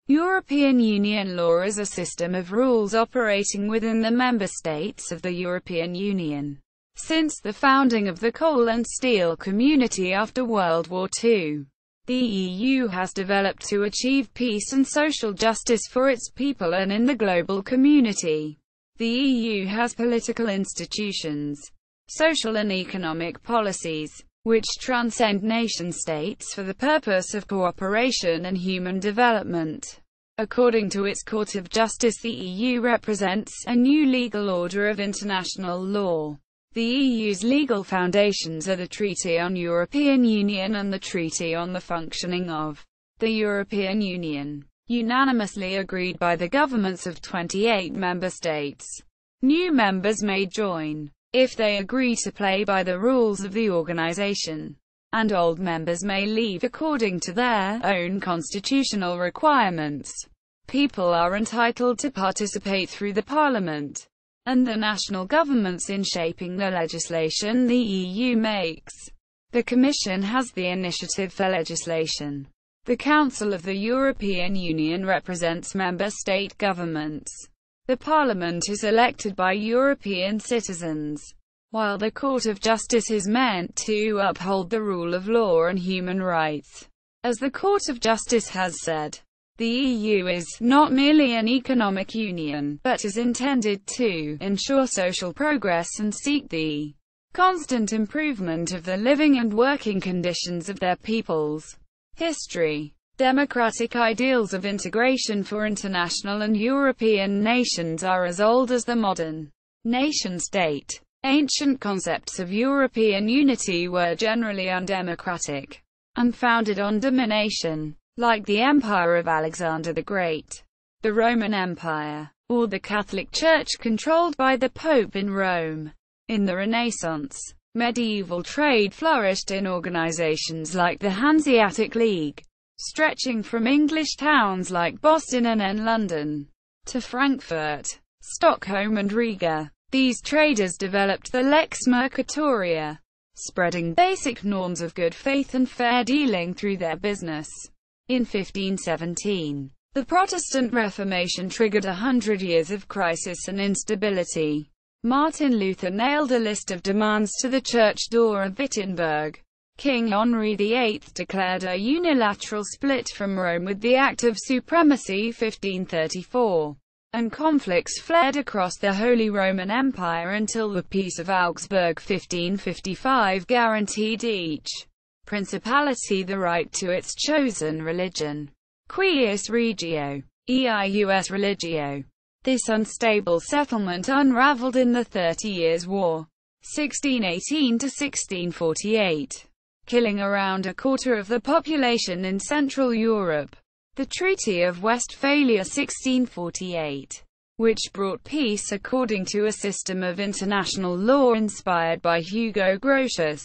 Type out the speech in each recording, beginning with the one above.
European Union law is a system of rules operating within the member states of the European Union. Since the founding of the coal and steel community after World War II, the EU has developed to achieve peace and social justice for its people and in the global community. The EU has political institutions, social and economic policies, which transcend nation-states for the purpose of cooperation and human development. According to its Court of Justice, the EU represents a new legal order of international law. The EU's legal foundations are the Treaty on European Union and the Treaty on the Functioning of the European Union, unanimously agreed by the governments of 28 member states. New members may join if they agree to play by the rules of the organization, and old members may leave according to their own constitutional requirements. People are entitled to participate through the Parliament and the national governments in shaping the legislation the EU makes. The Commission has the initiative for legislation. The Council of the European Union represents member state governments. The Parliament is elected by European citizens, while the Court of Justice is meant to uphold the rule of law and human rights. As the Court of Justice has said, the EU is not merely an economic union, but is intended to ensure social progress and seek the constant improvement of the living and working conditions of their peoples. History. Democratic ideals of integration for international and European nations are as old as the modern nation-state. Ancient concepts of European unity were generally undemocratic and founded on domination, like the Empire of Alexander the Great, the Roman Empire, or the Catholic Church controlled by the Pope in Rome. In the Renaissance, medieval trade flourished in organizations like the Hanseatic League, stretching from English towns like Boston and then London, to Frankfurt, Stockholm and Riga. These traders developed the lex mercatoria, spreading basic norms of good faith and fair dealing through their business. In 1517, the Protestant Reformation triggered 100 years of crisis and instability. Martin Luther nailed a list of demands to the church door of Wittenberg. King Henry VIII declared a unilateral split from Rome with the Act of Supremacy 1534, and conflicts flared across the Holy Roman Empire until the Peace of Augsburg 1555 guaranteed each principality the right to its chosen religion. Cuius regio, eius religio. This unstable settlement unraveled in the 30 Years' War, 1618 to 1648. Killing around a quarter of the population in Central Europe. The Treaty of Westphalia 1648, which brought peace according to a system of international law inspired by Hugo Grotius,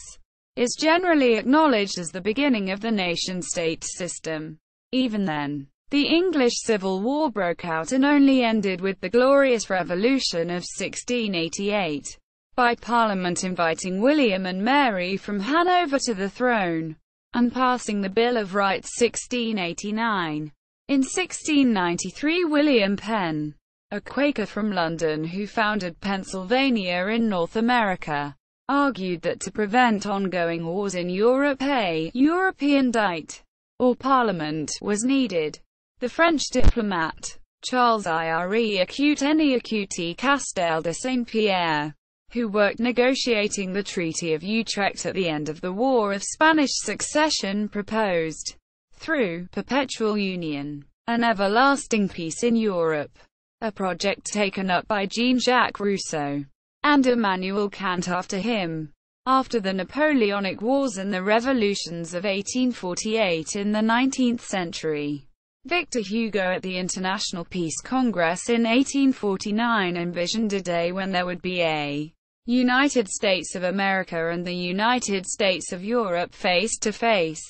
is generally acknowledged as the beginning of the nation-state system. Even then, the English Civil War broke out and only ended with the Glorious Revolution of 1688. By Parliament inviting William and Mary from Hanover to the throne, and passing the Bill of Rights 1689. In 1693 William Penn, a Quaker from London who founded Pennsylvania in North America, argued that to prevent ongoing wars in Europe a European Diet, or Parliament, was needed. The French diplomat, Charles Ire Acute Castel de Saint-Pierre, who worked negotiating the Treaty of Utrecht at the end of the War of Spanish Succession, proposed, through perpetual union, an everlasting peace in Europe, a project taken up by Jean-Jacques Rousseau and Immanuel Kant after him. After the Napoleonic Wars and the revolutions of 1848 in the 19th century, Victor Hugo at the International Peace Congress in 1849 envisioned a day when there would be a United States of America and the United States of Europe face to face,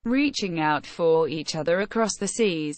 reaching out for each other across the seas.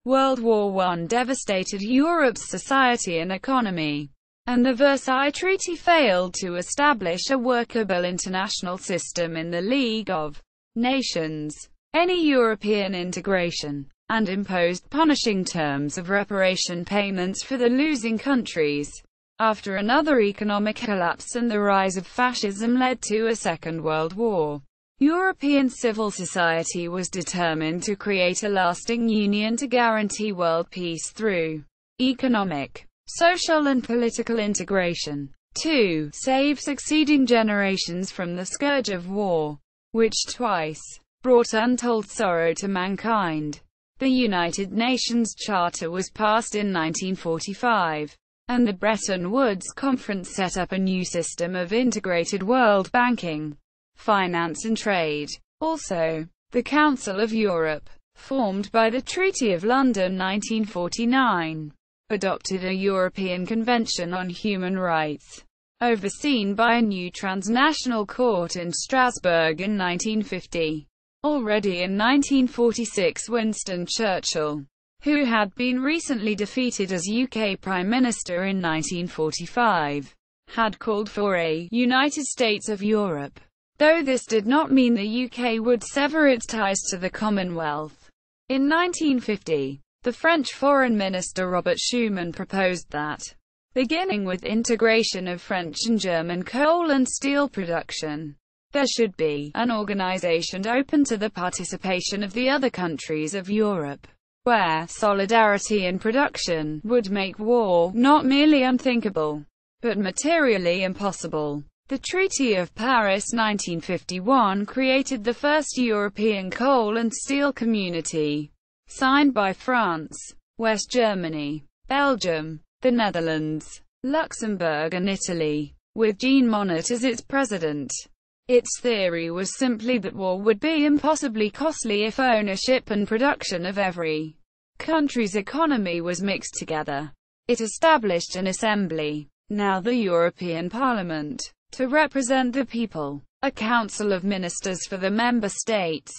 World War I devastated Europe's society and economy, and the Versailles Treaty failed to establish a workable international system in the League of Nations. Any European integration and imposed punishing terms of reparation payments for the losing countries. After another economic collapse and the rise of fascism led to a Second World War, European civil society was determined to create a lasting union to guarantee world peace through economic, social and political integration. 2. Save succeeding generations from the scourge of war, which twice brought untold sorrow to mankind. The United Nations Charter was passed in 1945, and the Bretton Woods Conference set up a new system of integrated world banking, finance and trade. Also, the Council of Europe, formed by the Treaty of London 1949, adopted a European Convention on Human Rights, overseen by a new transnational court in Strasbourg in 1950. Already in 1946, Winston Churchill, who had been recently defeated as UK Prime Minister in 1945, had called for a United States of Europe, though this did not mean the UK would sever its ties to the Commonwealth. In 1950, the French Foreign Minister Robert Schuman proposed that, beginning with integration of French and German coal and steel production, there should be an organization open to the participation of the other countries of Europe, where solidarity in production would make war not merely unthinkable, but materially impossible. The Treaty of Paris 1951 created the first European coal and steel community, signed by France, West Germany, Belgium, the Netherlands, Luxembourg and Italy, with Jean Monnet as its president. Its theory was simply that war would be impossibly costly if ownership and production of every country's economy was mixed together. It established an assembly, now the European Parliament, to represent the people, a council of ministers for the member states,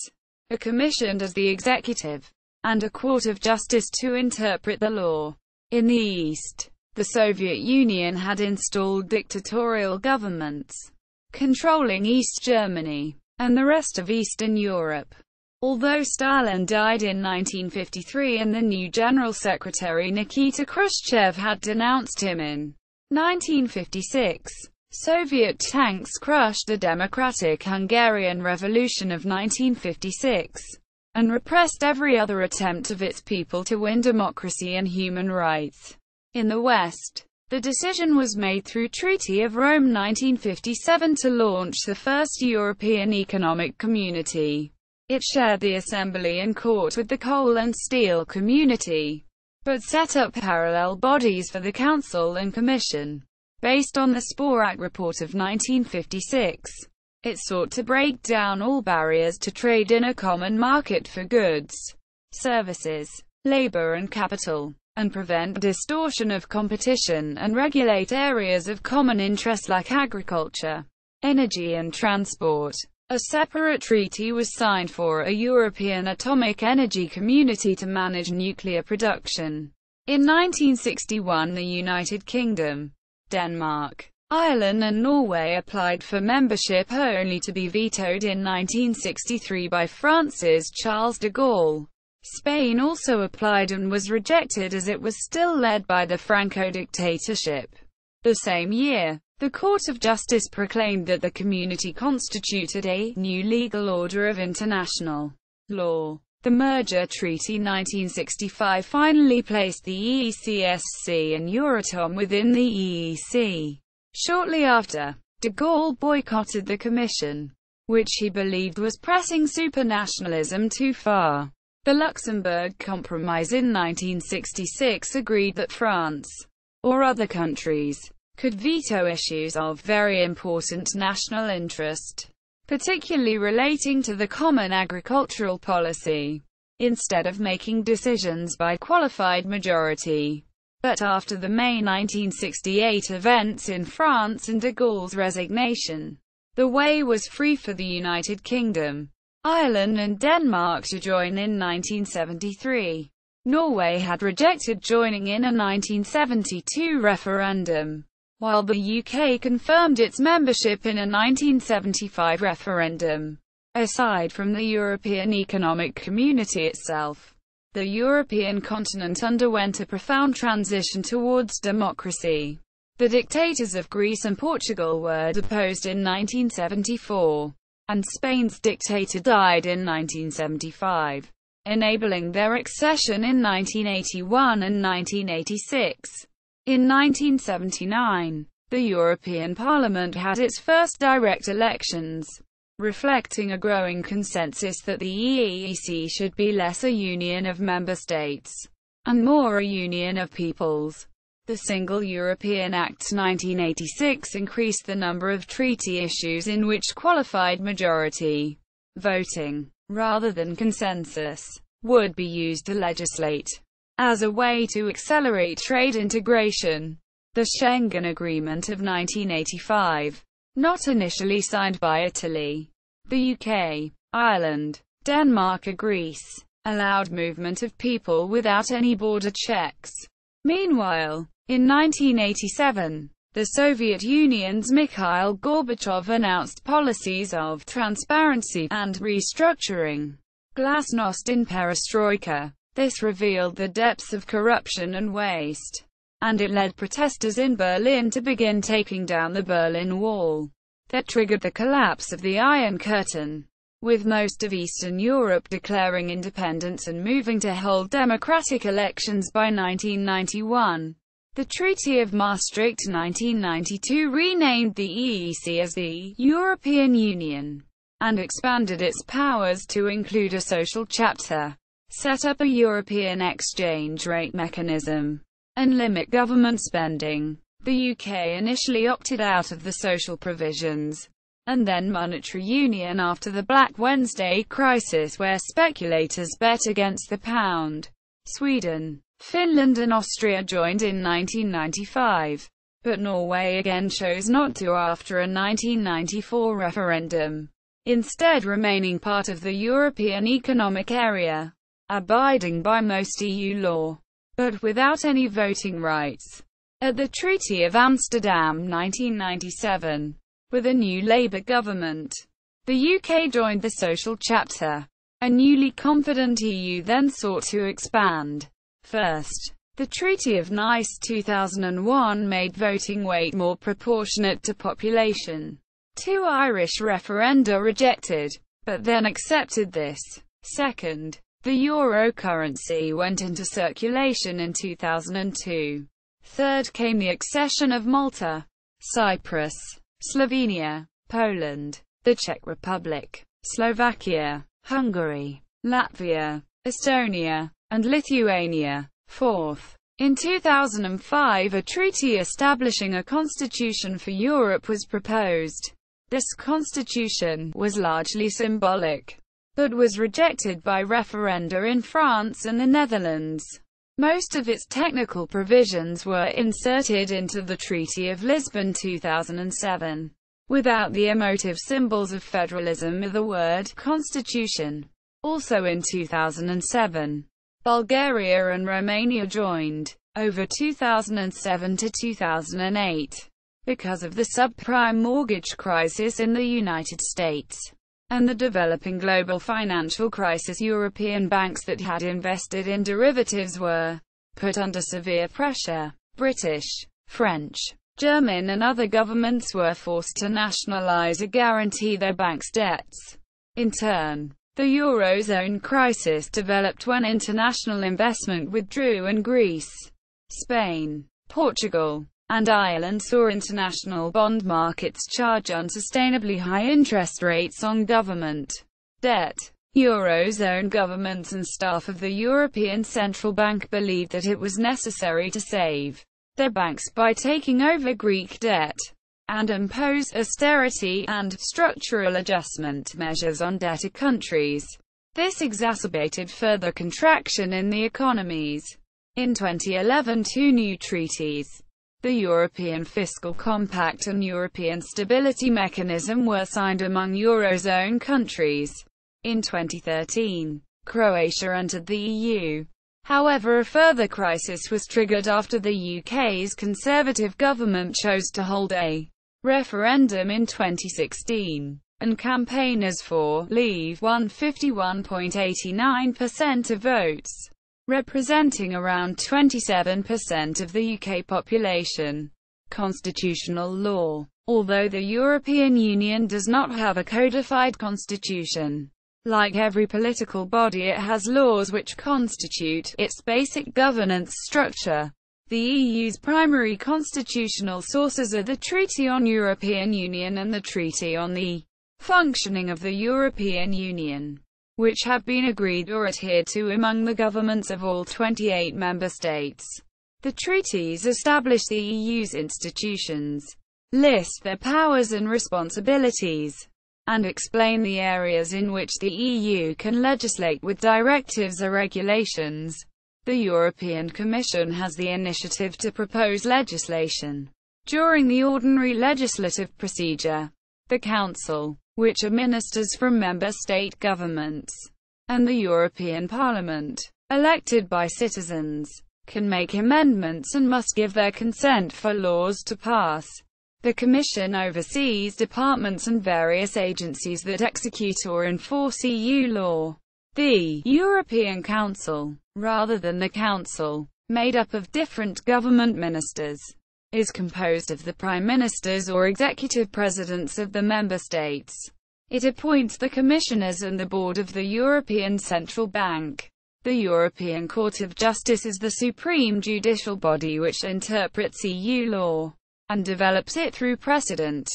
a commission as the executive, and a court of justice to interpret the law. In the East, the Soviet Union had installed dictatorial governments, controlling East Germany, and the rest of Eastern Europe. Although Stalin died in 1953 and the new General Secretary Nikita Khrushchev had denounced him in 1956, Soviet tanks crushed the Democratic Hungarian Revolution of 1956, and repressed every other attempt of its people to win democracy and human rights. In the West, the decision was made through Treaty of Rome 1957 to launch the first European Economic Community. It shared the assembly and court with the coal and steel community, but set up parallel bodies for the Council and Commission. Based on the Sporak Report of 1956, it sought to break down all barriers to trade in a common market for goods, services, labor and capital, and prevent distortion of competition and regulate areas of common interest like agriculture, energy and transport. A separate treaty was signed for a European Atomic Energy Community to manage nuclear production. In 1961, the United Kingdom, Denmark, Ireland and Norway applied for membership, only to be vetoed in 1963 by France's Charles de Gaulle. Spain also applied and was rejected as it was still led by the Franco dictatorship. The same year, the Court of Justice proclaimed that the community constituted a new legal order of international law. The Merger Treaty 1965 finally placed the EECSC and Euratom within the EEC. Shortly after, de Gaulle boycotted the Commission, which he believed was pressing supranationalism too far. The Luxembourg Compromise in 1966 agreed that France, or other countries, could veto issues of very important national interest, particularly relating to the common agricultural policy, instead of making decisions by qualified majority. But after the May 1968 events in France and de Gaulle's resignation, the way was free for the United Kingdom, Ireland and Denmark to join in 1973. Norway had rejected joining in a 1972 referendum, while the UK confirmed its membership in a 1975 referendum. Aside from the European Economic Community itself, the European continent underwent a profound transition towards democracy. The dictators of Greece and Portugal were deposed in 1974, and Spain's dictator died in 1975, enabling their accession in 1981 and 1986. In 1979, the European Parliament had its first direct elections, reflecting a growing consensus that the EEC should be less a union of member states, and more a union of peoples. The Single European Act 1986 increased the number of treaty issues in which qualified majority voting, rather than consensus, would be used to legislate. As a way to accelerate trade integration, the Schengen Agreement of 1985, not initially signed by Italy, the UK, Ireland, Denmark or Greece, allowed movement of people without any border checks. Meanwhile, in 1987, the Soviet Union's Mikhail Gorbachev announced policies of transparency and restructuring. Glasnost in perestroika. This revealed the depths of corruption and waste, and it led protesters in Berlin to begin taking down the Berlin Wall. That triggered the collapse of the Iron Curtain, with most of Eastern Europe declaring independence and moving to hold democratic elections by 1991. The Treaty of Maastricht 1992 renamed the EEC as the European Union, and expanded its powers to include a social chapter, set up a European exchange rate mechanism, and limit government spending. The UK initially opted out of the social provisions, and then monetary union after the Black Wednesday crisis where speculators bet against the pound. Sweden, Finland and Austria joined in 1995, but Norway again chose not to after a 1994 referendum, instead remaining part of the European Economic Area, abiding by most EU law, but without any voting rights. At the Treaty of Amsterdam 1997, with a new Labour government, the UK joined the social chapter. A newly confident EU then sought to expand. First, the Treaty of Nice 2001 made voting weight more proportionate to population. 2 Irish referenda rejected, but then accepted this. Second, the euro currency went into circulation in 2002. Third came the accession of Malta, Cyprus, Slovenia, Poland, the Czech Republic, Slovakia, Hungary, Latvia, Estonia, and Lithuania. Fourth, in 2005 a treaty establishing a constitution for Europe was proposed. This constitution was largely symbolic, but was rejected by referenda in France and the Netherlands. Most of its technical provisions were inserted into the Treaty of Lisbon 2007, without the emotive symbols of federalism or the word constitution. Also in 2007, Bulgaria and Romania joined, over 2007 to 2008, because of the subprime mortgage crisis in the United States and the developing global financial crisis. European banks that had invested in derivatives were put under severe pressure. British, French, German and other governments were forced to nationalize or guarantee their banks' debts. In turn, the Eurozone crisis developed when international investment withdrew and Greece, Spain, Portugal, and Ireland saw international bond markets charge unsustainably high interest rates on government debt. Eurozone governments and staff of the European Central Bank believed that it was necessary to save their banks by taking over Greek debt, and impose austerity and structural adjustment measures on debtor countries. This exacerbated further contraction in the economies. In 2011, 2 new treaties, the European Fiscal Compact and European Stability Mechanism, were signed among Eurozone countries. In 2013, Croatia entered the EU. However, a further crisis was triggered after the UK's Conservative government chose to hold a referendum in 2016, and campaigners for Leave won 51.89% of votes. representing around 27% of the UK population. Constitutional law. Although the European Union does not have a codified constitution, like every political body, it has laws which constitute its basic governance structure. The EU's primary constitutional sources are the Treaty on European Union and the Treaty on the Functioning of the European Union, which have been agreed or adhered to among the governments of all 28 member states. The treaties establish the EU's institutions, list their powers and responsibilities, and explain the areas in which the EU can legislate with directives or regulations. The European Commission has the initiative to propose legislation during the ordinary legislative procedure. The Council, which are ministers from member state governments, and the European Parliament, elected by citizens, can make amendments and must give their consent for laws to pass. The Commission oversees departments and various agencies that execute or enforce EU law. The European Council, rather than the Council, made up of different government ministers, is composed of the prime ministers or executive presidents of the member states. It appoints the commissioners and the board of the European Central Bank. The European Court of Justice is the supreme judicial body which interprets EU law and develops it through precedent.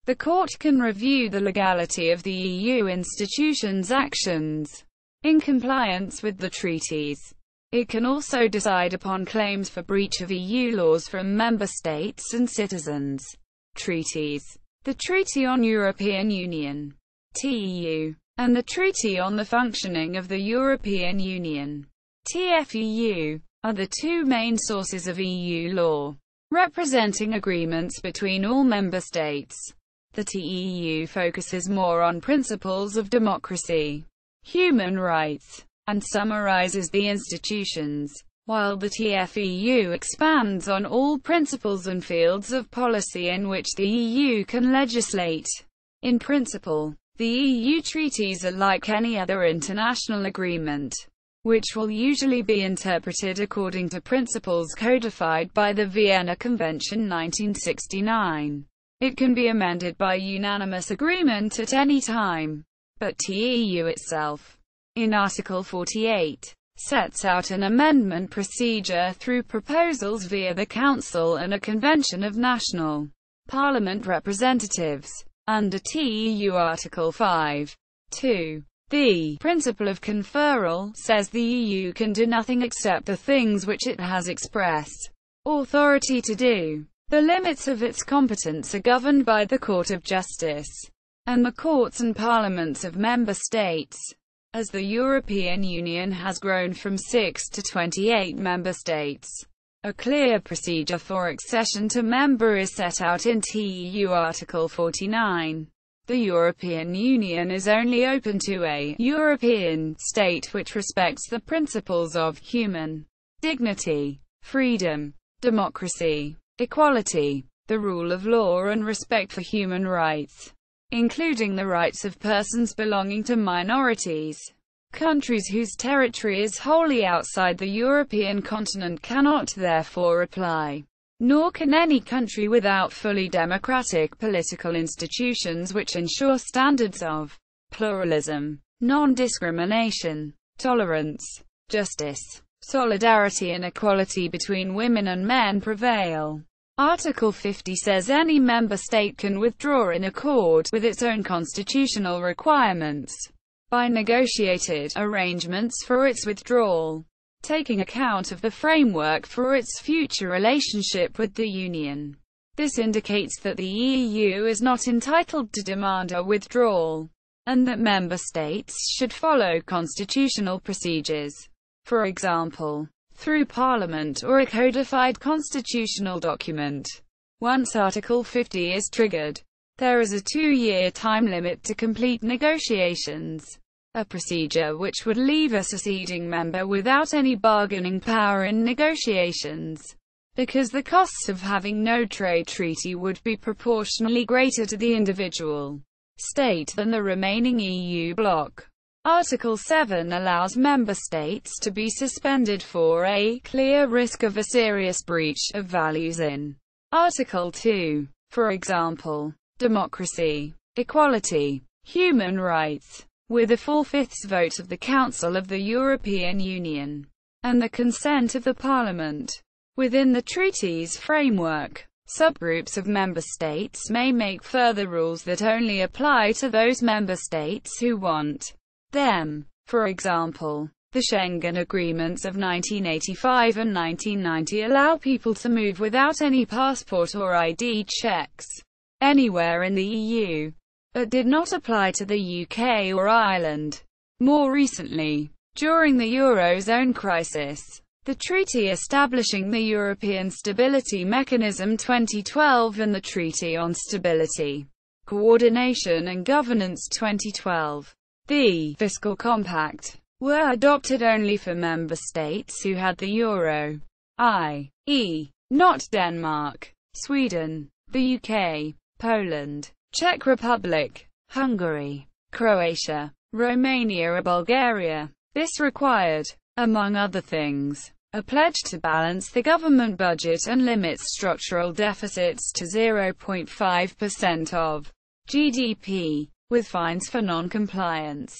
The court can review the legality of the EU institutions' actions in compliance with the treaties. It can also decide upon claims for breach of EU laws from member states and citizens. Treaties. The Treaty on European Union, TEU, and the Treaty on the Functioning of the European Union, TFEU, are the two main sources of EU law, representing agreements between all member states. The TEU focuses more on principles of democracy, human rights, and summarizes the institutions, while the TFEU expands on all principles and fields of policy in which the EU can legislate. In principle, the EU treaties are like any other international agreement, which will usually be interpreted according to principles codified by the Vienna Convention 1969. It can be amended by unanimous agreement at any time, but TEU itself, in Article 48, sets out an amendment procedure through proposals via the Council and a Convention of National Parliament Representatives. Under TEU Article 5.2, the principle of conferral says the EU can do nothing except the things which it has express authority to do. The limits of its competence are governed by the Court of Justice and the courts and parliaments of member states. As the European Union has grown from 6 to 28 member states, a clear procedure for accession to member is set out in TEU Article 49. The European Union is only open to a European state which respects the principles of human dignity, freedom, democracy, equality, the rule of law and respect for human rights, including the rights of persons belonging to minorities. Countries whose territory is wholly outside the European continent cannot therefore apply, nor can any country without fully democratic political institutions which ensure standards of pluralism, non-discrimination, tolerance, justice, solidarity and equality between women and men prevail. Article 50 says any member state can withdraw in accord with its own constitutional requirements by negotiated arrangements for its withdrawal, taking account of the framework for its future relationship with the Union. This indicates that the EU is not entitled to demand a withdrawal, and that member states should follow constitutional procedures, for example, through Parliament or a codified constitutional document. Once Article 50 is triggered, there is a 2-year time limit to complete negotiations, a procedure which would leave a seceding member without any bargaining power in negotiations, because the costs of having no trade treaty would be proportionally greater to the individual state than the remaining EU bloc. Article 7 allows member states to be suspended for a clear risk of a serious breach of values in Article 2. For example, democracy, equality, human rights, with a 4/5 vote of the Council of the European Union, and the consent of the Parliament. Within the treaty's framework, subgroups of member states may make further rules that only apply to those member states who want them. For example, the Schengen Agreements of 1985 and 1990 allow people to move without any passport or ID checks anywhere in the EU, but did not apply to the UK or Ireland. More recently, during the Eurozone crisis, the Treaty establishing the European Stability Mechanism 2012 and the Treaty on Stability, Coordination and Governance 2012, the Fiscal Compact, were adopted only for member states who had the euro, i.e., not Denmark, Sweden, the UK, Poland, Czech Republic, Hungary, Croatia, Romania or Bulgaria. This required, among other things, a pledge to balance the government budget and limits structural deficits to 0.5% of GDP, with fines for non-compliance.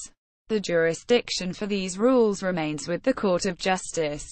The jurisdiction for these rules remains with the Court of Justice.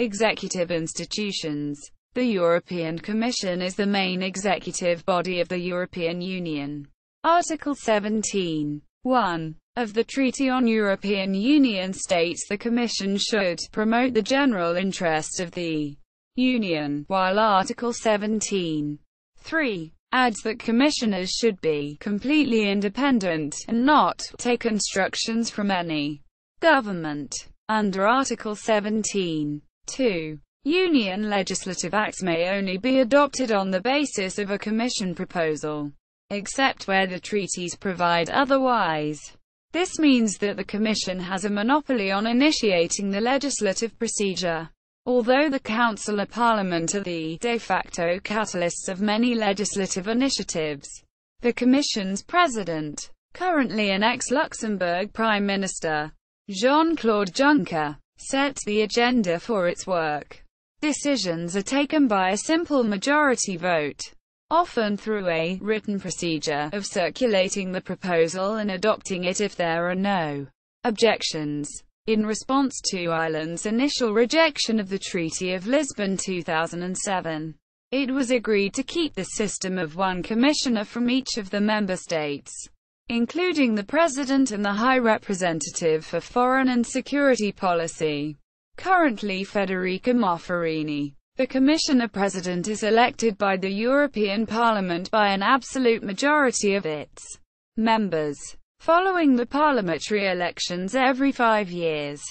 Executive institutions. The European Commission is the main executive body of the European Union. Article 17(1) of the Treaty on European Union states the Commission should promote the general interest of the Union, while Article 17(3) adds that commissioners should be completely independent, and not take instructions from any government. Under Article 17(2), Union legislative acts may only be adopted on the basis of a Commission proposal, except where the treaties provide otherwise. This means that the Commission has a monopoly on initiating the legislative procedure. Although the Council or Parliament are the de facto catalysts of many legislative initiatives, the Commission's president, currently an ex-Luxembourg Prime Minister, Jean-Claude Juncker, sets the agenda for its work. Decisions are taken by a simple majority vote, often through a written procedure of circulating the proposal and adopting it if there are no objections. In response to Ireland's initial rejection of the Treaty of Lisbon 2007, it was agreed to keep the system of one commissioner from each of the member states, including the President and the High Representative for Foreign and Security Policy. Currently Federica Mogherini, the Commissioner President, is elected by the European Parliament by an absolute majority of its members, following the parliamentary elections every 5 years,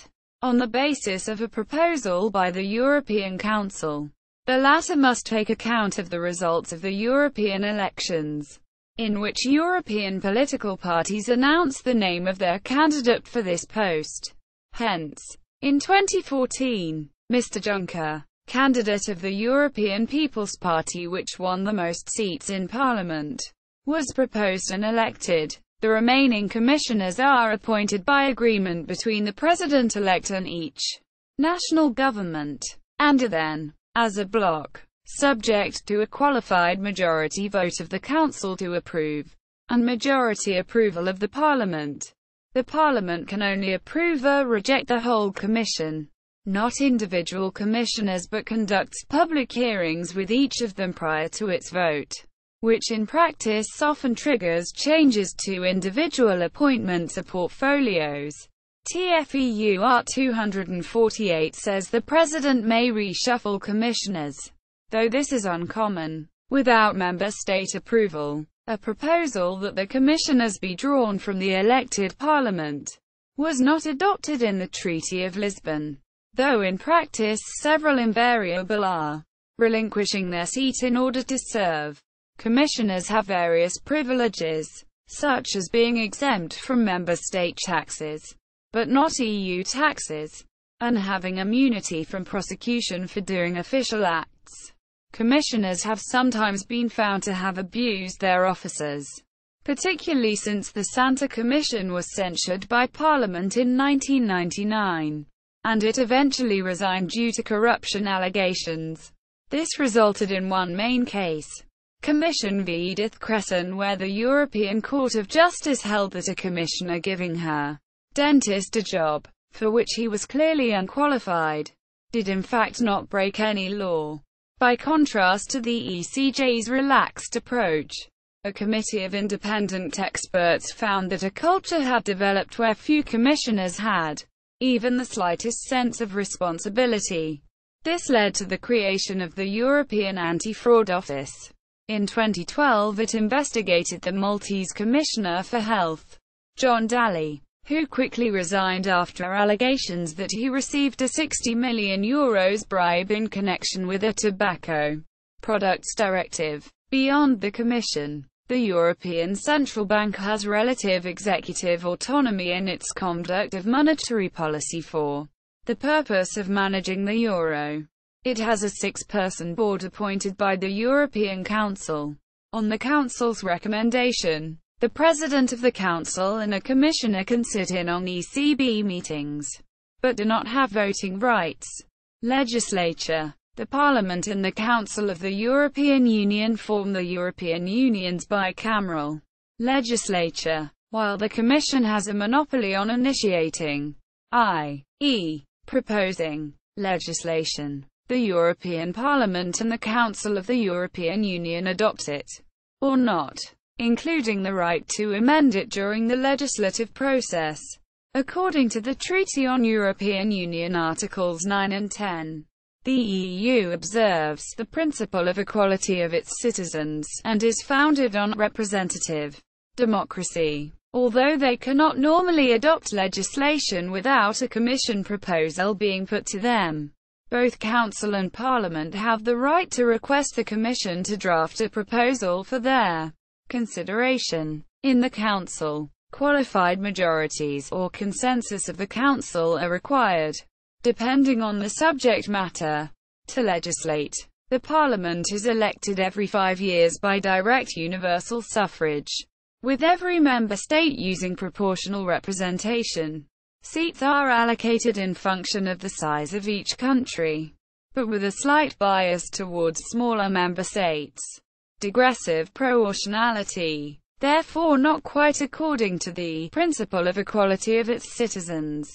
on the basis of a proposal by the European Council. The latter must take account of the results of the European elections, in which European political parties announce the name of their candidate for this post. Hence, in 2014, Mr. Juncker, candidate of the European People's Party which won the most seats in Parliament, was proposed and elected. The remaining commissioners are appointed by agreement between the president-elect and each national government, and are then, as a bloc, subject to a qualified majority vote of the Council to approve, and majority approval of the Parliament. The Parliament can only approve or reject the whole Commission, not individual commissioners, but conducts public hearings with each of them prior to its vote, which in practice often triggers changes to individual appointments or portfolios. TFEU Art 248 says the President may reshuffle commissioners, though this is uncommon, without member state approval. A proposal that the commissioners be drawn from the elected Parliament was not adopted in the Treaty of Lisbon, though in practice several invariable are relinquishing their seat in order to serve. Commissioners have various privileges, such as being exempt from member state taxes, but not EU taxes, and having immunity from prosecution for doing official acts. Commissioners have sometimes been found to have abused their offices, particularly since the Santa Commission was censured by Parliament in 1999, and it eventually resigned due to corruption allegations. This resulted in one main case, Commission v Edith Cresson, where the European Court of Justice held that a commissioner giving her dentist a job, for which he was clearly unqualified, did in fact not break any law. By contrast to the ECJ's relaxed approach, a committee of independent experts found that a culture had developed where few commissioners had even the slightest sense of responsibility. This led to the creation of the European Anti-Fraud Office. In 2012 it investigated the Maltese Commissioner for Health, John Dalli, who quickly resigned after allegations that he received a €60 million bribe in connection with a tobacco products directive. Beyond the Commission, the European Central Bank has relative executive autonomy in its conduct of monetary policy for the purpose of managing the euro. It has a six-person board appointed by the European Council. On the Council's recommendation, the President of the Council and a Commissioner can sit in on ECB meetings, but do not have voting rights. Legislature. The Parliament and the Council of the European Union form the European Union's bicameral legislature, while the Commission has a monopoly on initiating, i.e., proposing, legislation. The European Parliament and the Council of the European Union adopt it, or not, including the right to amend it during the legislative process. According to the Treaty on European Union Articles 9 and 10, the EU observes the principle of equality of its citizens, and is founded on representative democracy. Although they cannot normally adopt legislation without a Commission proposal being put to them, both Council and Parliament have the right to request the Commission to draft a proposal for their consideration. In the Council, qualified majorities or consensus of the Council are required, depending on the subject matter, to legislate. The Parliament is elected every 5 years by direct universal suffrage, with every member state using proportional representation. Seats are allocated in function of the size of each country, but with a slight bias towards smaller member states. Digressive proportionality, therefore not quite according to the principle of equality of its citizens.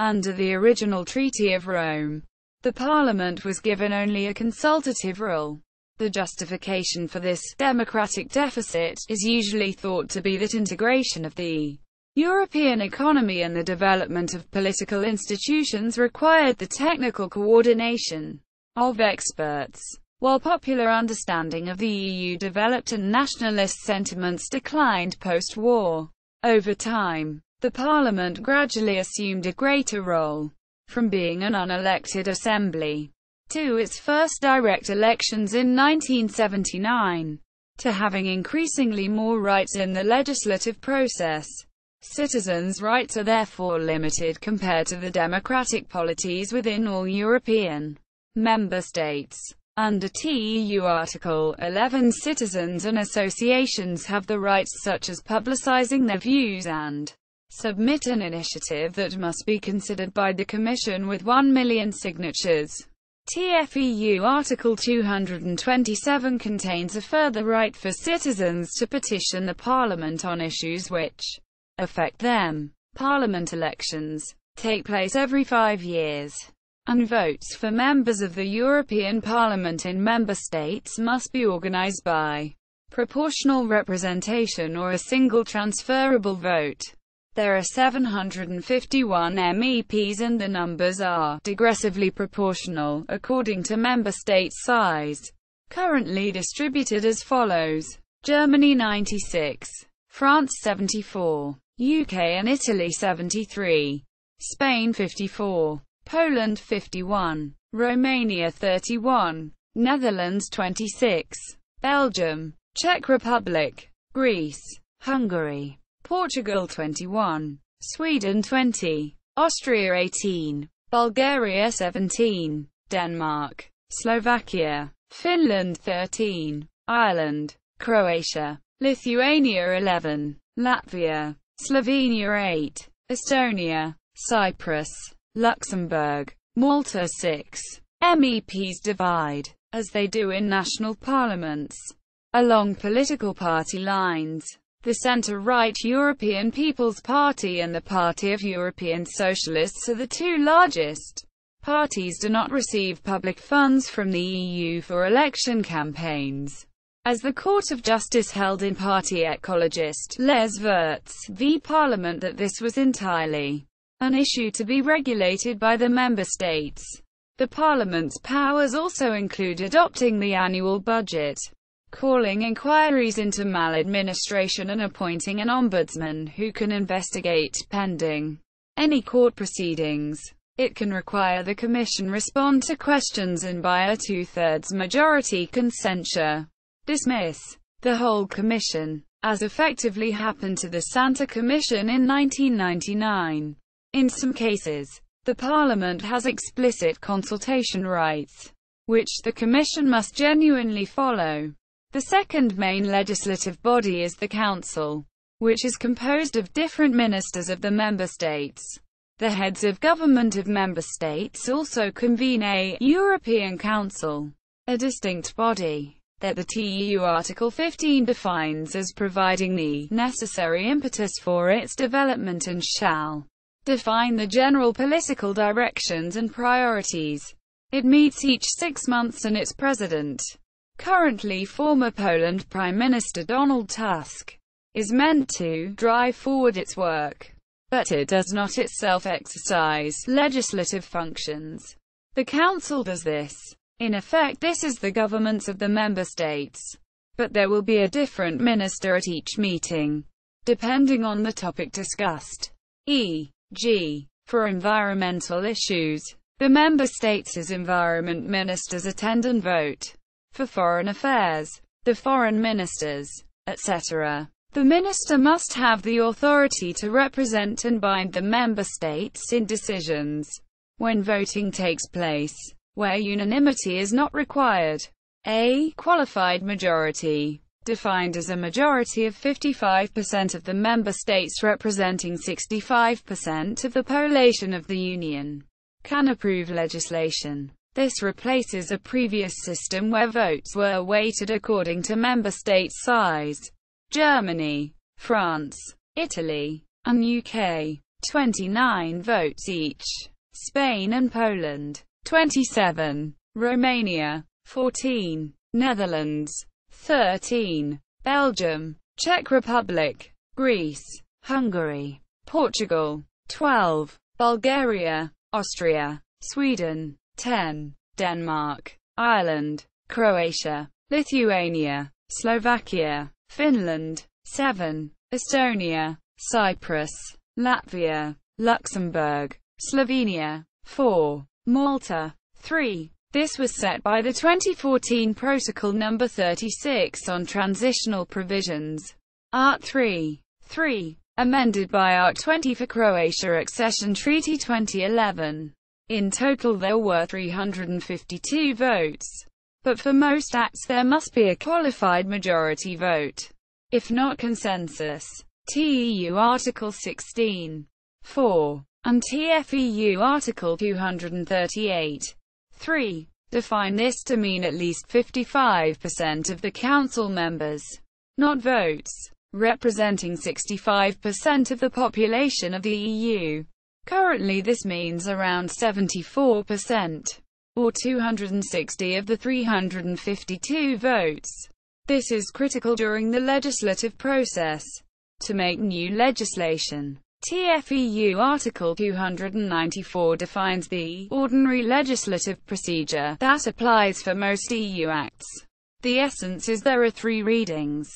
Under the original Treaty of Rome, the Parliament was given only a consultative role. The justification for this democratic deficit is usually thought to be that integration of the European economy and the development of political institutions required the technical coordination of experts, while popular understanding of the EU developed and nationalist sentiments declined post-war. Over time, the Parliament gradually assumed a greater role, from being an unelected assembly to its first direct elections in 1979, to having increasingly more rights in the legislative process. Citizens' rights are therefore limited compared to the democratic polities within all European member states. Under TEU Article 11, citizens and associations have the rights such as publicizing their views and submit an initiative that must be considered by the Commission with 1 million signatures. TFEU Article 227 contains a further right for citizens to petition the Parliament on issues which affect them. Parliament elections take place every 5 years, and votes for members of the European Parliament in member states must be organized by proportional representation or a single transferable vote. There are 751 MEPs and the numbers are digressively proportional, according to member state size. Currently distributed as follows: Germany 96, France 74, UK and Italy 73, Spain 54, Poland 51, Romania 31, Netherlands 26, Belgium, Czech Republic, Greece, Hungary, Portugal 21, Sweden 20, Austria 18, Bulgaria 17, Denmark, Slovakia, Finland 13, Ireland, Croatia, Lithuania 11, Latvia, Slovenia 8, Estonia, Cyprus, Luxembourg, Malta 6. MEPs divide, as they do in national parliaments, along political party lines. The centre-right European People's Party and the Party of European Socialists are the two largest. Parties do not receive public funds from the EU for election campaigns. As the Court of Justice held in Party Ecologist Les Verts v Parliament that this was entirely an issue to be regulated by the member states. The Parliament's powers also include adopting the annual budget, calling inquiries into maladministration and appointing an ombudsman who can investigate pending any court proceedings. It can require the Commission respond to questions and by a two-thirds majority can censure, dismiss, the whole Commission, as effectively happened to the Santa Commission in 1999. In some cases, the Parliament has explicit consultation rights, which the Commission must genuinely follow. The second main legislative body is the Council, which is composed of different ministers of the member states. The heads of government of member states also convene a European Council, a distinct body that the TEU Article 15 defines as providing the necessary impetus for its development and shall define the general political directions and priorities. It meets each 6 months and its president, currently former Poland Prime Minister Donald Tusk, is meant to drive forward its work, but it does not itself exercise legislative functions. The Council does this. In effect, this is the governments of the member states, but there will be a different minister at each meeting, depending on the topic discussed. E.g., for environmental issues, the member states' environment ministers attend and vote. For foreign affairs, the foreign ministers, etc. The minister must have the authority to represent and bind the member states in decisions. When voting takes place, where unanimity is not required, a qualified majority, defined as a majority of 55% of the member states representing 65% of the population of the Union, can approve legislation. This replaces a previous system where votes were weighted according to member state size. Germany, France, Italy, and UK, 29 votes each. Spain and Poland, 27. Romania, 14. Netherlands, 13. Belgium, Czech Republic, Greece, Hungary, Portugal, 12. Bulgaria, Austria, Sweden, 10. Denmark, Ireland, Croatia, Lithuania, Slovakia, Finland, 7. Estonia, Cyprus, Latvia, Luxembourg, Slovenia, 4. Malta, 3. This was set by the 2014 Protocol No. 36 on Transitional Provisions, Art. 3, amended by Art. 20 for Croatia Accession Treaty 2011. In total there were 352 votes. But for most acts there must be a qualified majority vote, if not consensus. TEU Article 16. 4. And TFEU Article 238. 3. Define this to mean at least 55% of the Council members, not votes, representing 65% of the population of the EU. Currently this means around 74%, or 260 of the 352 votes. This is critical during the legislative process. To make new legislation, TFEU Article 294 defines the ordinary legislative procedure that applies for most EU acts. The essence is there are 3 readings,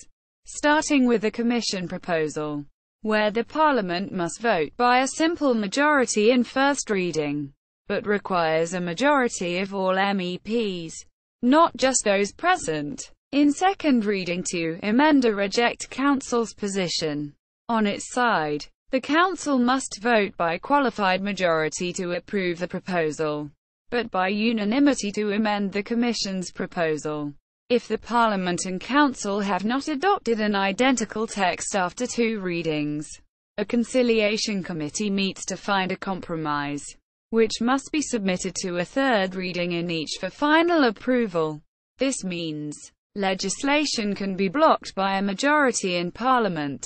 starting with the Commission proposal, where the Parliament must vote by a simple majority in first reading, but requires a majority of all MEPs, not just those present, in second reading to amend or reject Council's position. On its side, the Council must vote by qualified majority to approve the proposal, but by unanimity to amend the Commission's proposal. if the Parliament and Council have not adopted an identical text after 2 readings. A conciliation committee meets to find a compromise, which must be submitted to a 3rd reading in each for final approval. This means legislation can be blocked by a majority in Parliament,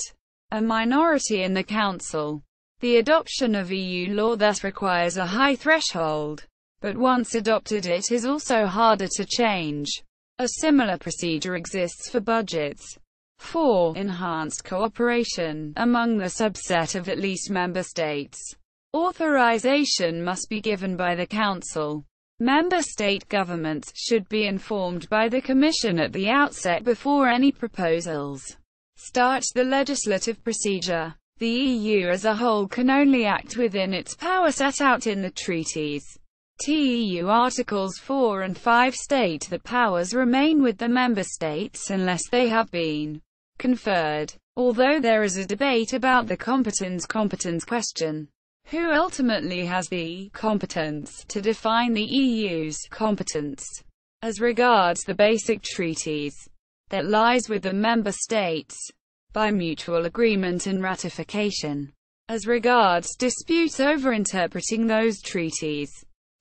a minority in the Council. The adoption of EU law thus requires a high threshold, but once adopted it is also harder to change. A similar procedure exists for budgets. 4. Enhanced cooperation among the subset of at least member states. Authorization must be given by the Council. Member state governments should be informed by the Commission at the outset before any proposals start the legislative procedure. The EU as a whole can only act within its power set out in the treaties. TEU Articles 4 and 5 state that powers remain with the member states unless they have been conferred. Although there is a debate about the competence question, who ultimately has the competence to define the EU's competence as regards the basic treaties, that lies with the member states by mutual agreement and ratification. As regards disputes over interpreting those treaties,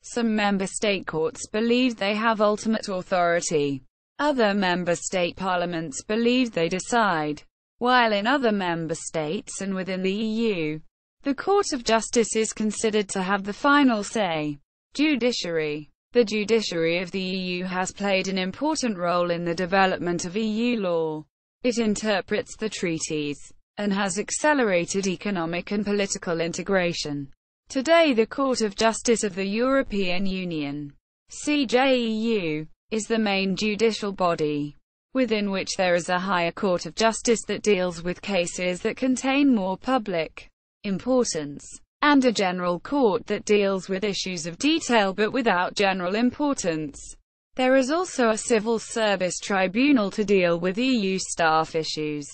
some member state courts believe they have ultimate authority. Other member state parliaments believe they decide, while in other member states and within the EU, the Court of Justice is considered to have the final say. Judiciary. The judiciary of the EU has played an important role in the development of EU law. It interprets the treaties, and has accelerated economic and political integration. Today the Court of Justice of the European Union, CJEU, is the main judicial body, within which there is a higher court of justice that deals with cases that contain more public importance, and a general court that deals with issues of detail but without general importance. There is also a civil service tribunal to deal with EU staff issues,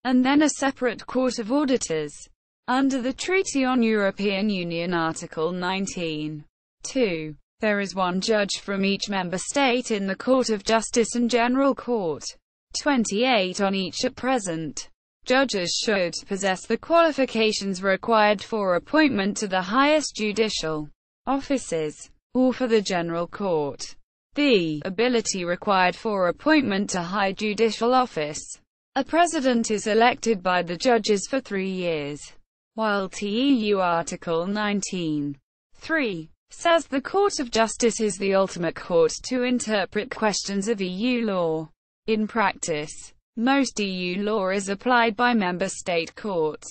and then a separate court of auditors. Under the Treaty on European Union Article 19. 2. There is one judge from each member state in the Court of Justice and General Court. 28 on each at present. Judges should possess the qualifications required for appointment to the highest judicial offices, or for the General Court. The ability required for appointment to high judicial office. A president is elected by the judges for 3 years, while TEU Article 19. 3 says the Court of Justice is the ultimate court to interpret questions of EU law. In practice, most EU law is applied by member state courts,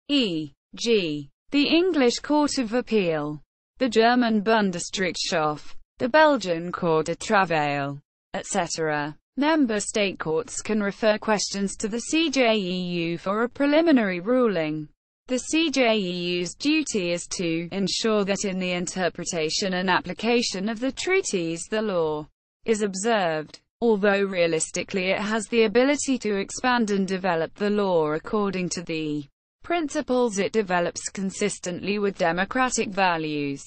e.g., the English Court of Appeal, the German Bundesgerichtshof, the Belgian Cour de Travail, etc. Member state courts can refer questions to the CJEU for a preliminary ruling. The CJEU's duty is to ensure that in the interpretation and application of the treaties the law is observed, although realistically it has the ability to expand and develop the law according to the principles it develops consistently with democratic values.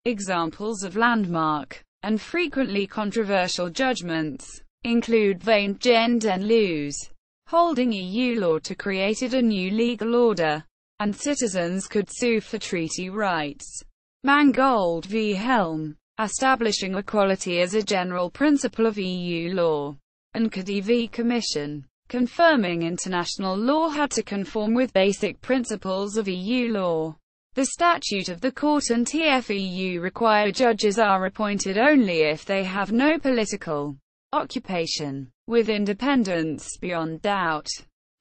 Examples of landmark and frequently controversial judgments include Vain den Loos, holding EU law to created a new legal order, and citizens could sue for treaty rights. Mangold v. Helm, establishing equality as a general principle of EU law, and Caddy v. Commission, confirming international law had to conform with basic principles of EU law. The statute of the court and TFEU require judges are appointed only if they have no political occupation, with independence beyond doubt.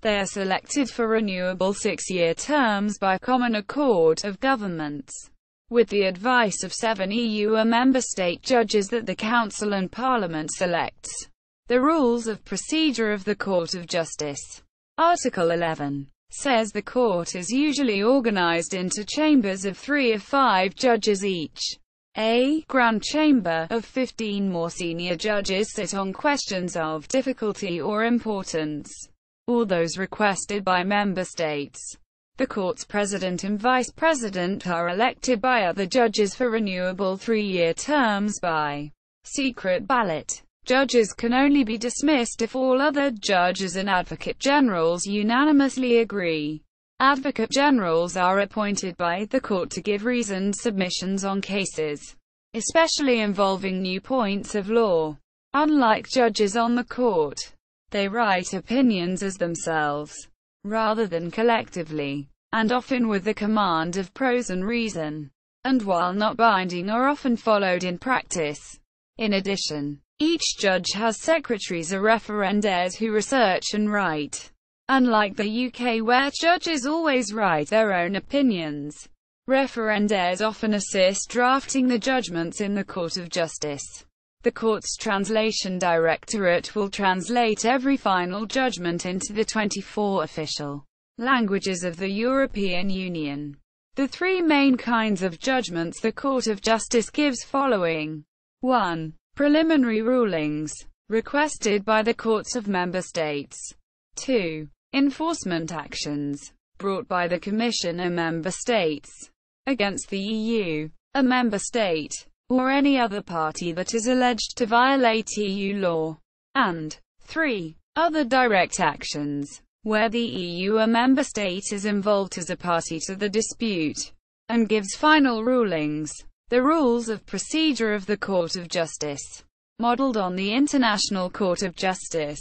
They are selected for renewable 6-year terms by common accord of governments, with the advice of 7 EU or member state judges that the Council and Parliament selects. The rules of procedure of the Court of Justice. Article 11 says the court is usually organized into chambers of 3 or 5 judges each. A Grand Chamber of 15 more senior judges sit on questions of difficulty or importance, or those requested by member states. The court's president and vice president are elected by other judges for renewable 3-year terms by secret ballot. judges can only be dismissed if all other judges and advocate generals unanimously agree. Advocate generals are appointed by the court to give reasoned submissions on cases, especially involving new points of law. Unlike judges on the court, they write opinions as themselves, rather than collectively, and often with the command of prose and reason, and while not binding are often followed in practice. In addition, each judge has secretaries or referendars who research and write. Unlike the UK where judges always write their own opinions, referendars often assist drafting the judgments in the Court of Justice. The court's translation directorate will translate every final judgment into the 24 official languages of the European Union. The three main kinds of judgments the Court of Justice gives following. 1. Preliminary rulings, requested by the courts of member states. 2. Enforcement actions, brought by the Commission or member states, against the EU, a member state, or any other party that is alleged to violate EU law. And 3. Other direct actions, where the EU or member state is involved as a party to the dispute, and gives final rulings. The rules of procedure of the Court of Justice, modeled on the International Court of Justice,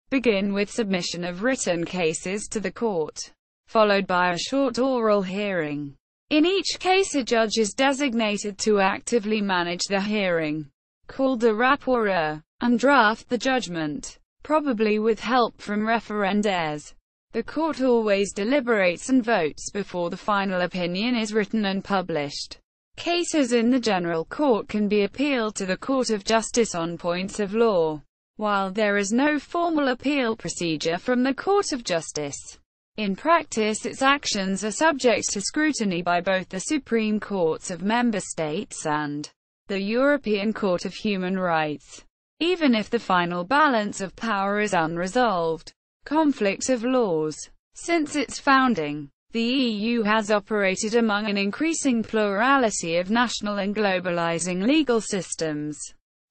begin with submission of written cases to the court, followed by a short oral hearing. In each case a judge is designated to actively manage the hearing, called a rapporteur, and draft the judgment, probably with help from referendars. The court always deliberates and votes before the final opinion is written and published. Cases in the General Court can be appealed to the Court of Justice on points of law, while there is no formal appeal procedure from the Court of Justice. In practice its actions are subject to scrutiny by both the Supreme Courts of member states and the European Court of Human Rights, even if the final balance of power is unresolved. Conflict of laws. Since its founding, the EU has operated among an increasing plurality of national and globalizing legal systems.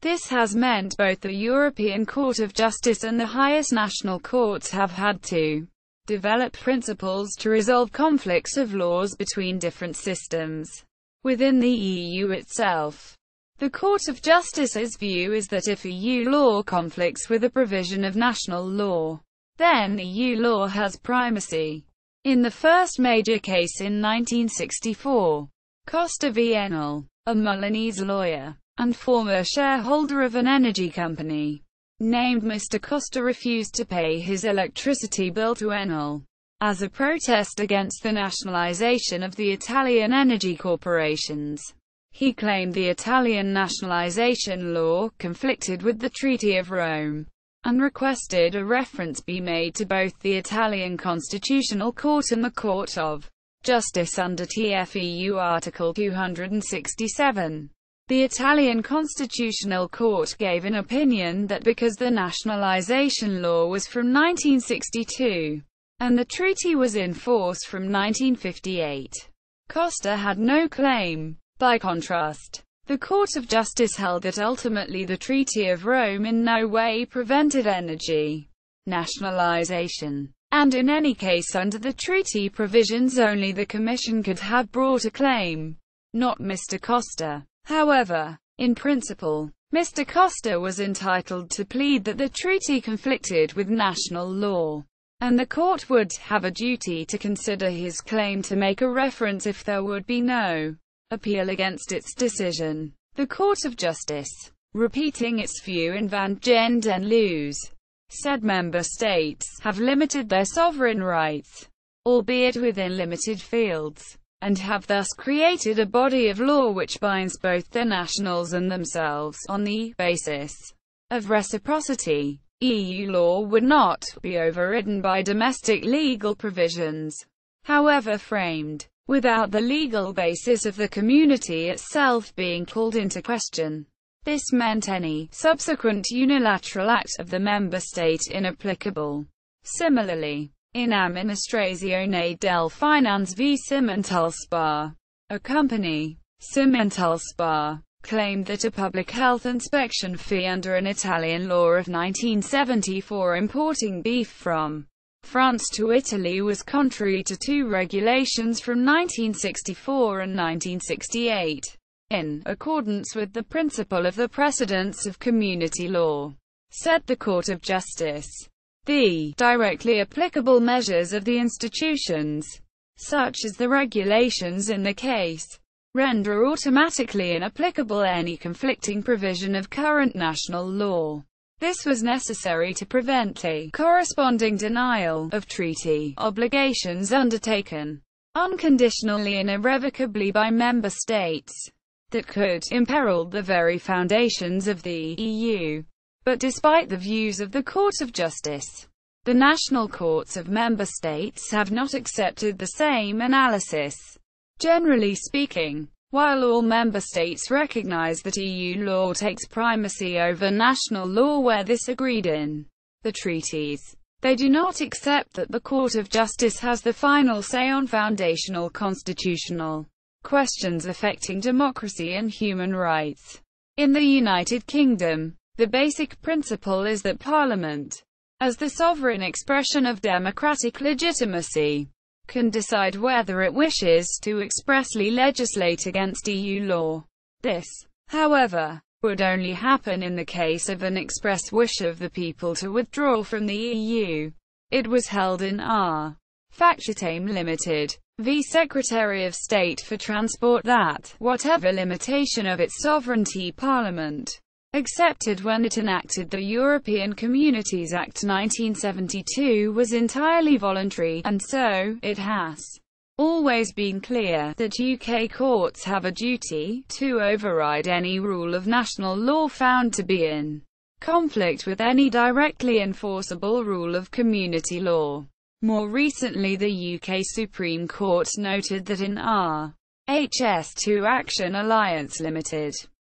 This has meant both the European Court of Justice and the highest national courts have had to develop principles to resolve conflicts of laws between different systems within the EU itself. The Court of Justice's view is that if EU law conflicts with a provision of national law, then EU law has primacy. In the first major case in 1964, Costa v. Enel, a Milanese lawyer and former shareholder of an energy company named Mr. Costa refused to pay his electricity bill to Enel, as a protest against the nationalization of the Italian energy corporations. He claimed the Italian nationalization law conflicted with the Treaty of Rome, and requested a reference be made to both the Italian Constitutional Court and the Court of Justice under TFEU Article 267. The Italian Constitutional Court gave an opinion that because the nationalization law was from 1962, and the treaty was in force from 1958, Costa had no claim. By contrast, the Court of Justice held that ultimately the Treaty of Rome in no way prevented energy nationalization, and in any case under the treaty provisions only the Commission could have brought a claim, not Mr. Costa. However, in principle, Mr. Costa was entitled to plead that the treaty conflicted with national law, and the court would have a duty to consider his claim to make a reference if there would be no appeal against its decision. The Court of Justice, repeating its view in Van Gent en Loos, said member states have limited their sovereign rights, albeit within limited fields, and have thus created a body of law which binds both their nationals and themselves on the basis of reciprocity. EU law would not be overridden by domestic legal provisions, however framed, without the legal basis of the community itself being called into question. This meant any subsequent unilateral act of the member state inapplicable. Similarly, in Amministrazione del Finanze v. Cimental S.p.A., a company, Cimental S.p.A., claimed that a public health inspection fee under an Italian law of 1970 for importing beef from France to Italy was contrary to two regulations from 1964 and 1968, in accordance with the principle of the precedence of community law, said the Court of Justice. The directly applicable measures of the institutions, such as the regulations in the case, render automatically inapplicable any conflicting provision of current national law. This was necessary to prevent a corresponding denial of treaty obligations undertaken unconditionally and irrevocably by member states that could imperil the very foundations of the EU. But despite the views of the Court of Justice, the national courts of member states have not accepted the same analysis. Generally speaking, while all member states recognize that EU law takes primacy over national law where this agreed in the treaties, they do not accept that the Court of Justice has the final say on foundational constitutional questions affecting democracy and human rights. In the United Kingdom, the basic principle is that Parliament, as the sovereign expression of democratic legitimacy, can decide whether it wishes to expressly legislate against EU law. This, however, would only happen in the case of an express wish of the people to withdraw from the EU. It was held in R. Factitame Limited v. Secretary of State for Transport that, whatever limitation of its sovereignty Parliament accepted when it enacted the European Communities Act 1972 was entirely voluntary, and so, it has always been clear that UK courts have a duty to override any rule of national law found to be in conflict with any directly enforceable rule of community law. More recently, the UK Supreme Court noted that in R. HS2 Action Alliance Limited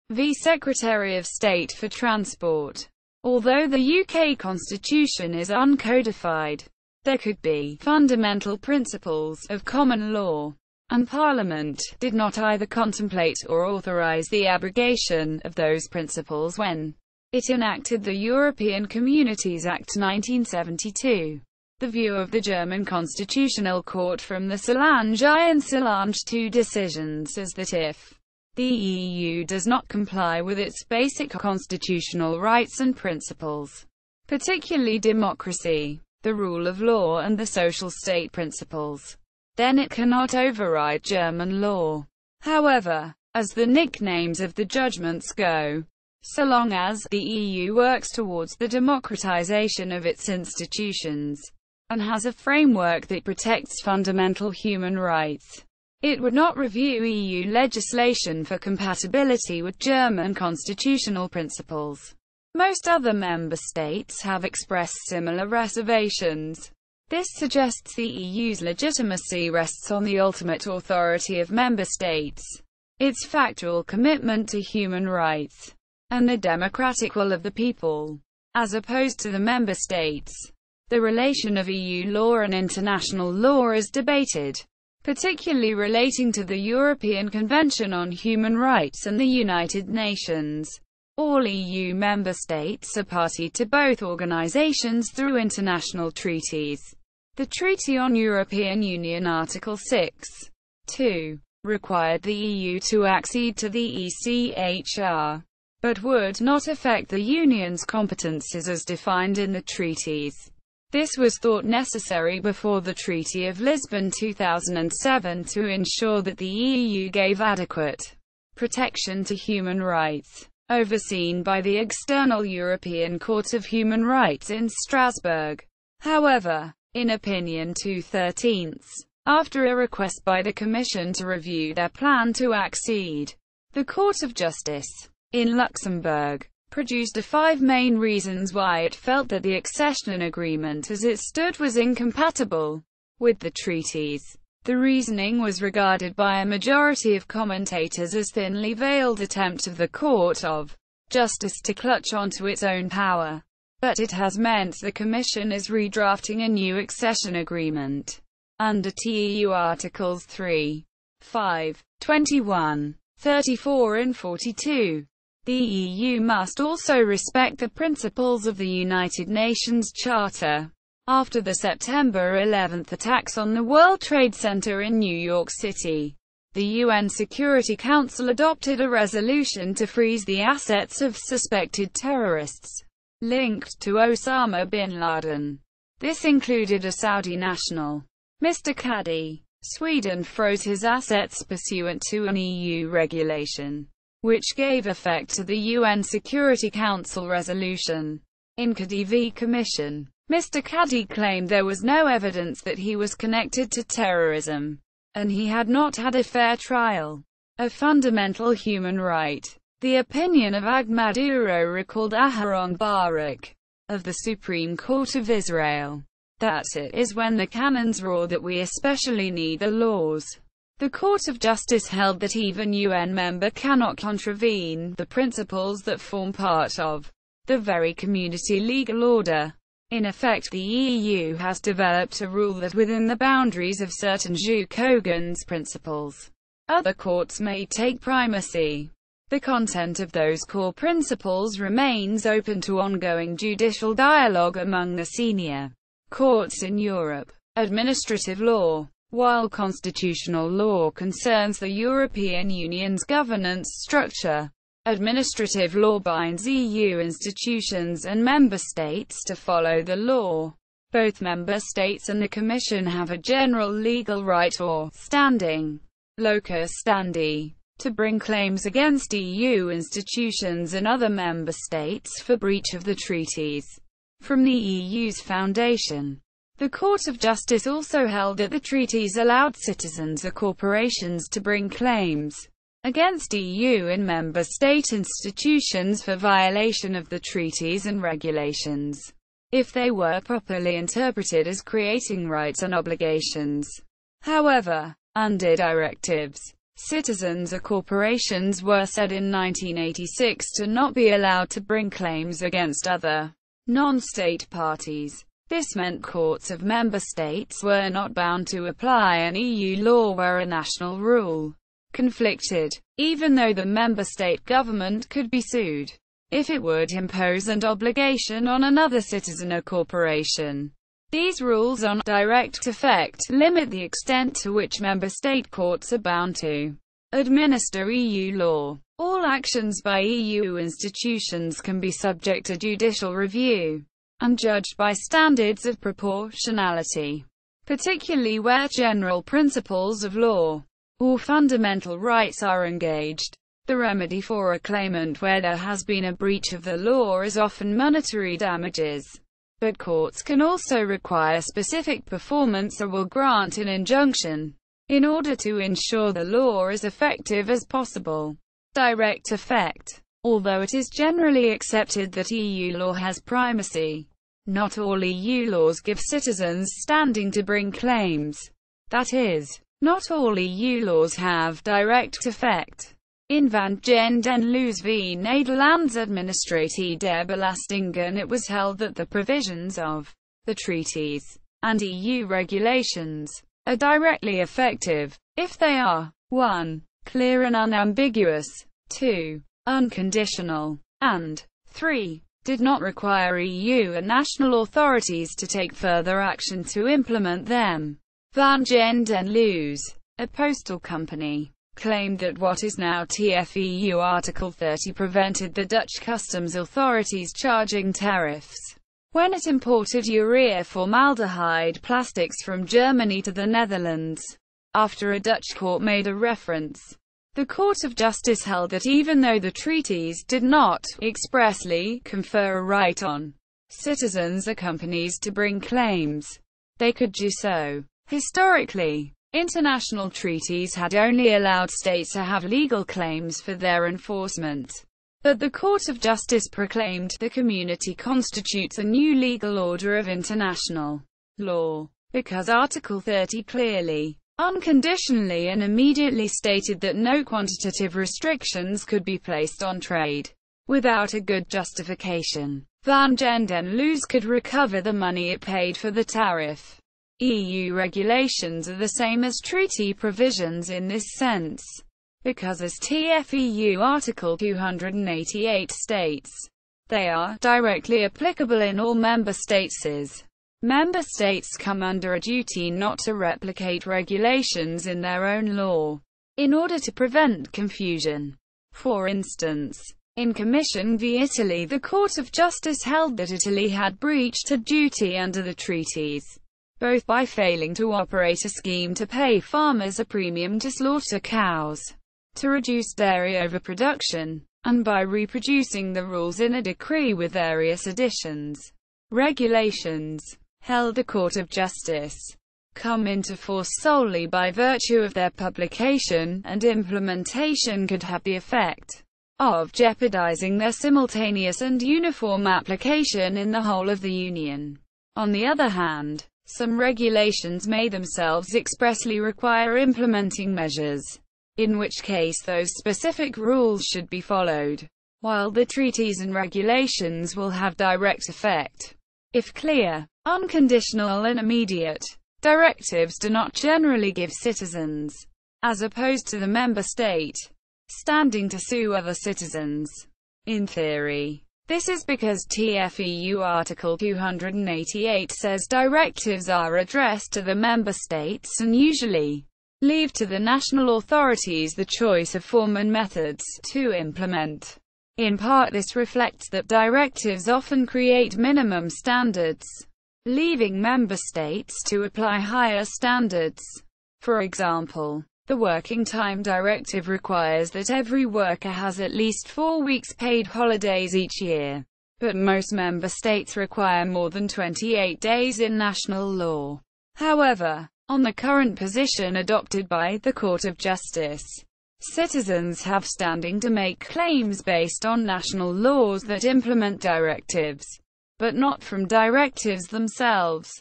v. Secretary of State for Transport, although the UK Constitution is uncodified, there could be fundamental principles of common law, and Parliament did not either contemplate or authorize the abrogation of those principles when it enacted the European Communities Act 1972. The view of the German Constitutional Court from the Solange I and Solange II decisions is that if the EU does not comply with its basic constitutional rights and principles, particularly democracy, the rule of law and the social state principles, then it cannot override German law. However, as the nicknames of the judgments go, so long as the EU works towards the democratization of its institutions, and has a framework that protects fundamental human rights, it would not review EU legislation for compatibility with German constitutional principles. Most other member states have expressed similar reservations. This suggests the EU's legitimacy rests on the ultimate authority of member states, its factual commitment to human rights, and the democratic will of the people, as opposed to the member states. The relation of EU law and international law is debated, particularly relating to the European Convention on Human Rights and the United Nations. All EU member states are party to both organizations through international treaties. The Treaty on European Union Article 6.2 required the EU to accede to the ECHR, but would not affect the Union's competences as defined in the treaties. This was thought necessary before the Treaty of Lisbon 2007 to ensure that the EU gave adequate protection to human rights, overseen by the External European Court of Human Rights in Strasbourg. However, in Opinion 2/13, after a request by the Commission to review their plan to accede, the Court of Justice in Luxembourg produced 5 main reasons why it felt that the accession agreement as it stood was incompatible with the treaties. The reasoning was regarded by a majority of commentators as thinly veiled attempt of the Court of Justice to clutch onto its own power. But it has meant the Commission is redrafting a new accession agreement under TEU Articles 3, 5, 21, 34 and 42. The EU must also respect the principles of the United Nations Charter. After the September 11 attacks on the World Trade Center in New York City, the UN Security Council adopted a resolution to freeze the assets of suspected terrorists linked to Osama bin Laden. This included a Saudi national, Mr. Kadhi. Sweden froze his assets pursuant to an EU regulation, which gave effect to the UN Security Council resolution. In Kadhi v. Commission, Mr. Kadhi claimed there was no evidence that he was connected to terrorism, and he had not had a fair trial. A fundamental human right. The opinion of Agmaduro recalled Aharon Barak, of the Supreme Court of Israel, that it is when the cannons roar that we especially need the laws. The Court of Justice held that even UN member cannot contravene the principles that form part of the very community legal order. In effect, the EU has developed a rule that within the boundaries of certain jus cogens principles, other courts may take primacy. The content of those core principles remains open to ongoing judicial dialogue among the senior courts in Europe. Administrative law. While constitutional law concerns the European Union's governance structure, administrative law binds EU institutions and member states to follow the law. Both member states and the Commission have a general legal right or standing, locus standi, to bring claims against EU institutions and other member states for breach of the treaties. From the EU's foundation, the Court of Justice also held that the treaties allowed citizens or corporations to bring claims against EU and member state institutions for violation of the treaties and regulations, if they were properly interpreted as creating rights and obligations. However, under directives, citizens or corporations were said in 1986 to not be allowed to bring claims against other non-state parties. This meant courts of member states were not bound to apply an EU law where a national rule conflicted, even though the member state government could be sued if it would impose an obligation on another citizen or corporation. These rules on direct effect limit the extent to which member state courts are bound to administer EU law. All actions by EU institutions can be subject to judicial review and judged by standards of proportionality, particularly where general principles of law or fundamental rights are engaged. The remedy for a claimant where there has been a breach of the law is often monetary damages, but courts can also require specific performance or will grant an injunction in order to ensure the law is effective as possible. Direct effect. Although it is generally accepted that EU law has primacy, not all EU laws give citizens standing to bring claims. That is, not all EU laws have direct effect. In Van den Loos v. Nederlands Administratie der Belastingen, it was held that the provisions of the treaties and EU regulations are directly effective if they are 1. Clear and unambiguous, 2. Unconditional, and 3. Did not require EU and national authorities to take further action to implement them. Van den Loos, a postal company, claimed that what is now TFEU Article 30 prevented the Dutch customs authorities charging tariffs when it imported urea formaldehyde plastics from Germany to the Netherlands. After a Dutch court made a reference, the Court of Justice held that even though the treaties did not expressly confer a right on citizens or companies to bring claims, they could do so. Historically, international treaties had only allowed states to have legal claims for their enforcement. But the Court of Justice proclaimed the community constitutes a new legal order of international law, because Article 30 clearly, unconditionally and immediately stated that no quantitative restrictions could be placed on trade without a good justification. Van den Loos could recover the money it paid for the tariff. EU regulations are the same as treaty provisions in this sense. because as TFEU Article 288 states, they are directly applicable in all member states. Member states come under a duty not to replicate regulations in their own law, in order to prevent confusion. For instance, in Commission v. Italy, the Court of Justice held that Italy had breached a duty under the treaties, both by failing to operate a scheme to pay farmers a premium to slaughter cows, to reduce dairy overproduction, and by reproducing the rules in a decree with various additions. Regulations, held the Court of Justice, come into force solely by virtue of their publication, and implementation could have the effect of jeopardizing their simultaneous and uniform application in the whole of the Union. On the other hand, some regulations may themselves expressly require implementing measures, in which case those specific rules should be followed, while the treaties and regulations will have direct effect. If clear, unconditional and immediate directives do not generally give citizens, as opposed to the member state, standing to sue other citizens. In theory, this is because TFEU Article 288 says directives are addressed to the member states and usually leave to the national authorities the choice of form and methods to implement. In part, this reflects that directives often create minimum standards, leaving member states to apply higher standards. For example, the Working Time Directive requires that every worker has at least 4 weeks paid holidays each year, but most member states require more than 28 days in national law. However, on the current position adopted by the Court of Justice, citizens have standing to make claims based on national laws that implement directives, but not from directives themselves.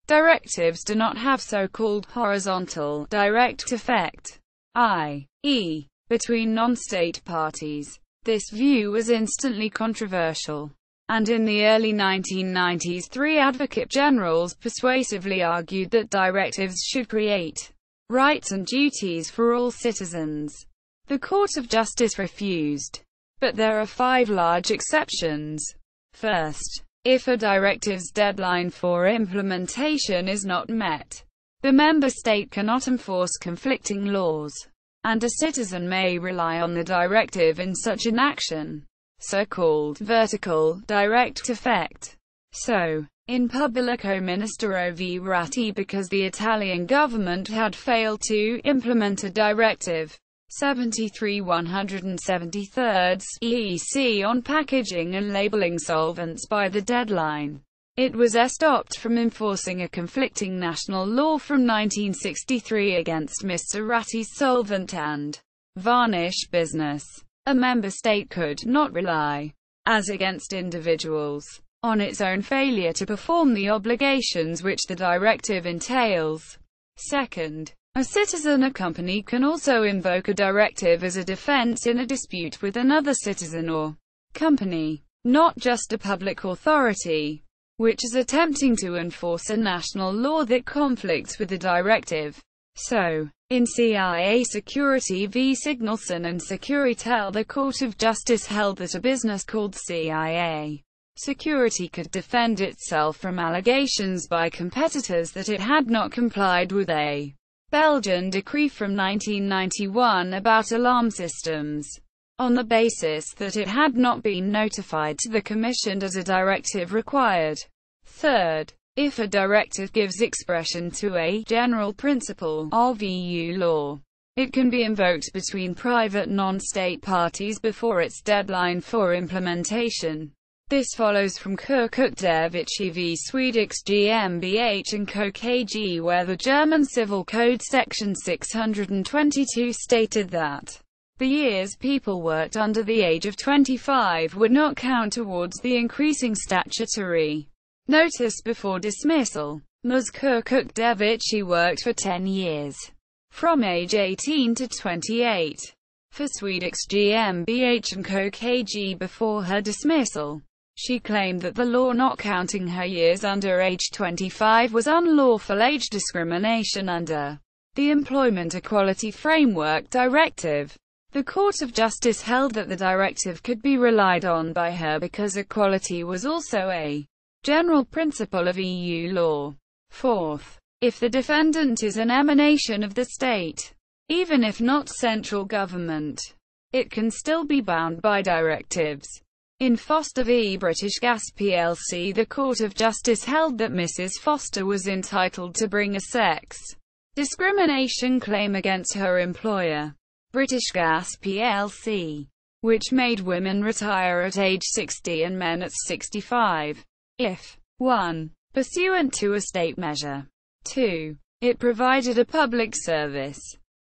Directives do not have so-called horizontal, direct effect, i.e., between non-state parties. This view was instantly controversial, and in the early 1990s 3 advocate generals persuasively argued that directives should create rights and duties for all citizens. The Court of Justice refused, but there are 5 large exceptions. First, if a directive's deadline for implementation is not met, the member state cannot enforce conflicting laws, and a citizen may rely on the directive in such an action, so-called vertical, direct effect. So, in Publico Ministero v. Ratti, because the Italian government had failed to implement a directive 73 173 EEC on packaging and labeling solvents by the deadline, it was stopped from enforcing a conflicting national law from 1963 against Mr. Ratti's solvent and varnish business. A member state could not rely, as against individuals, on its own failure to perform the obligations which the directive entails. Second, a citizen or company can also invoke a directive as a defense in a dispute with another citizen or company, not just a public authority, which is attempting to enforce a national law that conflicts with the directive. So, in CIA Security v. Signalson and Securitel, the Court of Justice held that a business called CIA Security could defend itself from allegations by competitors that it had not complied with a Belgian decree from 1991 about alarm systems, on the basis that it had not been notified to the Commission as a directive required. Third, if a directive gives expression to a general principle of EU law, it can be invoked between private non-state parties before its deadline for implementation. This follows from Kukuk-Devici v. Swedish GmbH and Co. KG, where the German Civil Code section 622 stated that the years people worked under the age of 25 would not count towards the increasing statutory notice before dismissal. Ms. Kukuk-Devici worked for 10 years, from age 18 to 28, for Swedish GmbH and Co. KG before her dismissal. She claimed that the law not counting her years under age 25 was unlawful age discrimination under the Employment Equality Framework Directive. The Court of Justice held that the directive could be relied on by her because equality was also a general principle of EU law. Fourth, if the defendant is an emanation of the state, even if not central government, it can still be bound by directives. In Foster v. British Gas plc, the Court of Justice held that Mrs. Foster was entitled to bring a sex discrimination claim against her employer, British Gas plc, which made women retire at age 60 and men at 65, if 1. Pursuant to a state measure, 2. It provided a public service,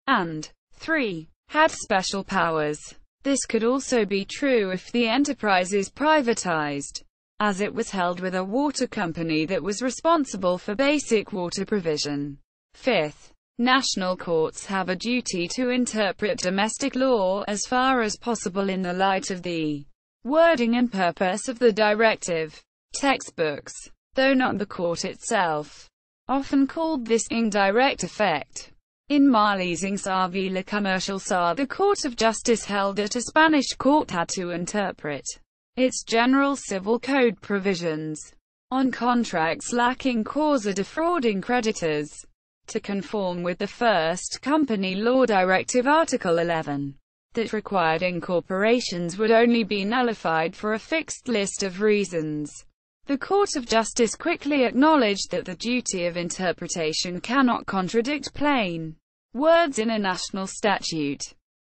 and 3. Had special powers. This could also be true if the enterprise is privatized, as it was held with a water company that was responsible for basic water provision. Fifth, national courts have a duty to interpret domestic law as far as possible in the light of the wording and purpose of the directive. Textbooks, though not the court itself, often called this indirect effect. In Marlesing Sa v. La Commercial Sa, the Court of Justice held that a Spanish court had to interpret its general civil code provisions on contracts lacking cause or defrauding creditors to conform with the first Company Law Directive Article 11, that required incorporations would only be nullified for a fixed list of reasons. The Court of Justice quickly acknowledged that the duty of interpretation cannot contradict plain words in a national statute.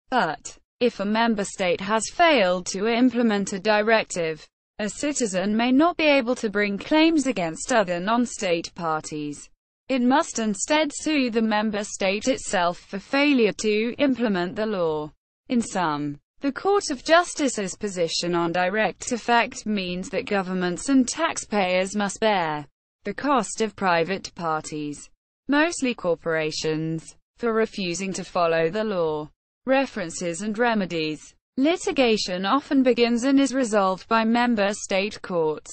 But, if a member state has failed to implement a directive, a citizen may not be able to bring claims against other non-state parties. It must instead sue the member state itself for failure to implement the law. In sum, the Court of Justice's position on direct effect means that governments and taxpayers must bear the cost of private parties, mostly corporations, for refusing to follow the law. References and remedies. Litigation often begins and is resolved by member state courts.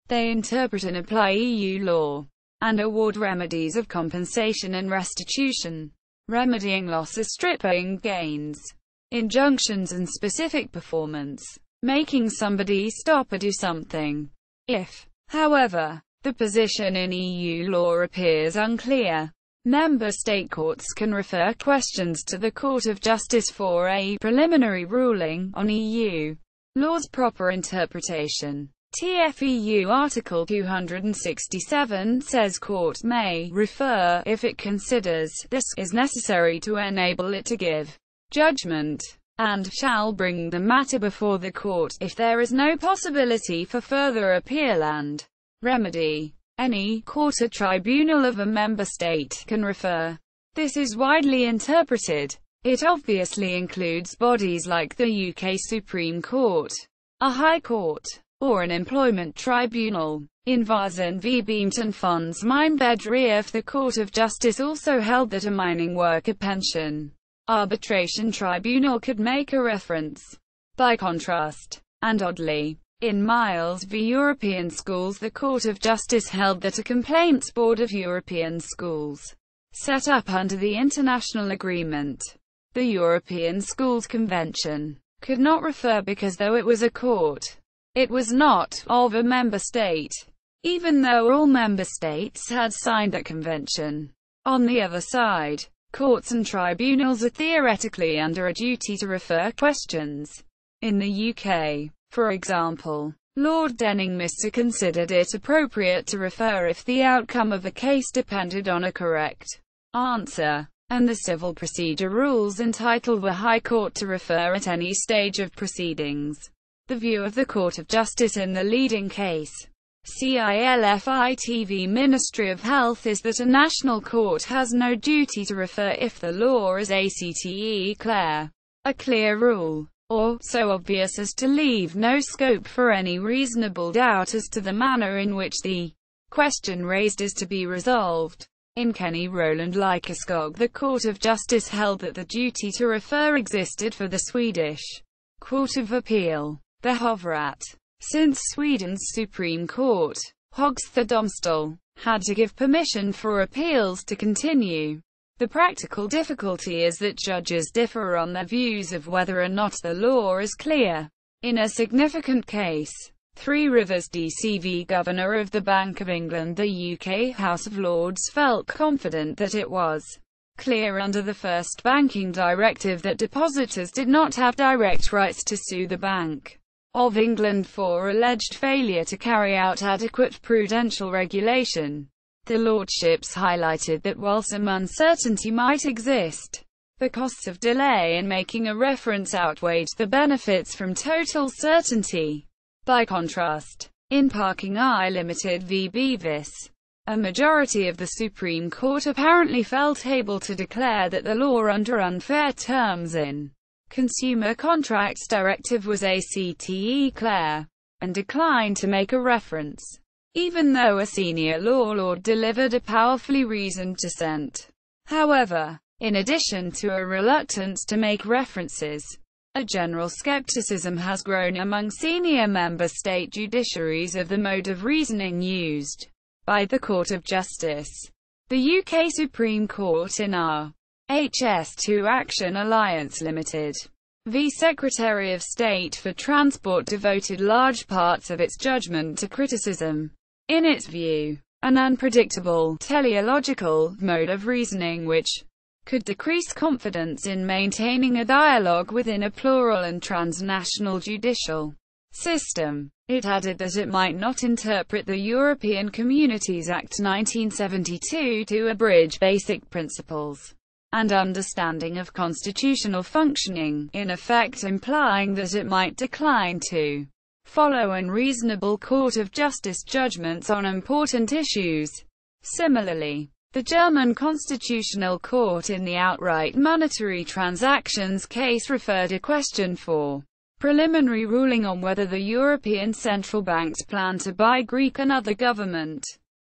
They interpret and apply EU law, and award remedies of compensation and restitution, remedying losses, stripping gains, injunctions and specific performance, making somebody stop or do something. If, however, the position in EU law appears unclear, member state courts can refer questions to the Court of Justice for a preliminary ruling on EU law's proper interpretation. TFEU Article 267 says court may refer if it considers this is necessary to enable it to give judgment, and shall bring the matter before the court if there is no possibility for further appeal and remedy. Any court or tribunal of a member state can refer. This is widely interpreted. It obviously includes bodies like the UK Supreme Court, a High Court, or an employment tribunal. In Varzan v. Beampton Fonds Mynbedriaf, the Court of Justice also held that a mining worker pension arbitration tribunal could make a reference. By contrast, and oddly, in Miles v. European Schools, the Court of Justice held that a complaints board of European schools, set up under the international agreement, the European Schools Convention, could not refer because though it was a court, it was not of a member state, even though all member states had signed that convention. On the other side, courts and tribunals are theoretically under a duty to refer questions. In the UK, for example, Lord Denning-Mister considered it appropriate to refer if the outcome of a case depended on a correct answer, and the civil procedure rules entitle the High Court to refer at any stage of proceedings. The view of the Court of Justice in the leading case, CILFITV Ministry of Health, is that a national court has no duty to refer if the law is a clear rule, or so obvious as to leave no scope for any reasonable doubt as to the manner in which the question raised is to be resolved. In Kenny Roland Lyckerskog, the Court of Justice held that the duty to refer existed for the Swedish Court of Appeal, the Hovrätt, since Sweden's Supreme Court, Högsta domstol, had to give permission for appeals to continue. The practical difficulty is that judges differ on their views of whether or not the law is clear. In a significant case, Three Rivers DCV Governor of the Bank of England, the UK House of Lords felt confident that it was clear under the first banking directive that depositors did not have direct rights to sue the Bank of England for alleged failure to carry out adequate prudential regulation. The Lordships highlighted that while some uncertainty might exist, the costs of delay in making a reference outweighed the benefits from total certainty. By contrast, in Parking I Limited v. Beavis, a majority of the Supreme Court apparently felt able to declare that the law under unfair terms in Consumer Contracts Directive was ACTE clear, and declined to make a reference, even though a senior law lord delivered a powerfully reasoned dissent. However, in addition to a reluctance to make references, a general skepticism has grown among senior member state judiciaries of the mode of reasoning used by the Court of Justice. The UK Supreme Court in R. HS2 Action Alliance Limited v. Secretary of State for Transport devoted large parts of its judgment to criticism. In its view, an unpredictable, teleological mode of reasoning which could decrease confidence in maintaining a dialogue within a plural and transnational judicial system. It added that it might not interpret the European Communities Act 1972 to abridge basic principles and understanding of constitutional functioning, in effect implying that it might decline to follow unreasonable Court of Justice judgments on important issues. Similarly, the German Constitutional Court in the outright monetary transactions case referred a question for preliminary ruling on whether the European Central Bank's plan to buy Greek and other government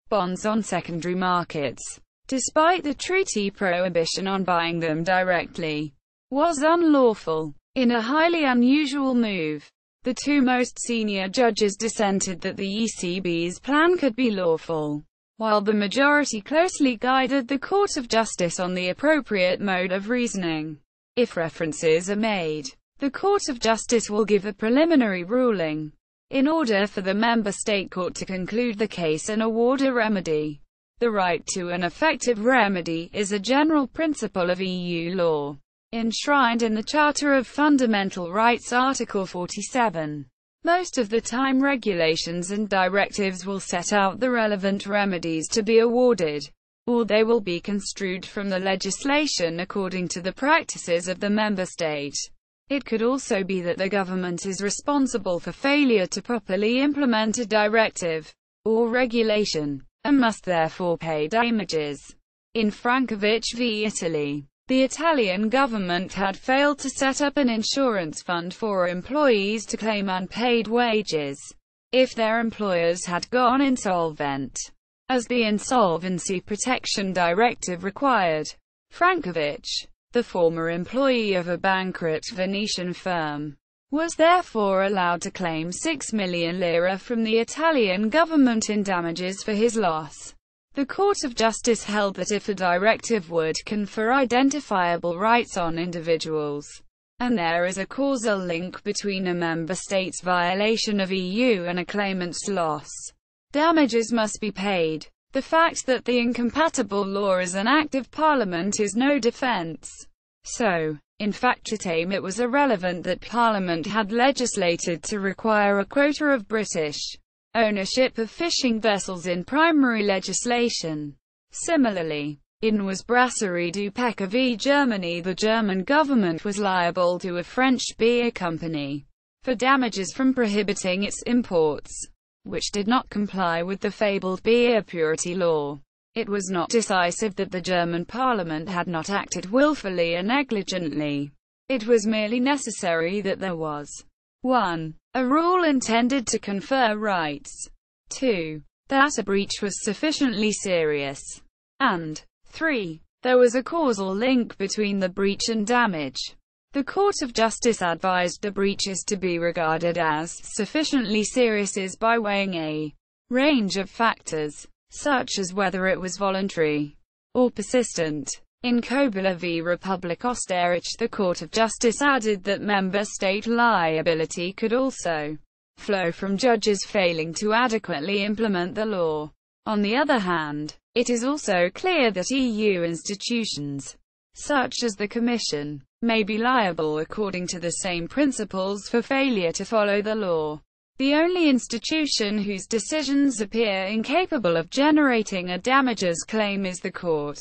bonds on secondary markets, despite the treaty prohibition on buying them directly, was unlawful. In a highly unusual move, the two most senior judges dissented that the ECB's plan could be lawful, while the majority closely guided the Court of Justice on the appropriate mode of reasoning. If references are made, the Court of Justice will give a preliminary ruling, in order for the member state court to conclude the case and award a remedy. The right to an effective remedy is a general principle of EU law, enshrined in the Charter of Fundamental Rights Article 47. Most of the time regulations and directives will set out the relevant remedies to be awarded, or they will be construed from the legislation according to the practices of the member state. It could also be that the government is responsible for failure to properly implement a directive or regulation, and must therefore pay damages. In Frankovic v. Italy, the Italian government had failed to set up an insurance fund for employees to claim unpaid wages if their employers had gone insolvent, as the Insolvency Protection Directive required. Frankovic, the former employee of a bankrupt Venetian firm, was therefore allowed to claim 6 million lire from the Italian government in damages for his loss. The Court of Justice held that if a directive would confer identifiable rights on individuals, and there is a causal link between a member state's violation of EU and a claimant's loss, damages must be paid. The fact that the incompatible law is an act of Parliament is no defence. So, in factutem it was irrelevant that Parliament had legislated to require a quota of British ownership of fishing vessels in primary legislation. Similarly, in was Brasserie du Pecca v. Germany, the German government was liable to a French beer company for damages from prohibiting its imports, which did not comply with the fabled beer purity law. It was not decisive that the German parliament had not acted willfully or negligently. It was merely necessary that there was 1. A rule intended to confer rights, 2. That a breach was sufficiently serious, and 3. There was a causal link between the breach and damage. The Court of Justice advised a breach is to be regarded as sufficiently serious by weighing a range of factors, such as whether it was voluntary or persistent, In Kobler v. Republic Österreich, the Court of Justice added that member state liability could also flow from judges failing to adequately implement the law. On the other hand, it is also clear that EU institutions, such as the Commission, may be liable according to the same principles for failure to follow the law. The only institution whose decisions appear incapable of generating a damages claim is the Court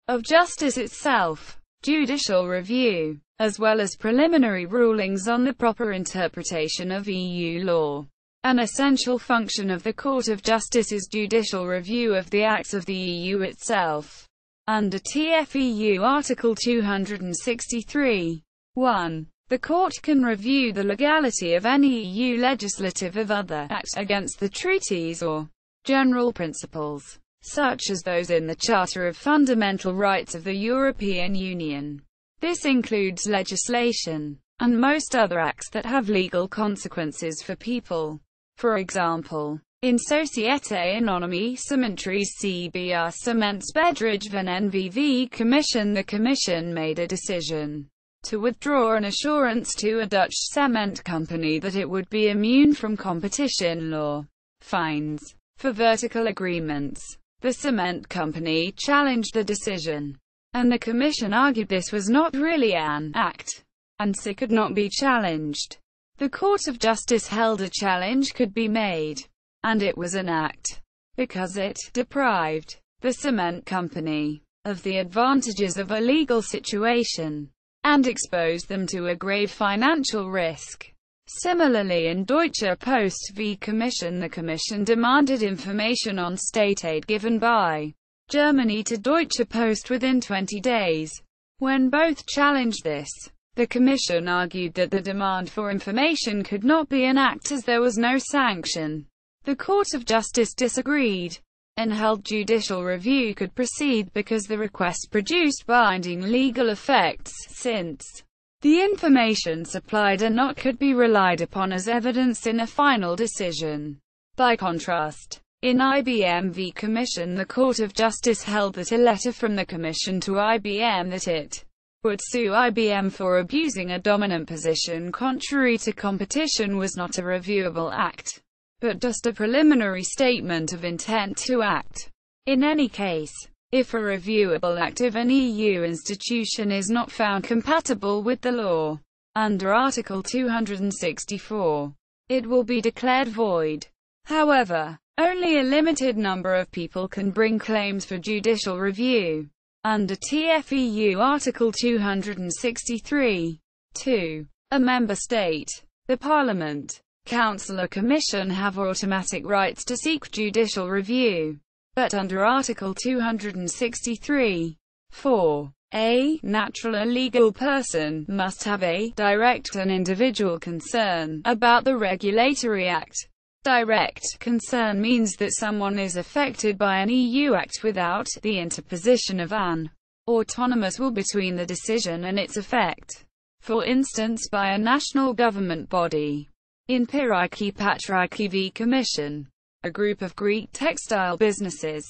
of Justice itself. Judicial review, as well as preliminary rulings on the proper interpretation of EU law. An essential function of the Court of Justice is judicial review of the acts of the EU itself. Under TFEU Article 263. 1. The Court can review the legality of any EU legislative or other act against the treaties or general principles, such as those in the Charter of Fundamental Rights of the European Union. This includes legislation, and most other acts that have legal consequences for people. For example, in Société Anonyme Cementeries CBR Cementsbedrijven NVV Commission, the Commission made a decision to withdraw an assurance to a Dutch cement company that it would be immune from competition law fines for vertical agreements. The cement company challenged the decision, and the Commission argued this was not really an act, and so could not be challenged. The Court of Justice held a challenge could be made, and it was an act, because it deprived the cement company of the advantages of a legal situation, and exposed them to a grave financial risk. Similarly, in Deutsche Post v. Commission, the Commission demanded information on state aid given by Germany to Deutsche Post within 20 days. When both challenged this, the Commission argued that the demand for information could not be an act as there was no sanction. The Court of Justice disagreed, and held judicial review could proceed because the request produced binding legal effects, since the information supplied or not could be relied upon as evidence in a final decision. By contrast, in IBM v. Commission, the Court of Justice held that a letter from the Commission to IBM that it would sue IBM for abusing a dominant position contrary to competition was not a reviewable act, but just a preliminary statement of intent to act. In any case, if a reviewable act of an EU institution is not found compatible with the law, under Article 264, it will be declared void. However, only a limited number of people can bring claims for judicial review. Under TFEU Article 263. 2. A member state, the Parliament, Council or Commission have automatic rights to seek judicial review. But under Article 263. 4. A natural or legal person must have a direct and individual concern about the regulatory act. Direct concern means that someone is affected by an EU act without the interposition of an autonomous will between the decision and its effect. For instance, by a national government body. In Pyrrhiki Patriki v. Commission, a group of Greek textile businesses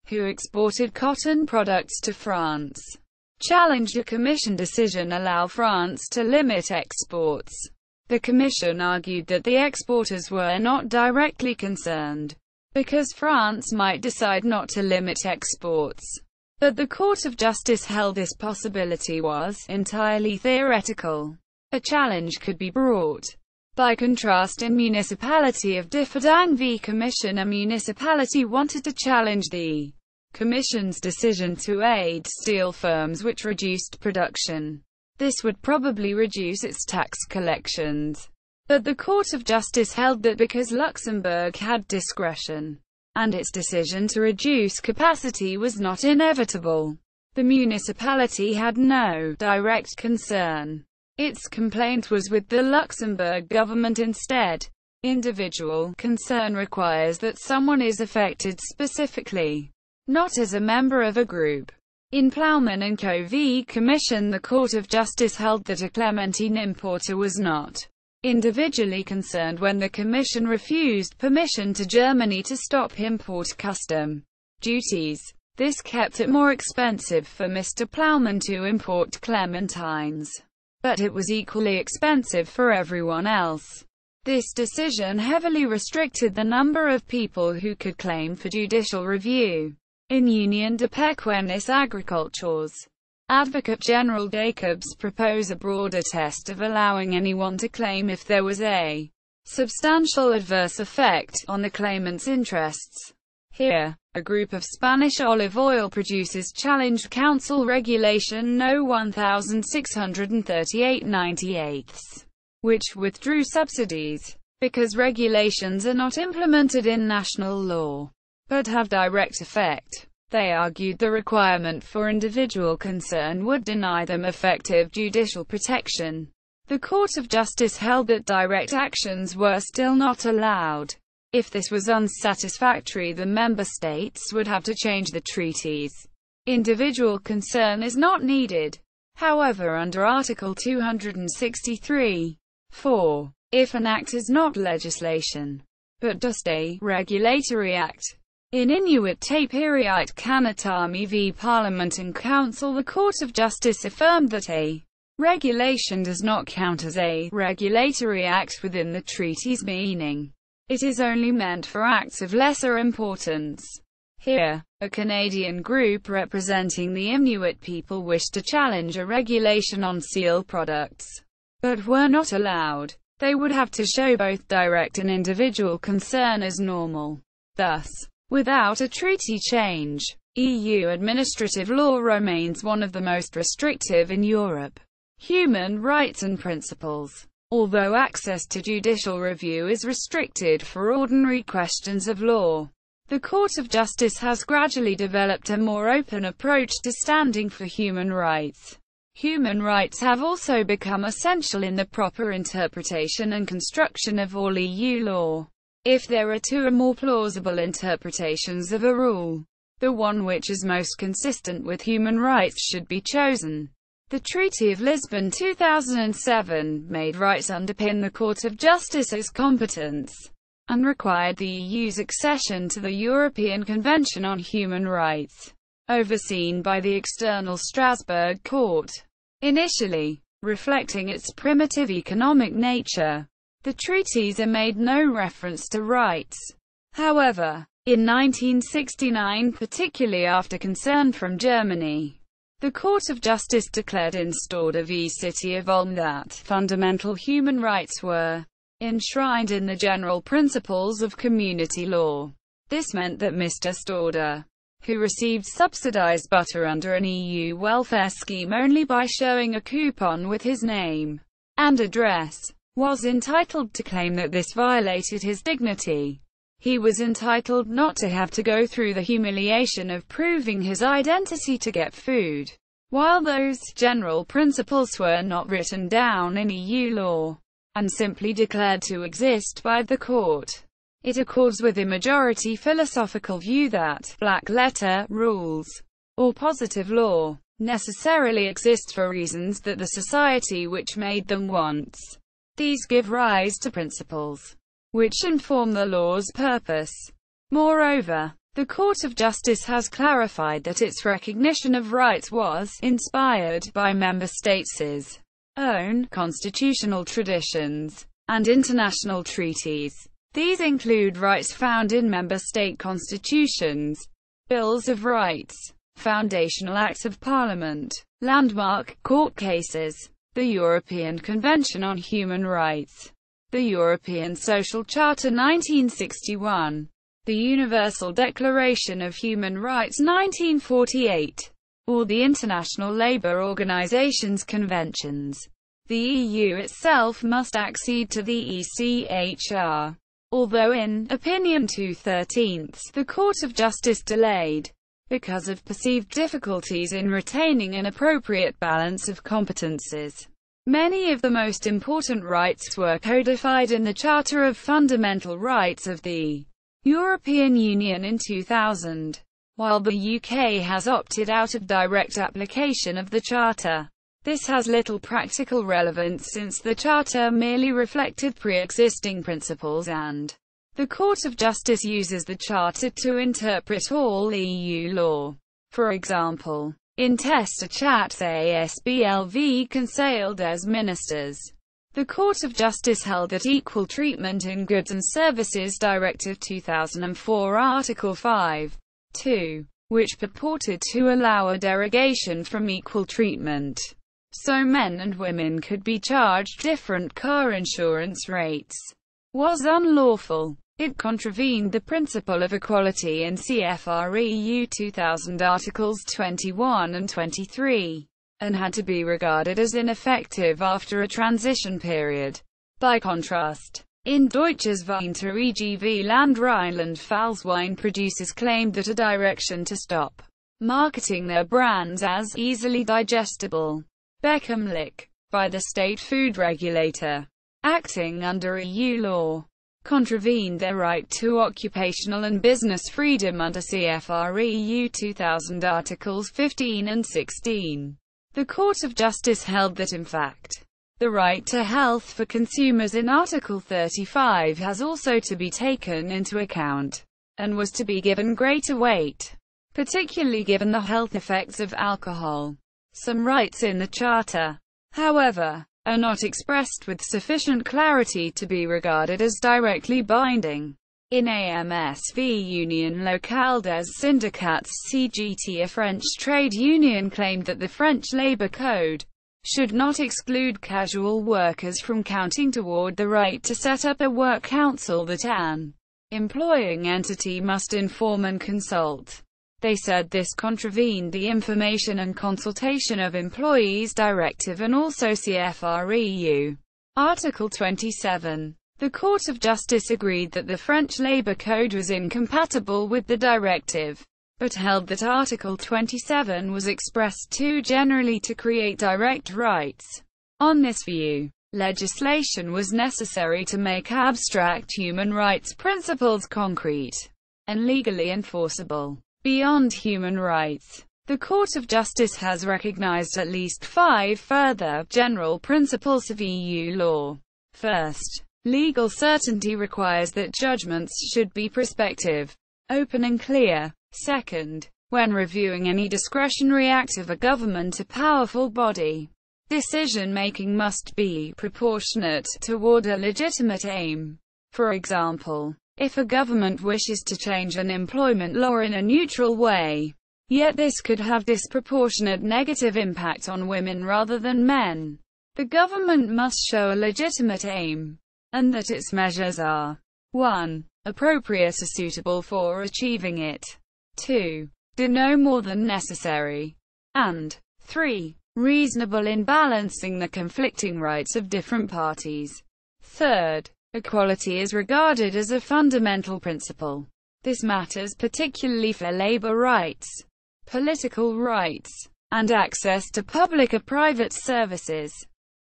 who exported cotton products to France challenged a Commission decision allow France to limit exports. The Commission argued that the exporters were not directly concerned, because France might decide not to limit exports. But the Court of Justice held this possibility was entirely theoretical. A challenge could be brought. By contrast, in Municipality of Differdang v. Commission, a municipality wanted to challenge the Commission's decision to aid steel firms which reduced production. This would probably reduce its tax collections. But the Court of Justice held that because Luxembourg had discretion, and its decision to reduce capacity was not inevitable, the municipality had no direct concern. Its complaint was with the Luxembourg government instead. Individual concern requires that someone is affected specifically, not as a member of a group. In Plowman & Co. v. Commission, the Court of Justice held that a clementine importer was not individually concerned when the Commission refused permission to Germany to stop import custom duties. This kept it more expensive for Mr. Plowman to import clementines, but it was equally expensive for everyone else. This decision heavily restricted the number of people who could claim for judicial review. In Union de Pequeñas Agricultores, Advocate General Jacobs proposed a broader test of allowing anyone to claim if there was a substantial adverse effect on the claimant's interests. Here, a group of Spanish olive oil producers challenged Council Regulation No. 1638/98, which withdrew subsidies. Because regulations are not implemented in national law, but have direct effect, they argued the requirement for individual concern would deny them effective judicial protection. The Court of Justice held that direct actions were still not allowed. If this was unsatisfactory, the member states would have to change the treaties. Individual concern is not needed. However, under Article 263(4), if an act is not legislation, but just a regulatory act, in Inuit Tapiriite Kanatami v. Parliament and Council, the Court of Justice affirmed that a regulation does not count as a regulatory act within the treaty's meaning. It is only meant for acts of lesser importance. Here, a Canadian group representing the Inuit people wished to challenge a regulation on seal products, but were not allowed. They would have to show both direct and individual concern as normal. Thus, without a treaty change, EU administrative law remains one of the most restrictive in Europe. Human rights and principles. Although access to judicial review is restricted for ordinary questions of law, the Court of Justice has gradually developed a more open approach to standing for human rights. Human rights have also become essential in the proper interpretation and construction of all EU law. If there are two or more plausible interpretations of a rule, the one which is most consistent with human rights should be chosen. The Treaty of Lisbon 2007 made rights underpin the Court of Justice's competence, and required the EU's accession to the European Convention on Human Rights, overseen by the external Strasbourg Court. Initially, reflecting its primitive economic nature, the treaties made no reference to rights. However, in 1969, particularly after concern from Germany, the Court of Justice declared in Stauder v. City of Ulm that fundamental human rights were enshrined in the general principles of community law. This meant that Mr. Stauder, who received subsidized butter under an EU welfare scheme only by showing a coupon with his name and address, was entitled to claim that this violated his dignity. He was entitled not to have to go through the humiliation of proving his identity to get food. While those general principles were not written down in EU law, and simply declared to exist by the court, it accords with a majority philosophical view that black-letter rules, or positive law, necessarily exist for reasons that the society which made them wants. These give rise to principles, which inform the law's purpose. Moreover, the Court of Justice has clarified that its recognition of rights was inspired by member states' own constitutional traditions and international treaties. These include rights found in member state constitutions, bills of rights, foundational acts of parliament, landmark court cases, the European Convention on Human Rights, the European Social Charter 1961, the Universal Declaration of Human Rights 1948, or the International Labour Organization's conventions. The EU itself must accede to the ECHR. Although in Opinion 2/13, the Court of Justice delayed, because of perceived difficulties in retaining an appropriate balance of competences. Many of the most important rights were codified in the Charter of Fundamental Rights of the European Union in 2000, while the UK has opted out of direct application of the Charter. This has little practical relevance since the Charter merely reflected pre-existing principles and the Court of Justice uses the Charter to interpret all EU law. For example, in Testa Chats ASBLV Conselho des Ministers, the Court of Justice held that Equal Treatment in Goods and Services Directive 2004 Article 5(2), which purported to allow a derogation from equal treatment, so men and women could be charged different car insurance rates, was unlawful. It contravened the principle of equality in CFR-EU 2000 Articles 21 and 23, and had to be regarded as ineffective after a transition period. By contrast, in Deutsches Weinter EGV Land Rheinland-Pfalz, wine producers claimed that a direction to stop marketing their brands as easily digestible Bekömmlich by the state food regulator, acting under EU law, contravened their right to occupational and business freedom under CFR-EU 2000 Articles 15 and 16. The Court of Justice held that in fact, the right to health for consumers in Article 35 has also to be taken into account, and was to be given greater weight, particularly given the health effects of alcohol. Some rights in the Charter, however, are not expressed with sufficient clarity to be regarded as directly binding. In AMS v Union Locale des Syndicats CGT, a French trade union claimed that the French Labour Code should not exclude casual workers from counting toward the right to set up a work council that an employing entity must inform and consult. They said this contravened the Information and Consultation of Employees Directive and also CFR-EU Article 27. The Court of Justice agreed that the French Labour Code was incompatible with the directive, but held that Article 27 was expressed too generally to create direct rights. On this view, legislation was necessary to make abstract human rights principles concrete and legally enforceable. Beyond human rights, the Court of Justice has recognized at least 5 further general principles of EU law. First, legal certainty requires that judgments should be prospective, open and clear. Second, when reviewing any discretionary act of a government or powerful body, decision-making must be proportionate toward a legitimate aim. For example, if a government wishes to change an employment law in a neutral way, yet this could have disproportionate negative impact on women rather than men, the government must show a legitimate aim, and that its measures are 1. Appropriate or suitable for achieving it, 2. Do no more than necessary, and 3. Reasonable in balancing the conflicting rights of different parties. Third, equality is regarded as a fundamental principle. This matters particularly for labor rights, political rights, and access to public or private services.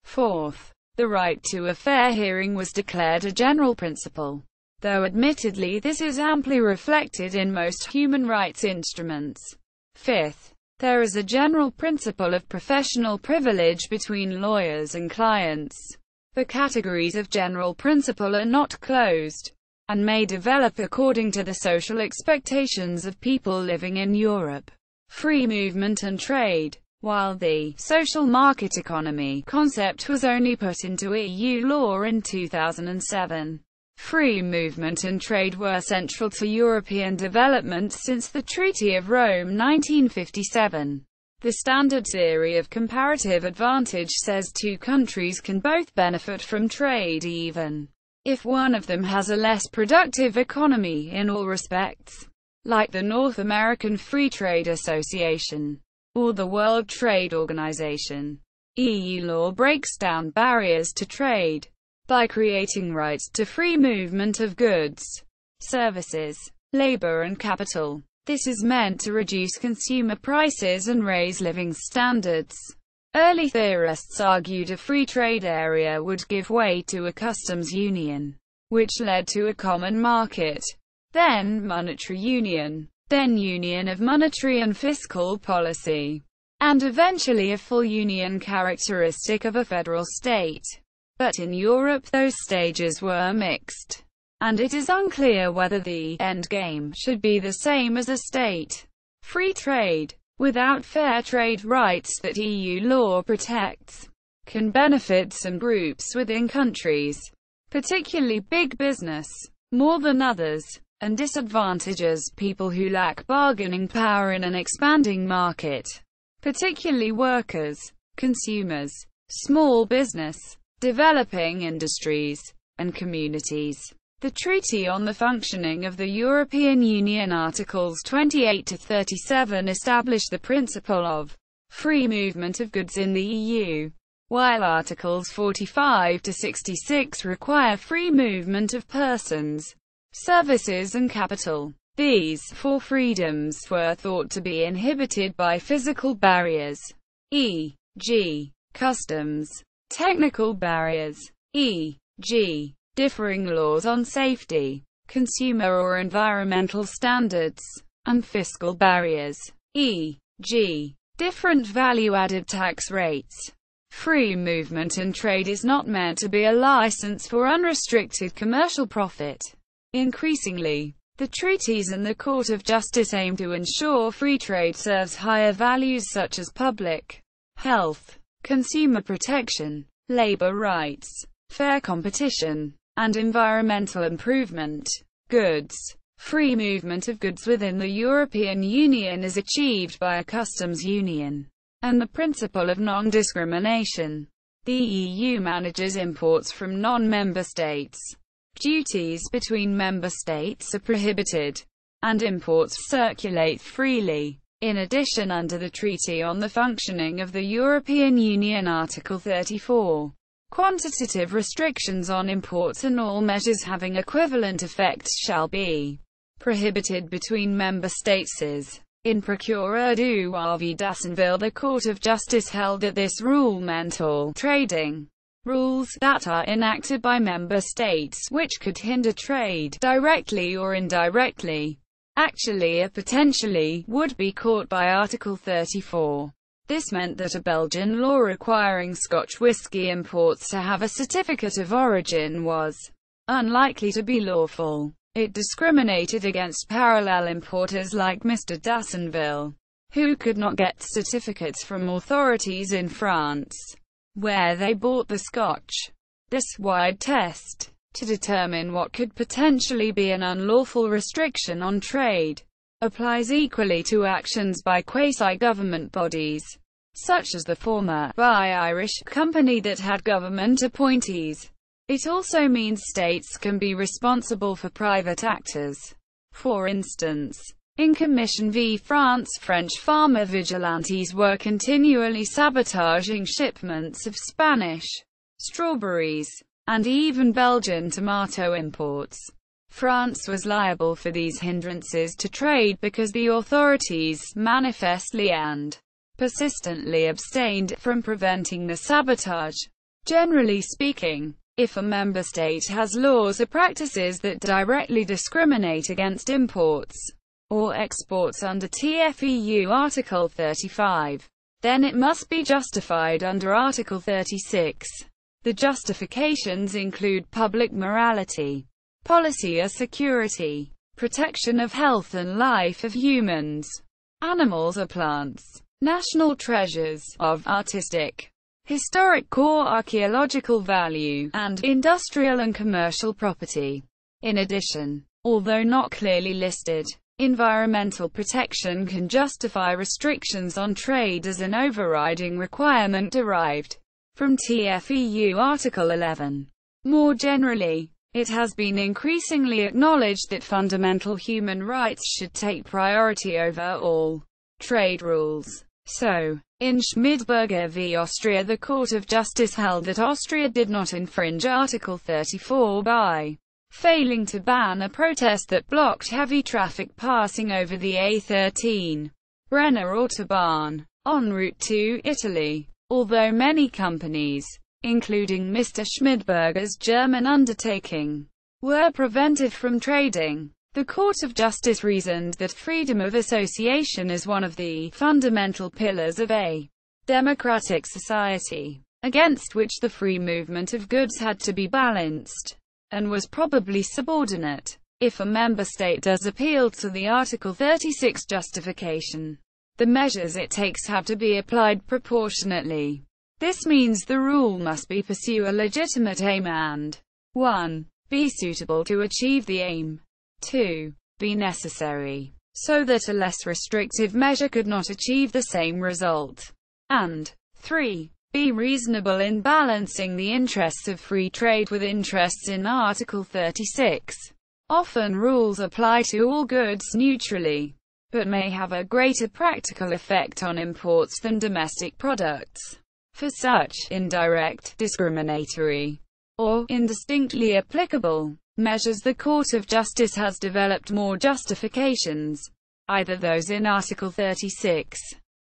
Fourth, the right to a fair hearing was declared a general principle, though admittedly this is amply reflected in most human rights instruments. Fifth, there is a general principle of professional privilege between lawyers and clients. The categories of general principle are not closed, and may develop according to the social expectations of people living in Europe. Free movement and trade. While the social market economy concept was only put into EU law in 2007, free movement and trade were central to European development since the Treaty of Rome 1957. The standard theory of comparative advantage says two countries can both benefit from trade even if one of them has a less productive economy in all respects, like the North American Free Trade Association or the World Trade Organization. EU law breaks down barriers to trade by creating rights to free movement of goods, services, labor and capital. This is meant to reduce consumer prices and raise living standards. Early theorists argued a free trade area would give way to a customs union, which led to a common market, then monetary union, then union of monetary and fiscal policy, and eventually a full union characteristic of a federal state. But in Europe those stages were mixed, and it is unclear whether the end game should be the same as a state. Free trade without fair trade rights that EU law protects, can benefit some groups within countries, particularly big business, more than others, and disadvantages people who lack bargaining power in an expanding market, particularly workers, consumers, small business, developing industries, and communities. The Treaty on the Functioning of the European Union Articles 28 to 37 establish the principle of free movement of goods in the EU, while Articles 45 to 66 require free movement of persons, services and capital. These four freedoms were thought to be inhibited by physical barriers, e.g., customs, technical barriers, e.g., differing laws on safety, consumer or environmental standards, and fiscal barriers, e.g., different value-added tax rates. Free movement and trade is not meant to be a license for unrestricted commercial profit. Increasingly, the treaties and the Court of Justice aim to ensure free trade serves higher values such as public health, consumer protection, labor rights, fair competition, and environmental improvement. Goods. Free movement of goods within the European Union is achieved by a customs union and the principle of non-discrimination. The EU manages imports from non-member states. Duties between member states are prohibited, and imports circulate freely. In addition, under the Treaty on the Functioning of the European Union Article 34, quantitative restrictions on imports and all measures having equivalent effects shall be prohibited between member states. In Procureur du Roi v Dassenville, the Court of Justice held that this rule meant all trading rules that are enacted by member states which could hinder trade, directly or indirectly, actually or potentially, would be caught by Article 34. This meant that a Belgian law requiring Scotch whisky imports to have a certificate of origin was unlikely to be lawful. It discriminated against parallel importers like Mr. Dassenville, who could not get certificates from authorities in France, where they bought the Scotch. This wide test, to determine what could potentially be an unlawful restriction on trade, applies equally to actions by quasi-government bodies, such as the former Buy Irish company that had government appointees. It also means states can be responsible for private actors. For instance, in Commission v France, French farmer vigilantes were continually sabotaging shipments of Spanish strawberries, and even Belgian tomato imports. France was liable for these hindrances to trade because the authorities manifestly and persistently abstained from preventing the sabotage. Generally speaking, if a member state has laws or practices that directly discriminate against imports or exports under TFEU Article 35, then it must be justified under Article 36. The justifications include public morality, policy or security, protection of health and life of humans, animals or plants, national treasures, of artistic, historic or archaeological value, and industrial and commercial property. In addition, although not clearly listed, environmental protection can justify restrictions on trade as an overriding requirement derived from TFEU Article 11. More generally, it has been increasingly acknowledged that fundamental human rights should take priority over all trade rules. So, in Schmidberger v. Austria, the Court of Justice held that Austria did not infringe Article 34 by failing to ban a protest that blocked heavy traffic passing over the A13 Brenner Autobahn en route to Italy. Although many companies, including Mr. Schmidberger's German undertaking, were prevented from trading, the Court of Justice reasoned that freedom of association is one of the fundamental pillars of a democratic society, against which the free movement of goods had to be balanced, and was probably subordinate. If a member state does appeal to the Article 36 justification, the measures it takes have to be applied proportionately. This means the rule must be pursue a legitimate aim and 1. Be suitable to achieve the aim. 2. Be necessary, so that a less restrictive measure could not achieve the same result. And 3. Be reasonable in balancing the interests of free trade with interests in Article 36. Often rules apply to all goods neutrally, but may have a greater practical effect on imports than domestic products. For such indirect, discriminatory, or indistinctly applicable measures, the Court of Justice has developed more justifications, either those in Article 36,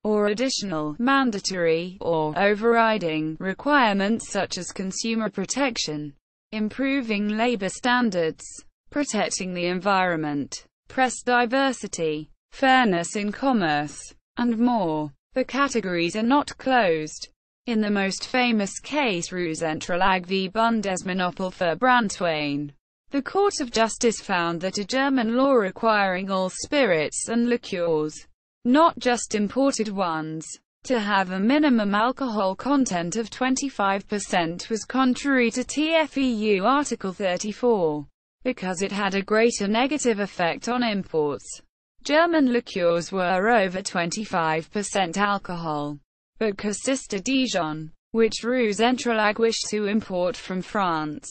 or additional, mandatory, or overriding requirements such as consumer protection, improving labor standards, protecting the environment, press diversity, fairness in commerce, and more. The categories are not closed. In the most famous case Ruhmesentrelag v. Bundesmonopol für Branntwein, the Court of Justice found that a German law requiring all spirits and liqueurs, not just imported ones, to have a minimum alcohol content of 25% was contrary to TFEU Article 34, because it had a greater negative effect on imports. German liqueurs were over 25% alcohol, but Cassis de Dijon, which Ruhmesentrelag wished to import from France,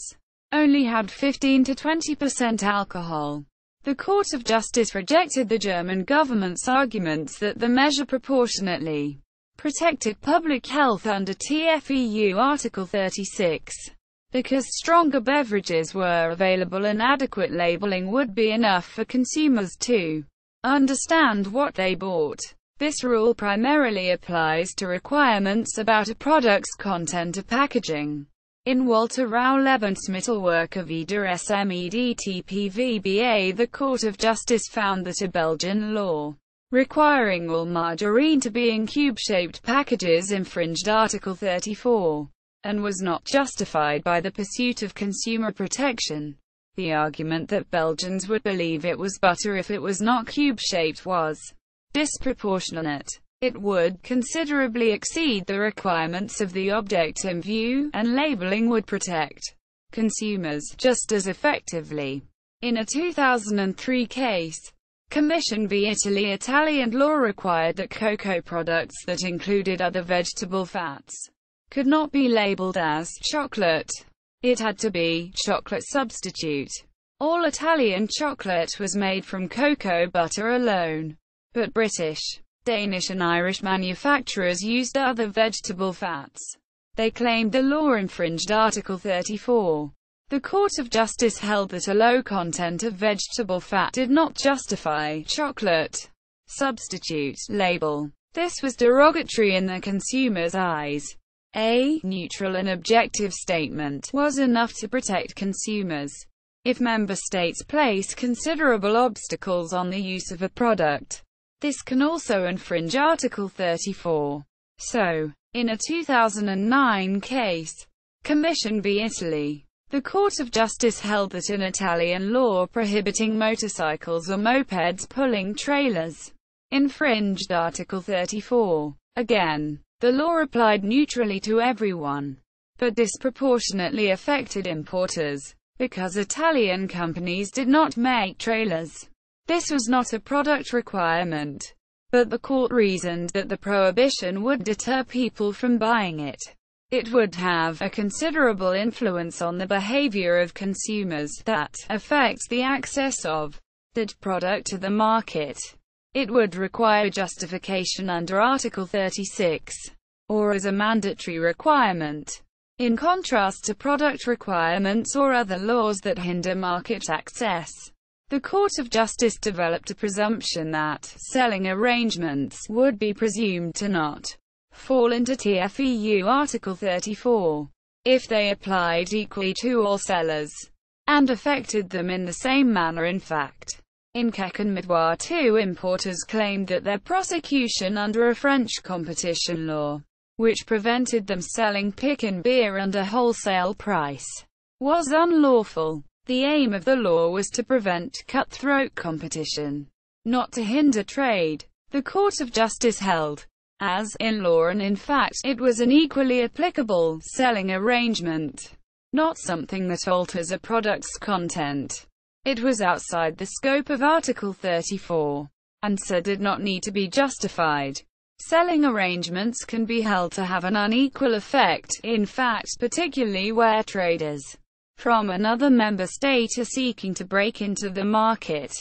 only had 15 to 20% alcohol. The Court of Justice rejected the German government's arguments that the measure proportionately protected public health under TFEU Article 36. Because stronger beverages were available and adequate labeling would be enough for consumers to understand what they bought. This rule primarily applies to requirements about a product's content or packaging. In Walter Rau Lebensmittelwerke wie der SMEDTPVBA, the Court of Justice found that a Belgian law requiring all margarine to be in cube-shaped packages infringed Article 34, and was not justified by the pursuit of consumer protection. The argument that Belgians would believe it was butter if it was not cube-shaped was disproportionate. It would considerably exceed the requirements of the object in view, and labeling would protect consumers just as effectively. In a 2003 case, Commission v. Italy, Italian law required that cocoa products that included other vegetable fats could not be labeled as chocolate. It had to be chocolate substitute. All Italian chocolate was made from cocoa butter alone. But British, Danish and Irish manufacturers used other vegetable fats. They claimed the law infringed Article 34. The Court of Justice held that a low content of vegetable fat did not justify chocolate substitute label. This was derogatory in the consumer's eyes. A neutral and objective statement was enough to protect consumers. If member states place considerable obstacles on the use of a product, this can also infringe Article 34. So, in a 2009 case, Commission v. Italy, the Court of Justice held that an Italian law prohibiting motorcycles or mopeds pulling trailers infringed Article 34. Again, the law applied neutrally to everyone, but disproportionately affected importers, because Italian companies did not make trailers. This was not a product requirement, but the court reasoned that the prohibition would deter people from buying it. It would have a considerable influence on the behavior of consumers that affects the access of that product to the market. It would require justification under Article 36, or as a mandatory requirement. In contrast to product requirements or other laws that hinder market access, the Court of Justice developed a presumption that selling arrangements would be presumed to not fall into TFEU Article 34 if they applied equally to all sellers and affected them in the same manner. In fact, in Quecq-en-Midway, two importers claimed that their prosecution under a French competition law, which prevented them selling pick-and beer under wholesale price, was unlawful. The aim of the law was to prevent cutthroat competition, not to hinder trade. The Court of Justice held, as, in law and in fact, it was an equally applicable selling arrangement, not something that alters a product's content. It was outside the scope of Article 34, and so did not need to be justified. Selling arrangements can be held to have an unequal effect, in fact, particularly where traders from another member state are seeking to break into the market.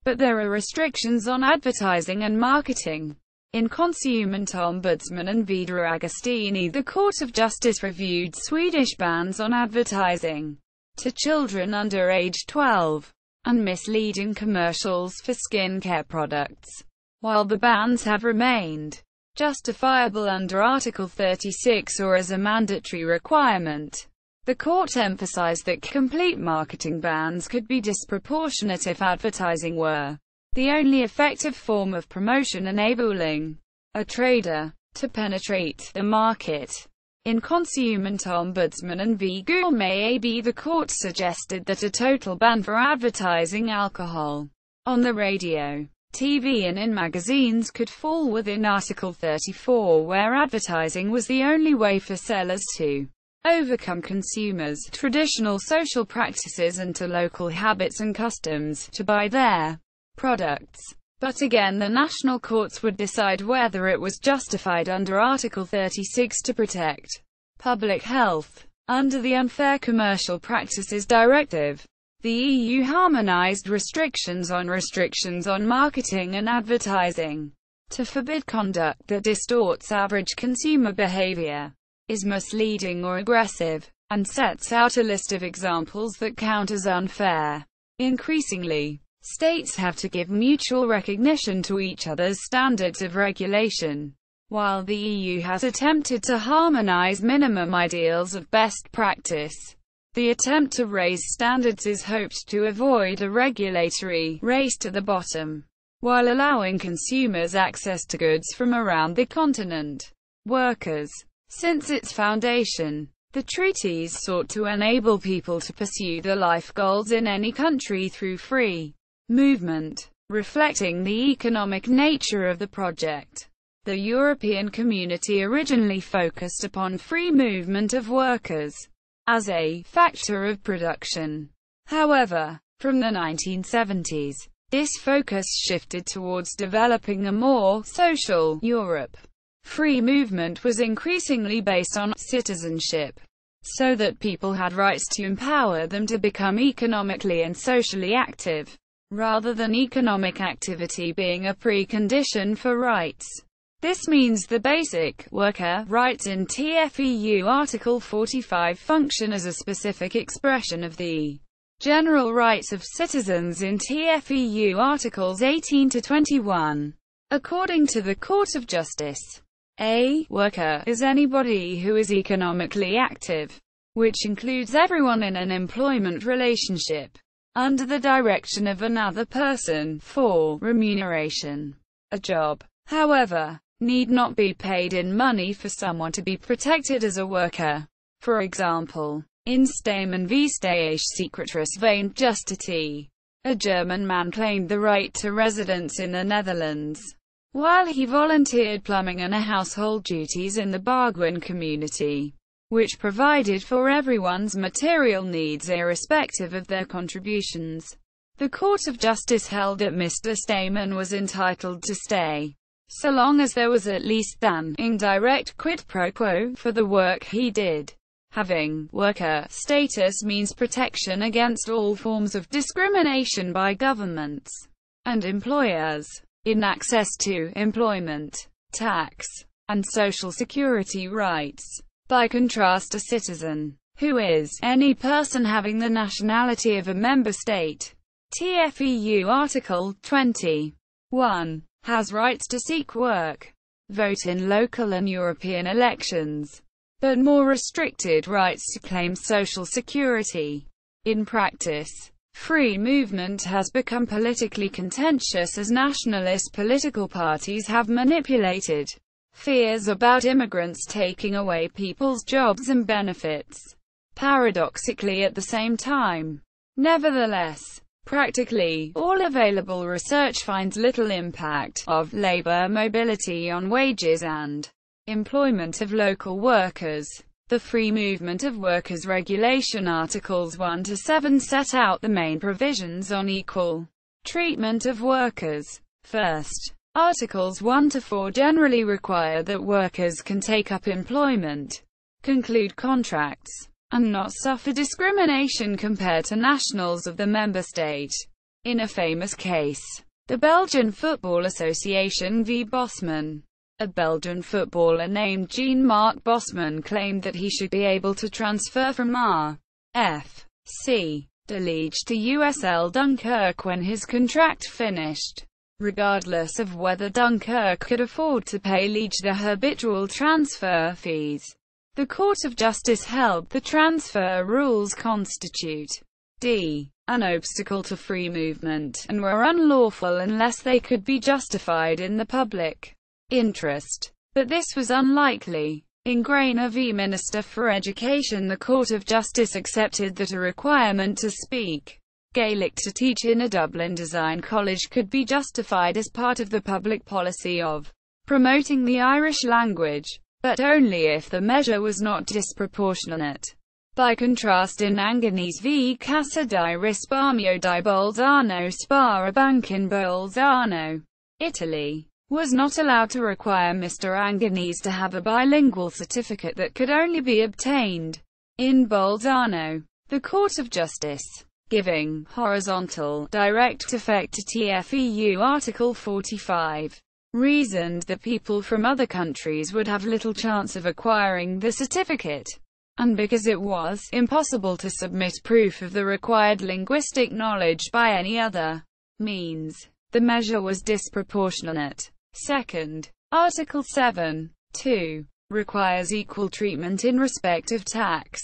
But there are restrictions on advertising and marketing. In Konsumentombudsmannen v. Agostini, the Court of Justice reviewed Swedish bans on advertising to children under age 12, and misleading commercials for skincare products. While the bans have remained justifiable under Article 36 or as a mandatory requirement, the court emphasized that complete marketing bans could be disproportionate if advertising were the only effective form of promotion enabling a trader to penetrate the market. In Konsumentombudsmannen v. Gourmet AB, the court suggested that a total ban for advertising alcohol on the radio, TV and in magazines could fall within Article 34, where advertising was the only way for sellers to overcome consumers' traditional social practices and to local habits and customs to buy their products. But again, the national courts would decide whether it was justified under Article 36 to protect public health. Under the Unfair Commercial Practices Directive, the EU harmonized restrictions on marketing and advertising to forbid conduct that distorts average consumer behavior, is misleading or aggressive, and sets out a list of examples that count as unfair. Increasingly, states have to give mutual recognition to each other's standards of regulation. While the EU has attempted to harmonize minimum ideals of best practice, the attempt to raise standards is hoped to avoid a regulatory race to the bottom, while allowing consumers access to goods from around the continent. Workers. Since its foundation, the treaties sought to enable people to pursue their life goals in any country through free movement, reflecting the economic nature of the project. The European Community originally focused upon free movement of workers as a factor of production. However, from the 1970s, this focus shifted towards developing a more social Europe. Free movement was increasingly based on citizenship, so that people had rights to empower them to become economically and socially active, rather than economic activity being a precondition for rights. This means the basic worker rights in TFEU Article 45 function as a specific expression of the general rights of citizens in TFEU Articles 18 to 21. According to the Court of Justice, a worker is anybody who is economically active, which includes everyone in an employment relationship, under the direction of another person, for remuneration. A job, however, need not be paid in money for someone to be protected as a worker. For example, in Stamen v. Staatssekretariatsverein Justitie, a German man claimed the right to residence in the Netherlands, while he volunteered plumbing and household duties in the Bargwin community, which provided for everyone's material needs irrespective of their contributions. The Court of Justice held that Mr. Stamen was entitled to stay, so long as there was at least an indirect quid pro quo for the work he did. Having worker status means protection against all forms of discrimination by governments and employers in access to employment, tax, and social security rights. By contrast, a citizen, who is any person having the nationality of a member state, TFEU Article 21, has rights to seek work, vote in local and European elections, but more restricted rights to claim social security. In practice, free movement has become politically contentious as nationalist political parties have manipulated fears about immigrants taking away people's jobs and benefits, paradoxically at the same time. Nevertheless, Practically all available research finds little impact of labor mobility on wages and employment of local workers. The Free Movement of Workers Regulation Articles 1 to 7 set out the main provisions on equal treatment of workers. First, Articles 1 to 4 generally require that workers can take up employment, conclude contracts, and not suffer discrimination compared to nationals of the member state. In a famous case, the Belgian Football Association v. Bosman, a Belgian footballer named Jean-Marc Bosman claimed that he should be able to transfer from R.F.C. de Liege to USL Dunkirk when his contract finished, regardless of whether Dunkirk could afford to pay Liege the habitual transfer fees. The Court of Justice held the transfer rules constitute an obstacle to free movement, and were unlawful unless they could be justified in the public interest. But this was unlikely. In Grainer v. Minister for Education, the Court of Justice accepted that a requirement to speak Gaelic to teach in a Dublin design college could be justified as part of the public policy of promoting the Irish language, but only if the measure was not disproportionate. By contrast, in Anganese v. Casa di Risparmio di Bolzano, Spara Bank in Bolzano, Italy, was not allowed to require Mr. Anganese to have a bilingual certificate that could only be obtained in Bolzano. The Court of Justice, giving horizontal, direct effect to TFEU Article 45, reasoned that people from other countries would have little chance of acquiring the certificate, and because it was impossible to submit proof of the required linguistic knowledge by any other means, the measure was disproportionate. Second, Article 7(2) requires equal treatment in respect of tax.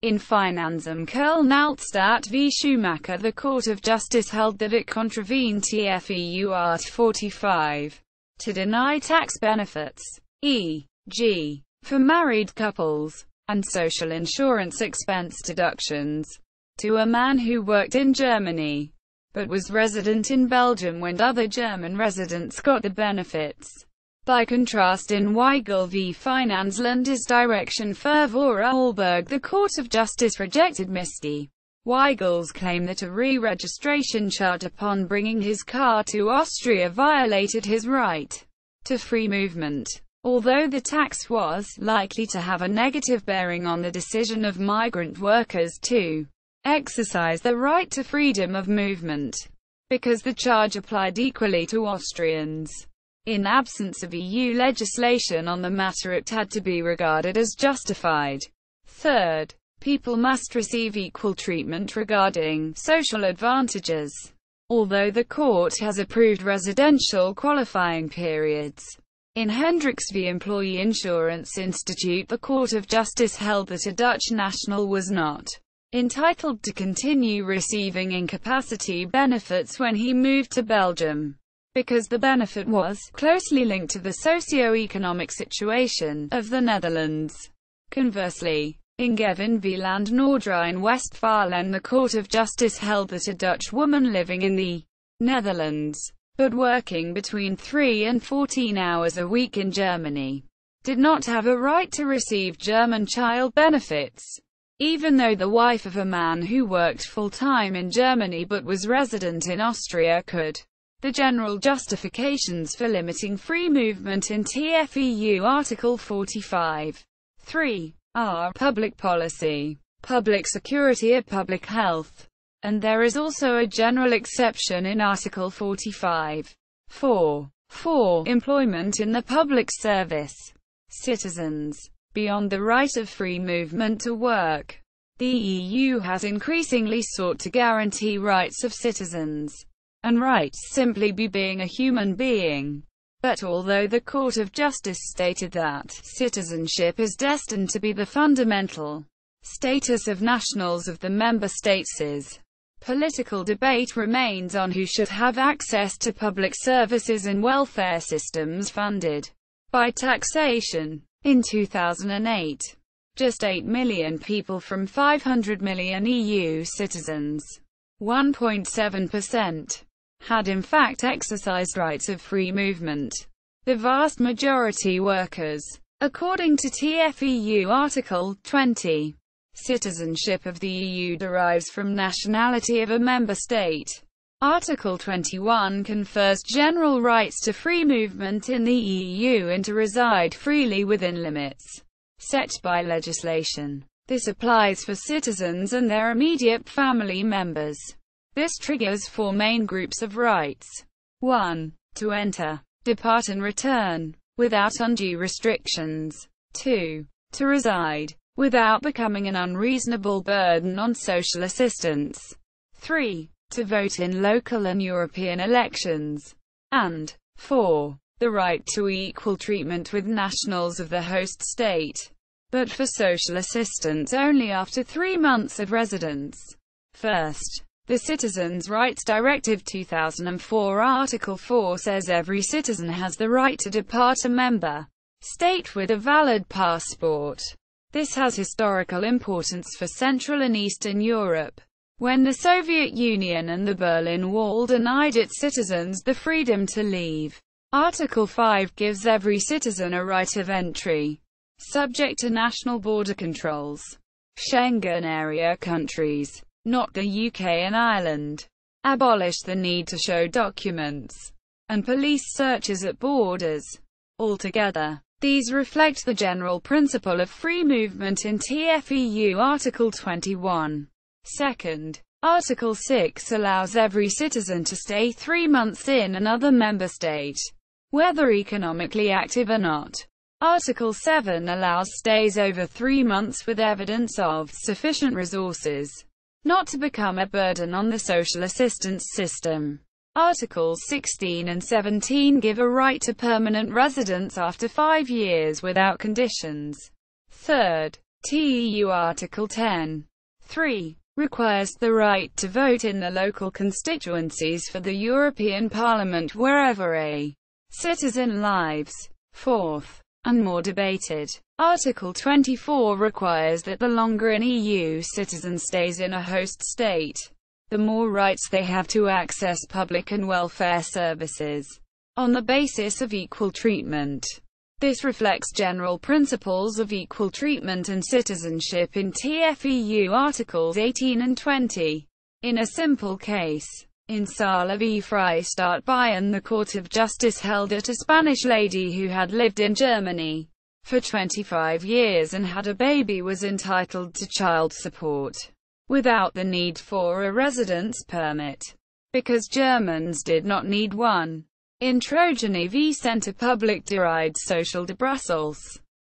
In Finanzam Köln-Altstadt v. Schumacher, the Court of Justice held that it contravened TFEU Art. 45 to deny tax benefits, e.g., for married couples, and social insurance expense deductions, to a man who worked in Germany, but was resident in Belgium when other German residents got the benefits. By contrast, in Weigel v. Finanzlandesdirektion für Vorarlberg, the Court of Justice rejected Mr. Weigel's claim that a re-registration charge upon bringing his car to Austria violated his right to free movement. Although the tax was likely to have a negative bearing on the decision of migrant workers to exercise their right to freedom of movement, because the charge applied equally to Austrians. In absence of EU legislation on the matter, it had to be regarded as justified. Third, people must receive equal treatment regarding social advantages. Although the court has approved residential qualifying periods, in Hendricks v. Employee Insurance Institute, the Court of Justice held that a Dutch national was not entitled to continue receiving incapacity benefits when he moved to Belgium, because the benefit was closely linked to the socio-economic situation of the Netherlands. Conversely, in Gevin v. Land Noordrijn-Westfalen, the Court of Justice held that a Dutch woman living in the Netherlands, but working between 3 and 14 hours a week in Germany, did not have a right to receive German child benefits, even though the wife of a man who worked full-time in Germany but was resident in Austria could. The general justifications for limiting free movement in TFEU Article 45 (3) are public policy, public security or public health, and there is also a general exception in Article 45 (4) for employment in the public service. Citizens, beyond the right of free movement to work, the EU has increasingly sought to guarantee rights of citizens, and rights simply by being a human being. But although the Court of Justice stated that citizenship is destined to be the fundamental status of nationals of the member states, political debate remains on who should have access to public services and welfare systems funded by taxation. In 2008, just 8 million people from 500 million EU citizens 1.7%, had in fact exercised rights of free movement. The vast majority workers. According to TFEU Article 20, citizenship of the EU derives from nationality of a member state. Article 21 confers general rights to free movement in the EU and to reside freely within limits set by legislation. This applies for citizens and their immediate family members. This triggers four main groups of rights. 1. To enter, depart and return, without undue restrictions. 2. To reside, without becoming an unreasonable burden on social assistance. 3. To vote in local and European elections. And 4. The right to equal treatment with nationals of the host state, but for social assistance only after 3 months of residence. First, the Citizens' Rights Directive 2004 Article 4 says every citizen has the right to depart a member state with a valid passport. This has historical importance for Central and Eastern Europe, when the Soviet Union and the Berlin Wall denied its citizens the freedom to leave. Article 5 gives every citizen a right of entry, subject to national border controls. Schengen area countries, not the UK and Ireland, abolished the need to show documents and police searches at borders. Altogether, these reflect the general principle of free movement in TFEU Article 21. Second, Article 6 allows every citizen to stay 3 months in another member state, whether economically active or not. Article 7 allows stays over 3 months with evidence of sufficient resources not to become a burden on the social assistance system. Articles 16 and 17 give a right to permanent residence after 5 years without conditions. Third, TEU Article 10. 3. Requires the right to vote in the local constituencies for the European Parliament wherever a citizen lives. Fourth, and more debated, Article 24 requires that the longer an EU citizen stays in a host state, the more rights they have to access public and welfare services, on the basis of equal treatment. This reflects general principles of equal treatment and citizenship in TFEU Articles 18 and 20. In a simple case, in Sala v. Freistaat Bayern, the Court of Justice held that a Spanish lady who had lived in Germany for 25 years and had a baby was entitled to child support without the need for a residence permit, because Germans did not need one. In Trojany v. Centre Public de Ride Social de Brussels,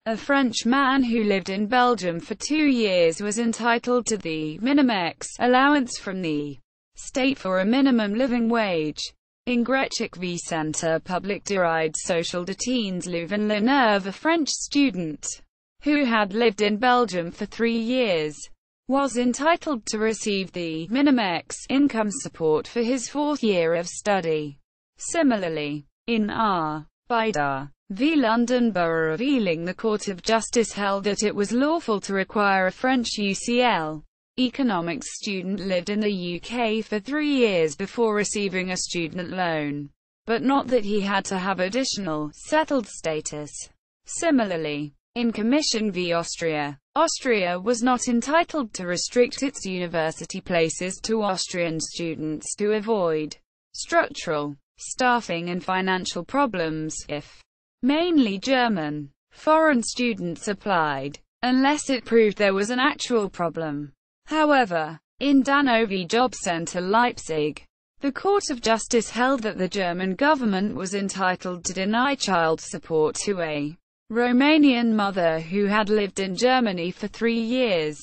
a French man who lived in Belgium for 2 years was entitled to the Minimex allowance from the state for a minimum living wage. In Grechik v. Centre Public de Ride Social de Teens Louvain-la-Neuve, a French student who had lived in Belgium for 3 years was entitled to receive the Minimex income support for his 4th year of study. Similarly, in R. Bidar v. London Borough of Ealing, the Court of Justice held that it was lawful to require a French UCL economics student lived in the UK for 3 years before receiving a student loan, but not that he had to have additional settled status. Similarly, in Commission v. Austria, Austria was not entitled to restrict its university places to Austrian students to avoid structural, staffing and financial problems if mainly German foreign students applied, unless it proved there was an actual problem. However, in Dano v. Jobcenter Leipzig, the Court of Justice held that the German government was entitled to deny child support to a Romanian mother who had lived in Germany for 3 years,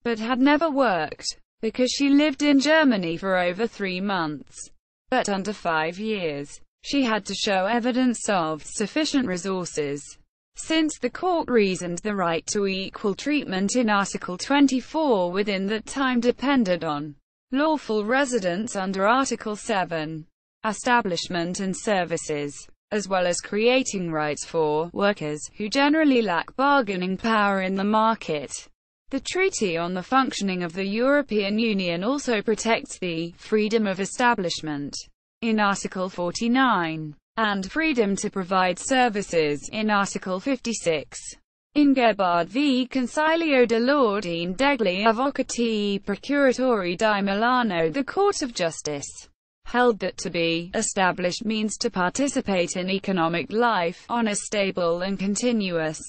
but had never worked, because she lived in Germany for over 3 months, but under 5 years. She had to show evidence of sufficient resources. Since the court reasoned the right to equal treatment in Article 24 within that time depended on lawful residence under Article 7, establishment and services, as well as creating rights for workers who generally lack bargaining power in the market. The Treaty on the Functioning of the European Union also protects the freedom of establishment in Article 49, and freedom to provide services in Article 56. In Gebhard v. Consiglio dell'Ordine degli Avvocati Procuratori di Milano, the Court of Justice held that to be established means to participate in economic life on a stable and continuous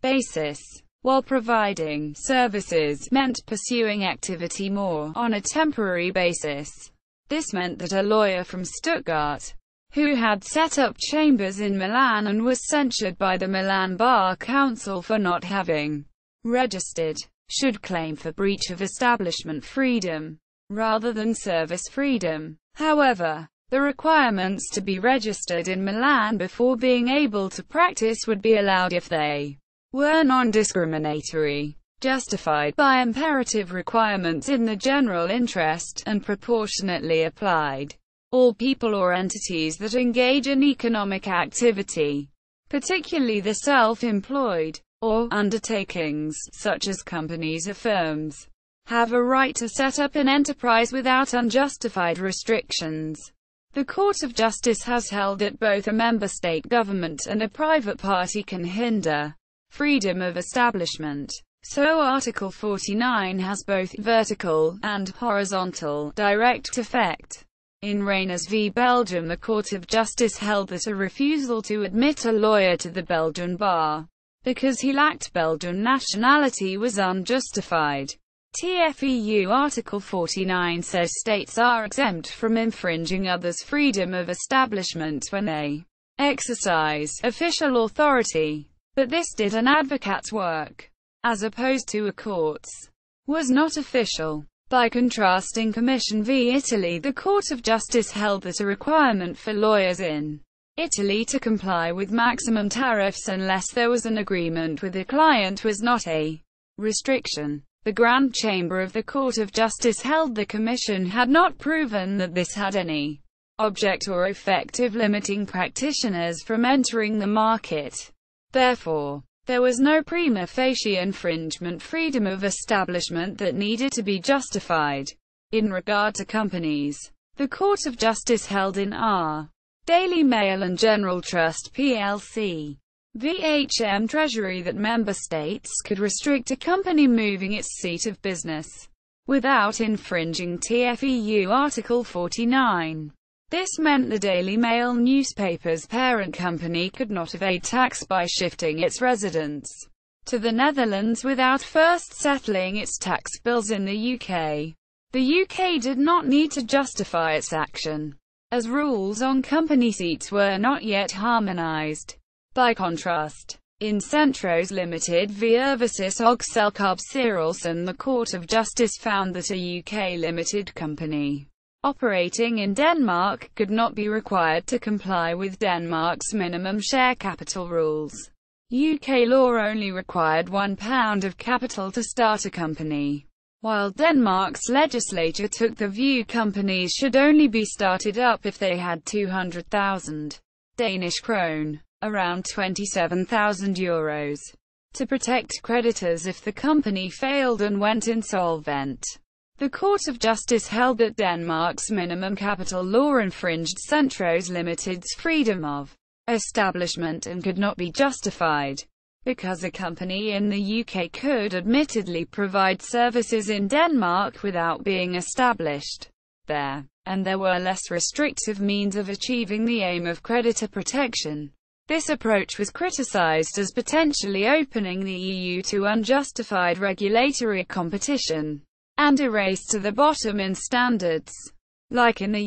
basis, while providing services meant pursuing activity more on a temporary basis. This meant that a lawyer from Stuttgart, who had set up chambers in Milan and was censured by the Milan Bar Council for not having registered, should claim for breach of establishment freedom, rather than service freedom. However, the requirements to be registered in Milan before being able to practice would be allowed if they were non-discriminatory, justified by imperative requirements in the general interest, and proportionately applied. All people or entities that engage in economic activity, particularly the self-employed, or undertakings, such as companies or firms, have a right to set up an enterprise without unjustified restrictions. The Court of Justice has held that both a member state government and a private party can hinder freedom of establishment. So Article 49 has both vertical and horizontal direct effect. In Reyners v. Belgium, the Court of Justice held that a refusal to admit a lawyer to the Belgian bar, because he lacked Belgian nationality, was unjustified. TFEU Article 49 says states are exempt from infringing others' freedom of establishment when they exercise official authority. But this did an advocate's work, as opposed to a court's, was not official. By contrasting Commission v. Italy, the Court of Justice held that a requirement for lawyers in Italy to comply with maximum tariffs unless there was an agreement with the client was not a restriction. The Grand Chamber of the Court of Justice held the Commission had not proven that this had any object or effect of limiting practitioners from entering the market. Therefore, there was no prima facie infringement freedom of establishment that needed to be justified. In regard to companies, the Court of Justice held in R. Daily Mail and General Trust plc. VHM Treasury that member states could restrict a company moving its seat of business without infringing TFEU Article 49. This meant the Daily Mail newspaper's parent company could not evade tax by shifting its residence to the Netherlands without first settling its tax bills in the UK. The UK did not need to justify its action, as rules on company seats were not yet harmonised. By contrast, in Centros Limited v. Ervisis Ogselkab Cyrilson, the Court of Justice found that a UK limited company operating in Denmark could not be required to comply with Denmark's minimum share capital rules. UK law only required £1 of capital to start a company, while Denmark's legislature took the view companies should only be started up if they had 200,000 Danish krone, around €27,000, to protect creditors if the company failed and went insolvent. The Court of Justice held that Denmark's minimum capital law infringed Centros Limited's freedom of establishment and could not be justified, because a company in the UK could admittedly provide services in Denmark without being established there, and there were less restrictive means of achieving the aim of creditor protection. This approach was criticized as potentially opening the EU to unjustified regulatory competition, and a race to the bottom in standards, like in the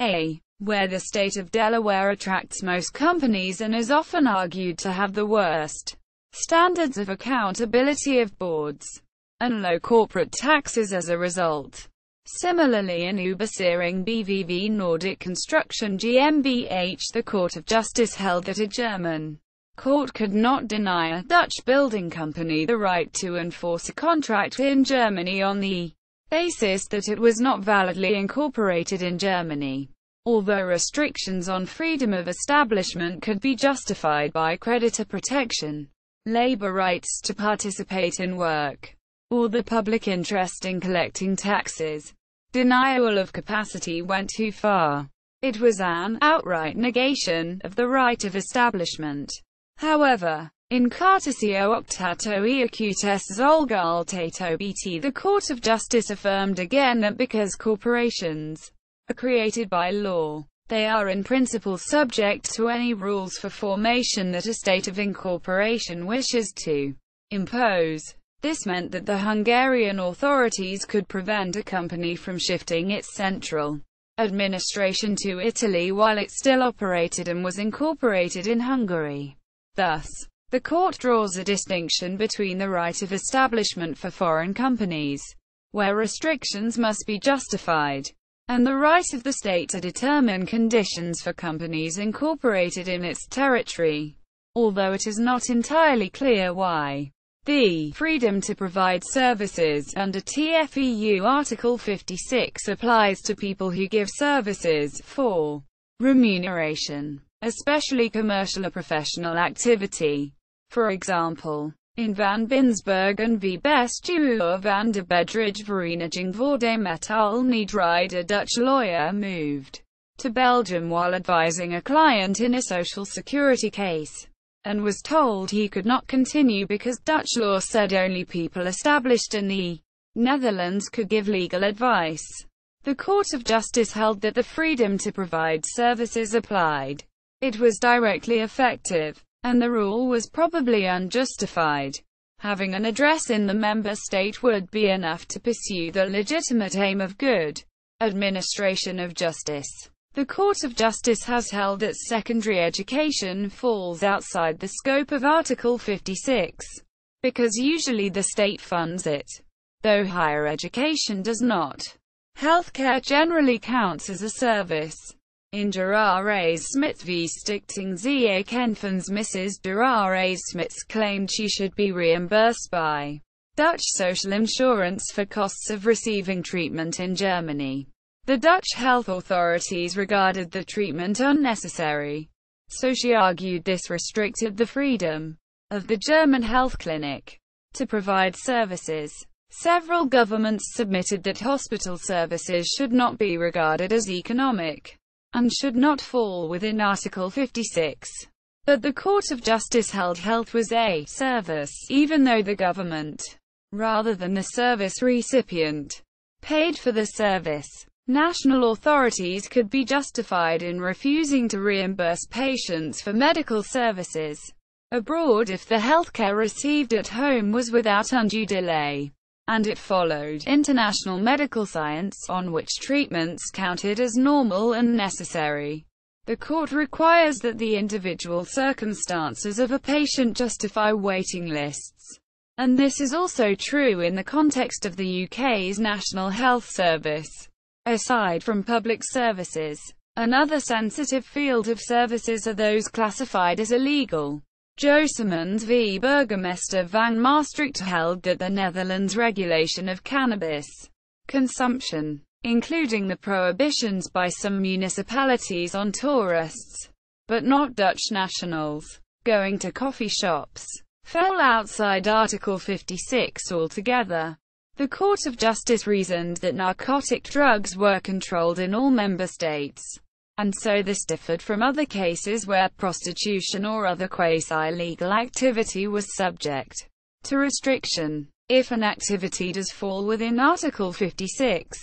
USA, where the state of Delaware attracts most companies and is often argued to have the worst standards of accountability of boards, and low corporate taxes as a result. Similarly, in Überseering BVV Nordic Construction GmbH, the Court of Justice held that a German court could not deny a Dutch building company the right to enforce a contract in Germany on the basis that it was not validly incorporated in Germany. Although restrictions on freedom of establishment could be justified by creditor protection, labor rights to participate in work, or the public interest in collecting taxes. Denial of capacity went too far. It was an outright negation of the right of establishment. However, in Cartesio octato eacutes zolgaltato bt, the Court of Justice affirmed again that because corporations are created by law, they are in principle subject to any rules for formation that a state of incorporation wishes to impose. This meant that the Hungarian authorities could prevent a company from shifting its central administration to Italy while it still operated and was incorporated in Hungary. Thus, the court draws a distinction between the right of establishment for foreign companies, where restrictions must be justified, and the right of the state to determine conditions for companies incorporated in its territory, although it is not entirely clear why. The freedom to provide services under TFEU Article 56 applies to people who give services for remuneration, especially commercial or professional activity. For example, in Van Binsbergen v. Bestuur van de bedrijfsvereniging voor de metalnedride, a Dutch lawyer moved to Belgium while advising a client in a social security case, and was told he could not continue because Dutch law said only people established in the Netherlands could give legal advice. The Court of Justice held that the freedom to provide services applied. It was directly effective, and the rule was probably unjustified. Having an address in the member state would be enough to pursue the legitimate aim of good administration of justice. The Court of Justice has held that secondary education falls outside the scope of Article 56, because usually the state funds it, though higher education does not. Healthcare generally counts as a service. In Durares-Smits v. Stichting Ziekenfonds, Mrs. Durares-Smits claimed she should be reimbursed by Dutch social insurance for costs of receiving treatment in Germany. The Dutch health authorities regarded the treatment unnecessary, so she argued this restricted the freedom of the German health clinic to provide services. Several governments submitted that hospital services should not be regarded as economic and should not fall within Article 56. But the Court of Justice held health was a service, even though the government, rather than the service recipient, paid for the service. National authorities could be justified in refusing to reimburse patients for medical services abroad if the healthcare received at home was without undue delay, and it followed international medical science, on which treatments counted as normal and necessary. The court requires that the individual circumstances of a patient justify waiting lists, and this is also true in the context of the UK's National Health Service. Aside from public services, another sensitive field of services are those classified as illegal. Josemans v. Burgemeester van Maastricht held that the Netherlands' regulation of cannabis consumption, including the prohibitions by some municipalities on tourists, but not Dutch nationals, going to coffee shops, fell outside Article 56 altogether. The Court of Justice reasoned that narcotic drugs were controlled in all member states, and so this differed from other cases where prostitution or other quasi-legal activity was subject to restriction. If an activity does fall within Article 56,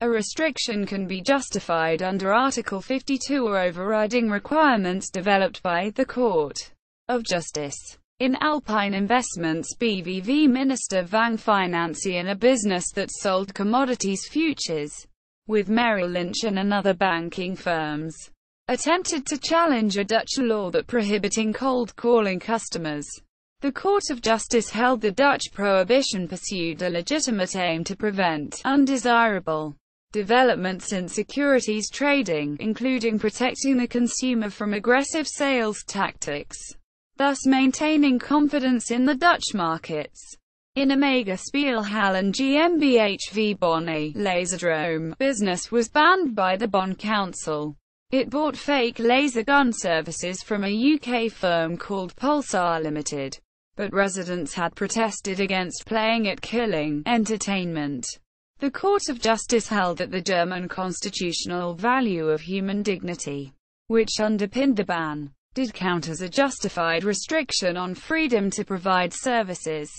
a restriction can be justified under Article 52 or overriding requirements developed by the Court of Justice. In Alpine Investments BVV, Minister van Financiën, a business that sold commodities futures with Merrill Lynch and other banking firms, attempted to challenge a Dutch law that prohibiting cold calling customers. The Court of Justice held the Dutch prohibition pursued a legitimate aim to prevent undesirable developments in securities trading, including protecting the consumer from aggressive sales tactics, thus maintaining confidence in the Dutch markets. In Omega Spielhallen GmbH v Bonn, a laserdrome business was banned by the Bonn Council. It bought fake laser gun services from a UK firm called Pulsar Limited. but residents had protested against playing at killing entertainment. The Court of Justice held that the German constitutional value of human dignity, which underpinned the ban, did count as a justified restriction on freedom to provide services.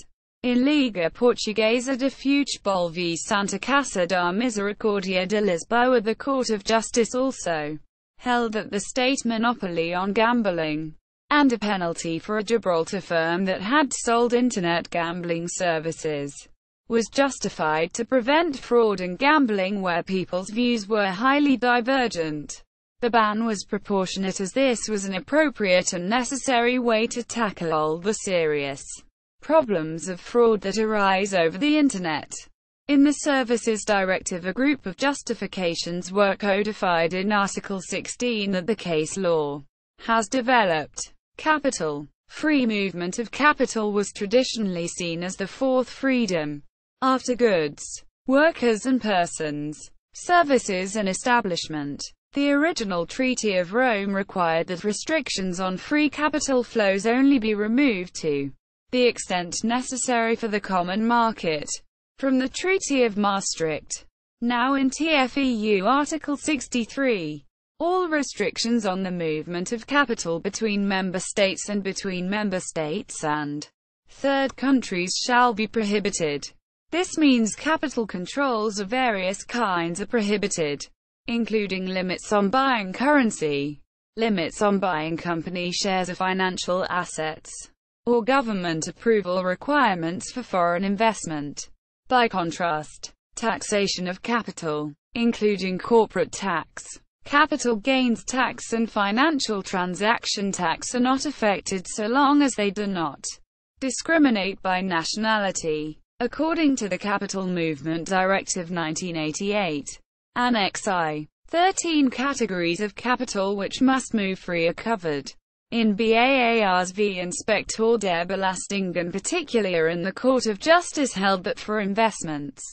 In Liga Portuguesa de Futebol v Santa Casa da Misericórdia de Lisboa, the Court of Justice also held that the state monopoly on gambling, and a penalty for a Gibraltar firm that had sold internet gambling services, was justified to prevent fraud and gambling where people's views were highly divergent. The ban was proportionate, as this was an appropriate and necessary way to tackle all the serious problems of fraud that arise over the Internet. In the Services Directive, a group of justifications were codified in Article 16 that the case law has developed. Capital. Free movement of capital was traditionally seen as the fourth freedom, after goods, workers and persons, services and establishment. The original Treaty of Rome required that restrictions on free capital flows only be removed to the extent necessary for the common market. From the Treaty of Maastricht, now in TFEU Article 63, all restrictions on the movement of capital between member states and between member states and third countries shall be prohibited. This means capital controls of various kinds are prohibited, including limits on buying currency, limits on buying company shares of financial assets, or government approval requirements for foreign investment. By contrast, taxation of capital, including corporate tax, capital gains tax and financial transaction tax, are not affected so long as they do not discriminate by nationality. According to the Capital Movement Directive 1988, Annex I, 13 categories of capital which must move free are covered in BAAR's v Inspector der Belastungen particular, and the Court of Justice held that for investments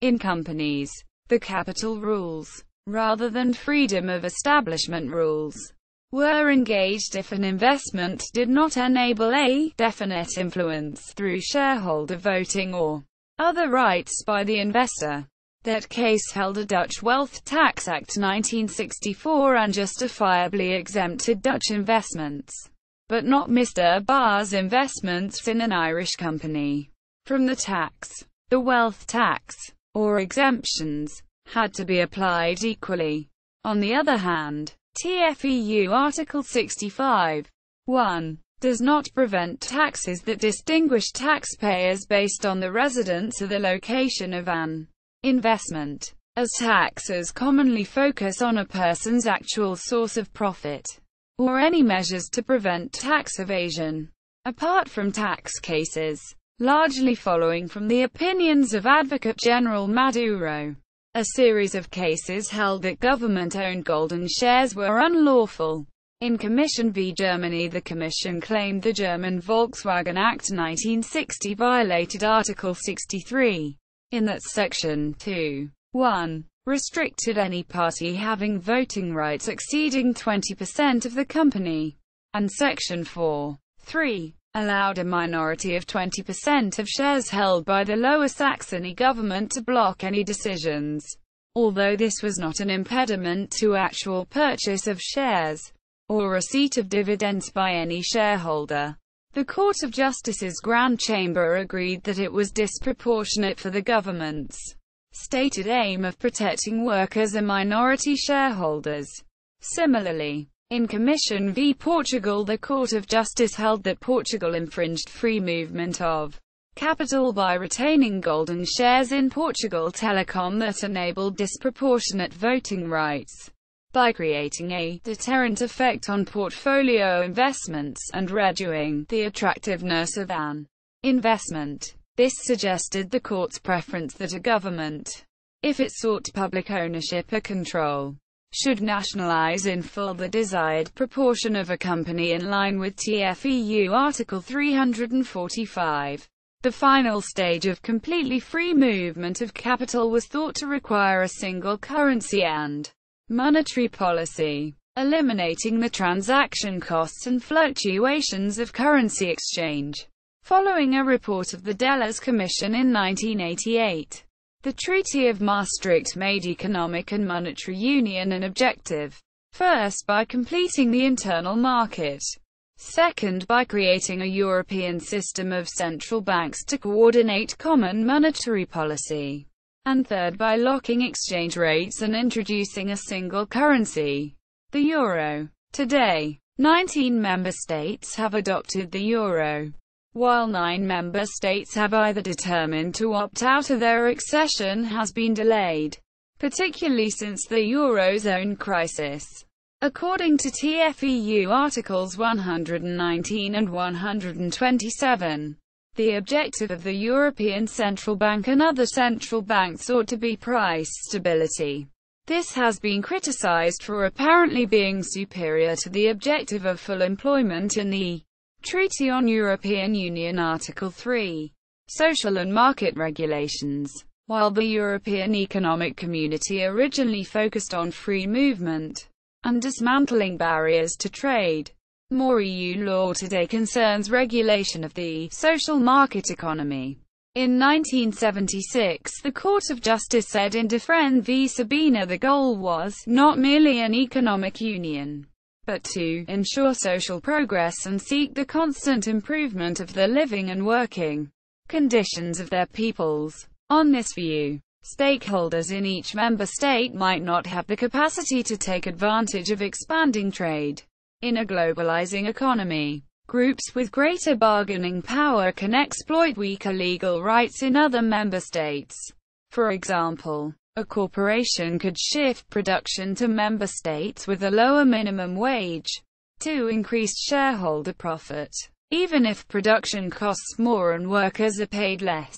in companies, the capital rules, rather than freedom of establishment rules, were engaged if an investment did not enable a definite influence through shareholder voting or other rights by the investor. That case held a Dutch Wealth Tax Act 1964 unjustifiably exempted Dutch investments, but not Mr. Barr's investments in an Irish company, from the tax. The wealth tax, or exemptions, had to be applied equally. On the other hand, TFEU Article 65 (1) does not prevent taxes that distinguish taxpayers based on the residence or the location of an investment, as taxes commonly focus on a person's actual source of profit, or any measures to prevent tax evasion. Apart from tax cases, largely following from the opinions of Advocate General Maduro, a series of cases held that government-owned golden shares were unlawful. In Commission v. Germany, the Commission claimed the German Volkswagen Act 1960 violated Article 63. In that Section 2(1) restricted any party having voting rights exceeding 20% of the company, and Section 4(3) allowed a minority of 20% of shares held by the Lower Saxony government to block any decisions, although this was not an impediment to actual purchase of shares, or receipt of dividends by any shareholder. The Court of Justice's Grand Chamber agreed that it was disproportionate for the government's stated aim of protecting workers and minority shareholders. Similarly, in Commission v. Portugal, the Court of Justice held that Portugal infringed free movement of capital by retaining golden shares in Portugal Telecom that enabled disproportionate voting rights, by creating a deterrent effect on portfolio investments, and reducing the attractiveness of an investment. This suggested the court's preference that a government, if it sought public ownership or control, should nationalize in full the desired proportion of a company in line with TFEU Article 345. The final stage of completely free movement of capital was thought to require a single currency and monetary policy, eliminating the transaction costs and fluctuations of currency exchange. following a report of the Dellers Commission in 1988. The Treaty of Maastricht made economic and monetary union an objective. First, by completing the internal market. Second, by creating a European system of central banks to coordinate common monetary policy. And third, by locking exchange rates and introducing a single currency, the euro. Today, 19 member states have adopted the euro, while 9 member states have either determined to opt out or their accession has been delayed, particularly since the eurozone crisis. According to TFEU Articles 119 and 127, the objective of the European Central Bank and other central banks ought to be price stability. This has been criticized for apparently being superior to the objective of full employment in the Treaty on European Union Article 3, Social and Market Regulations. While the European Economic Community originally focused on free movement and dismantling barriers to trade, more EU law today concerns regulation of the social market economy. In 1976, the Court of Justice said in Defrenne v. Sabina the goal was not merely an economic union, but to ensure social progress and seek the constant improvement of the living and working conditions of their peoples. On this view, stakeholders in each member state might not have the capacity to take advantage of expanding trade. In a globalizing economy, groups with greater bargaining power can exploit weaker legal rights in other member states. For example, a corporation could shift production to member states with a lower minimum wage to increase shareholder profit, even if production costs more and workers are paid less.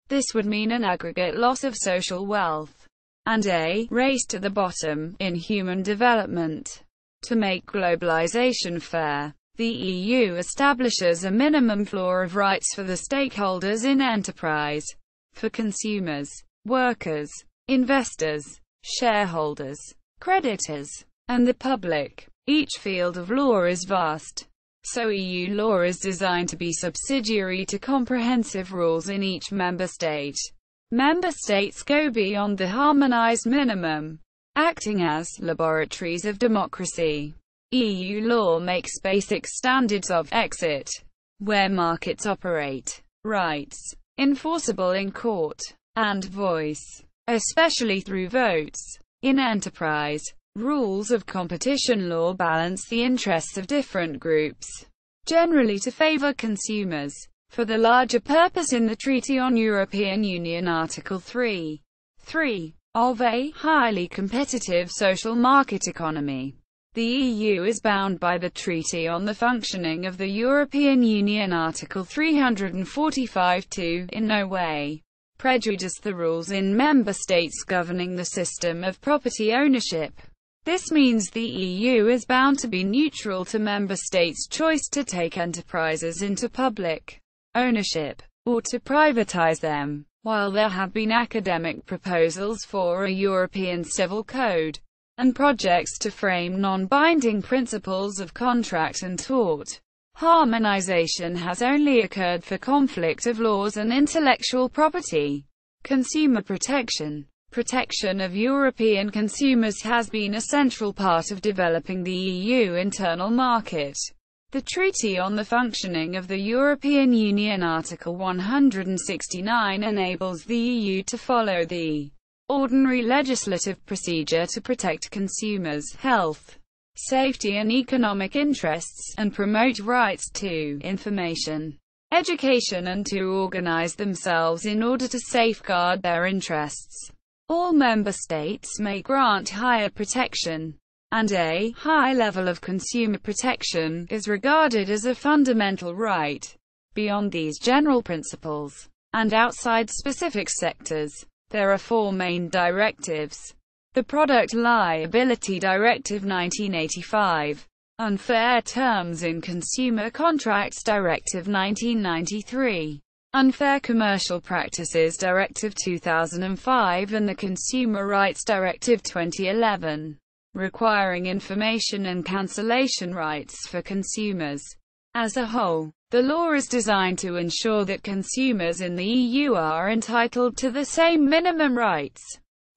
This would mean an aggregate loss of social wealth and a race to the bottom in human development. To make globalization fair, the EU establishes a minimum floor of rights for the stakeholders in enterprise, for consumers, workers, investors, shareholders, creditors, and the public. Each field of law is vast, so EU law is designed to be subsidiary to comprehensive rules in each member state. Member states go beyond the harmonized minimum, acting as laboratories of democracy. EU law makes basic standards of exit, where markets operate, rights, enforceable in court, and voice, especially through votes. In enterprise, rules of competition law balance the interests of different groups, generally to favor consumers. For the larger purpose in the Treaty on European Union Article 3 of a highly competitive social market economy, the EU is bound by the Treaty on the Functioning of the European Union Article 345 to, in no way, prejudice the rules in member states governing the system of property ownership. This means the EU is bound to be neutral to member states' choice to take enterprises into public ownership, or to privatize them. While there have been academic proposals for a European civil code, and projects to frame non-binding principles of contract and tort, harmonization has only occurred for conflict of laws and intellectual property. Consumer protection. Protection of European consumers has been a central part of developing the EU internal market. The Treaty on the Functioning of the European Union Article 169 enables the EU to follow the ordinary legislative procedure to protect consumers' health, safety and economic interests, and promote rights to information, education and to organize themselves in order to safeguard their interests. All member states may grant higher protection, and a high level of consumer protection is regarded as a fundamental right. Beyond these general principles, and outside specific sectors, there are 4 main directives. The Product Liability Directive 1985, Unfair Terms in Consumer Contracts Directive 1993, Unfair Commercial Practices Directive 2005 and the Consumer Rights Directive 2011, requiring information and cancellation rights for consumers. As a whole, The law is designed to ensure that consumers in the EU are entitled to the same minimum rights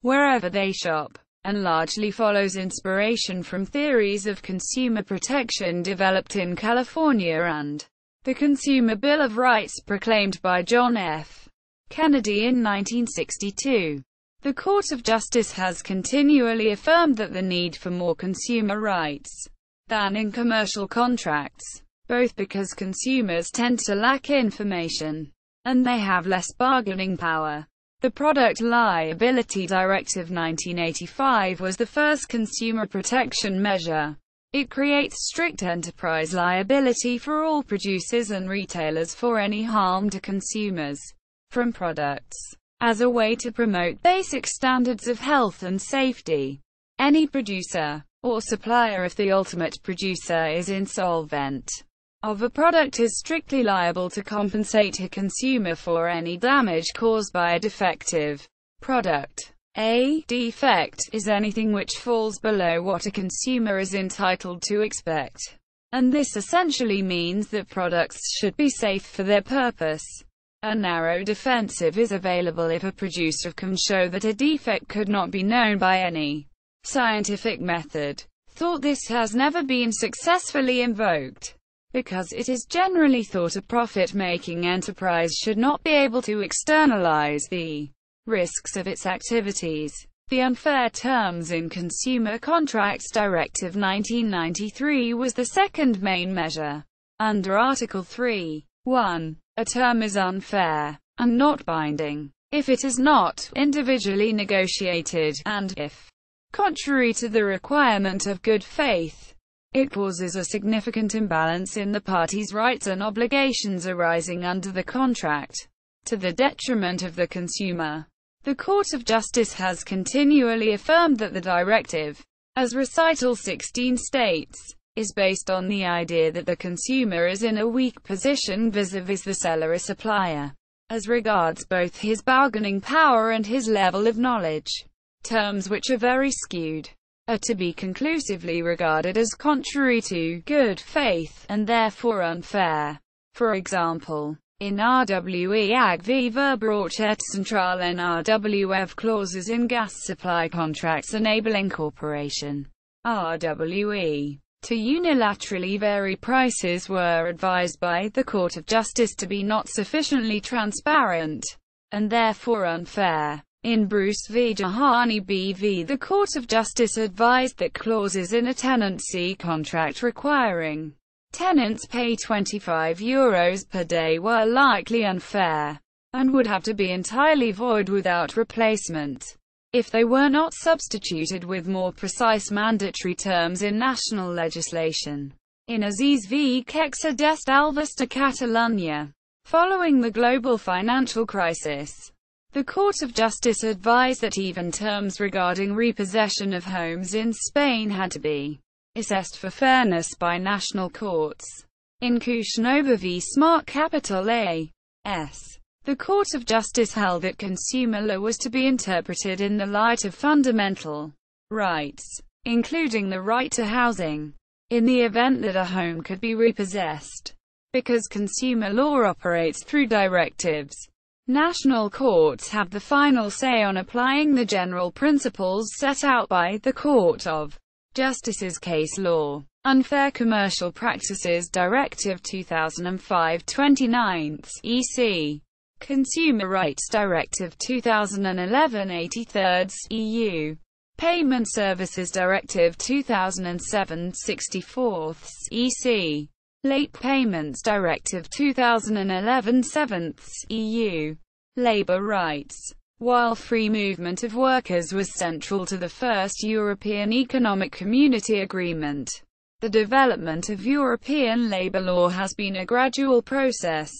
wherever they shop, and largely follows inspiration from theories of consumer protection developed in California and the Consumer Bill of Rights proclaimed by John F. Kennedy in 1962. The Court of Justice has continually affirmed that the need for more consumer rights than in commercial contracts, both because consumers tend to lack information and they have less bargaining power. The Product Liability Directive 1985 was the first consumer protection measure. It creates strict enterprise liability for all producers and retailers for any harm to consumers from products, as a way to promote basic standards of health and safety. Any producer or supplier, if the ultimate producer is insolvent of a product, is strictly liable to compensate a consumer for any damage caused by a defective product. A defect is anything which falls below what a consumer is entitled to expect, and this essentially means that products should be safe for their purpose. A narrow defensive is available if a producer can show that a defect could not be known by any scientific method. This has never been successfully invoked, because it is generally thought a profit-making enterprise should not be able to externalize the risks of its activities. The Unfair Terms in Consumer Contracts Directive 1993 was the second main measure. Under Article 3.1, a term is unfair and not binding if it is not individually negotiated, and if, contrary to the requirement of good faith, it causes a significant imbalance in the parties' rights and obligations arising under the contract, to the detriment of the consumer. The Court of Justice has continually affirmed that the directive, as Recital 16 states, is based on the idea that the consumer is in a weak position vis-à-vis the seller or supplier, as regards both his bargaining power and his level of knowledge. Terms which are very skewed are to be conclusively regarded as contrary to good faith, and therefore unfair. For example, in RWE AG v Verbraucherzentrale RWF clauses in gas supply contracts enabling corporation RWE to unilaterally vary prices were advised by the Court of Justice to be not sufficiently transparent, and therefore unfair. In Bruce v Jahani BV, the Court of Justice advised that clauses in a tenancy contract requiring tenants pay €25 per day were likely unfair, and would have to be entirely void without replacement, if they were not substituted with more precise mandatory terms in national legislation. In Aziz v Queixa deste Alves de Catalunya, following the global financial crisis, the Court of Justice advised that even terms regarding repossession of homes in Spain had to be assessed for fairness by national courts. In Kushnova v Smart Capital A.S., the Court of Justice held that consumer law was to be interpreted in the light of fundamental rights, including the right to housing, in the event that a home could be repossessed. Because consumer law operates through directives, national courts have the final say on applying the general principles set out by the Court of Justice's case law. Unfair Commercial Practices Directive 2005-29 EC. Consumer Rights Directive 2011-83 EU. Payment Services Directive 2007-64 EC. Late Payments Directive 2011-7 EU. Labour rights. While free movement of workers was central to the first European Economic Community Agreement, the development of European labour law has been a gradual process.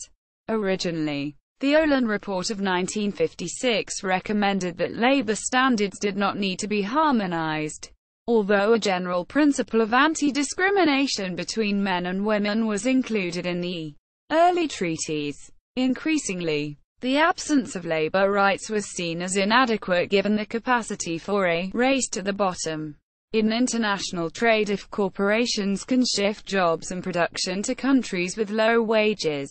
Originally, the Olin Report of 1956 recommended that labour standards did not need to be harmonised, although a general principle of anti-discrimination between men and women was included in the early treaties. Increasingly, the absence of labour rights was seen as inadequate given the capacity for a race to the bottom in international trade if corporations can shift jobs and production to countries with low wages.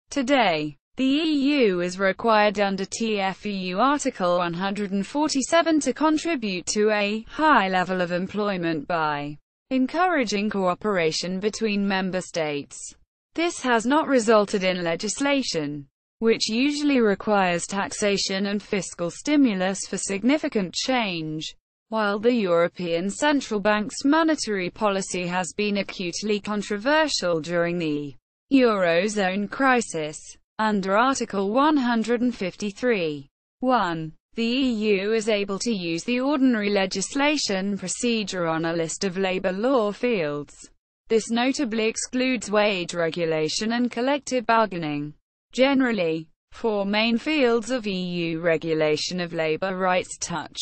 Today, the EU is required under TFEU Article 147 to contribute to a high level of employment by encouraging cooperation between member states. This has not resulted in legislation, which usually requires taxation and fiscal stimulus for significant change. While the European Central Bank's monetary policy has been acutely controversial during the Eurozone crisis, under Article 153(1), the EU is able to use the ordinary legislation procedure on a list of labour law fields. This notably excludes wage regulation and collective bargaining. Generally, four main fields of EU regulation of labour rights touch: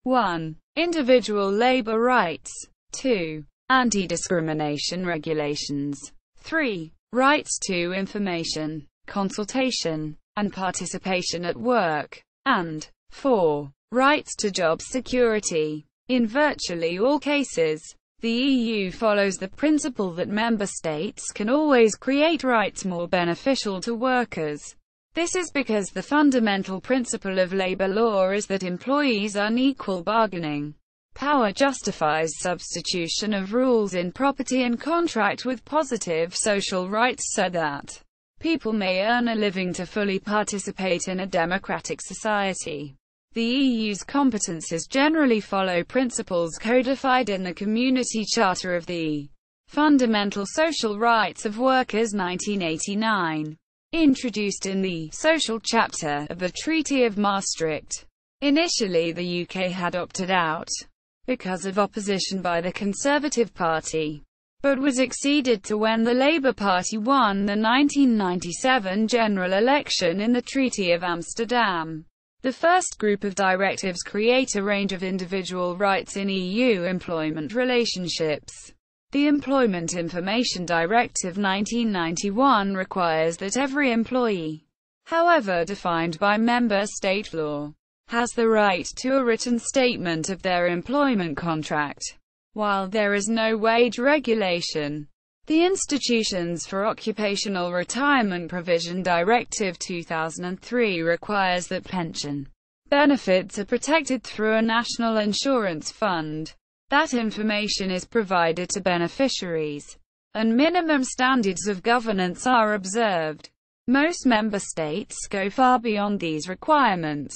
1. Individual labour rights. 2. Anti-discrimination regulations. 3. Rights to information, consultation, and participation at work. And 4. Rights to job security. In virtually all cases, the EU follows the principle that member states can always create rights more beneficial to workers. This is because the fundamental principle of labor law is that employees' unequal bargaining power justifies substitution of rules in property and contract with positive social rights so that people may earn a living to fully participate in a democratic society. The EU's competences generally follow principles codified in the Community Charter of the Fundamental Social Rights of Workers 1989, introduced in the Social Chapter of the Treaty of Maastricht. Initially the UK had opted out because of opposition by the Conservative Party, but was acceded to when the Labour Party won the 1997 general election in the Treaty of Amsterdam. The first group of directives create a range of individual rights in EU employment relationships. The Employment Information Directive 1991 requires that every employee, however defined by member state law, has the right to a written statement of their employment contract. While there is no wage regulation, the Institutions for Occupational Retirement Provision Directive 2003 requires that pension benefits are protected through a national insurance fund. That information is provided to beneficiaries, and minimum standards of governance are observed. Most member states go far beyond these requirements,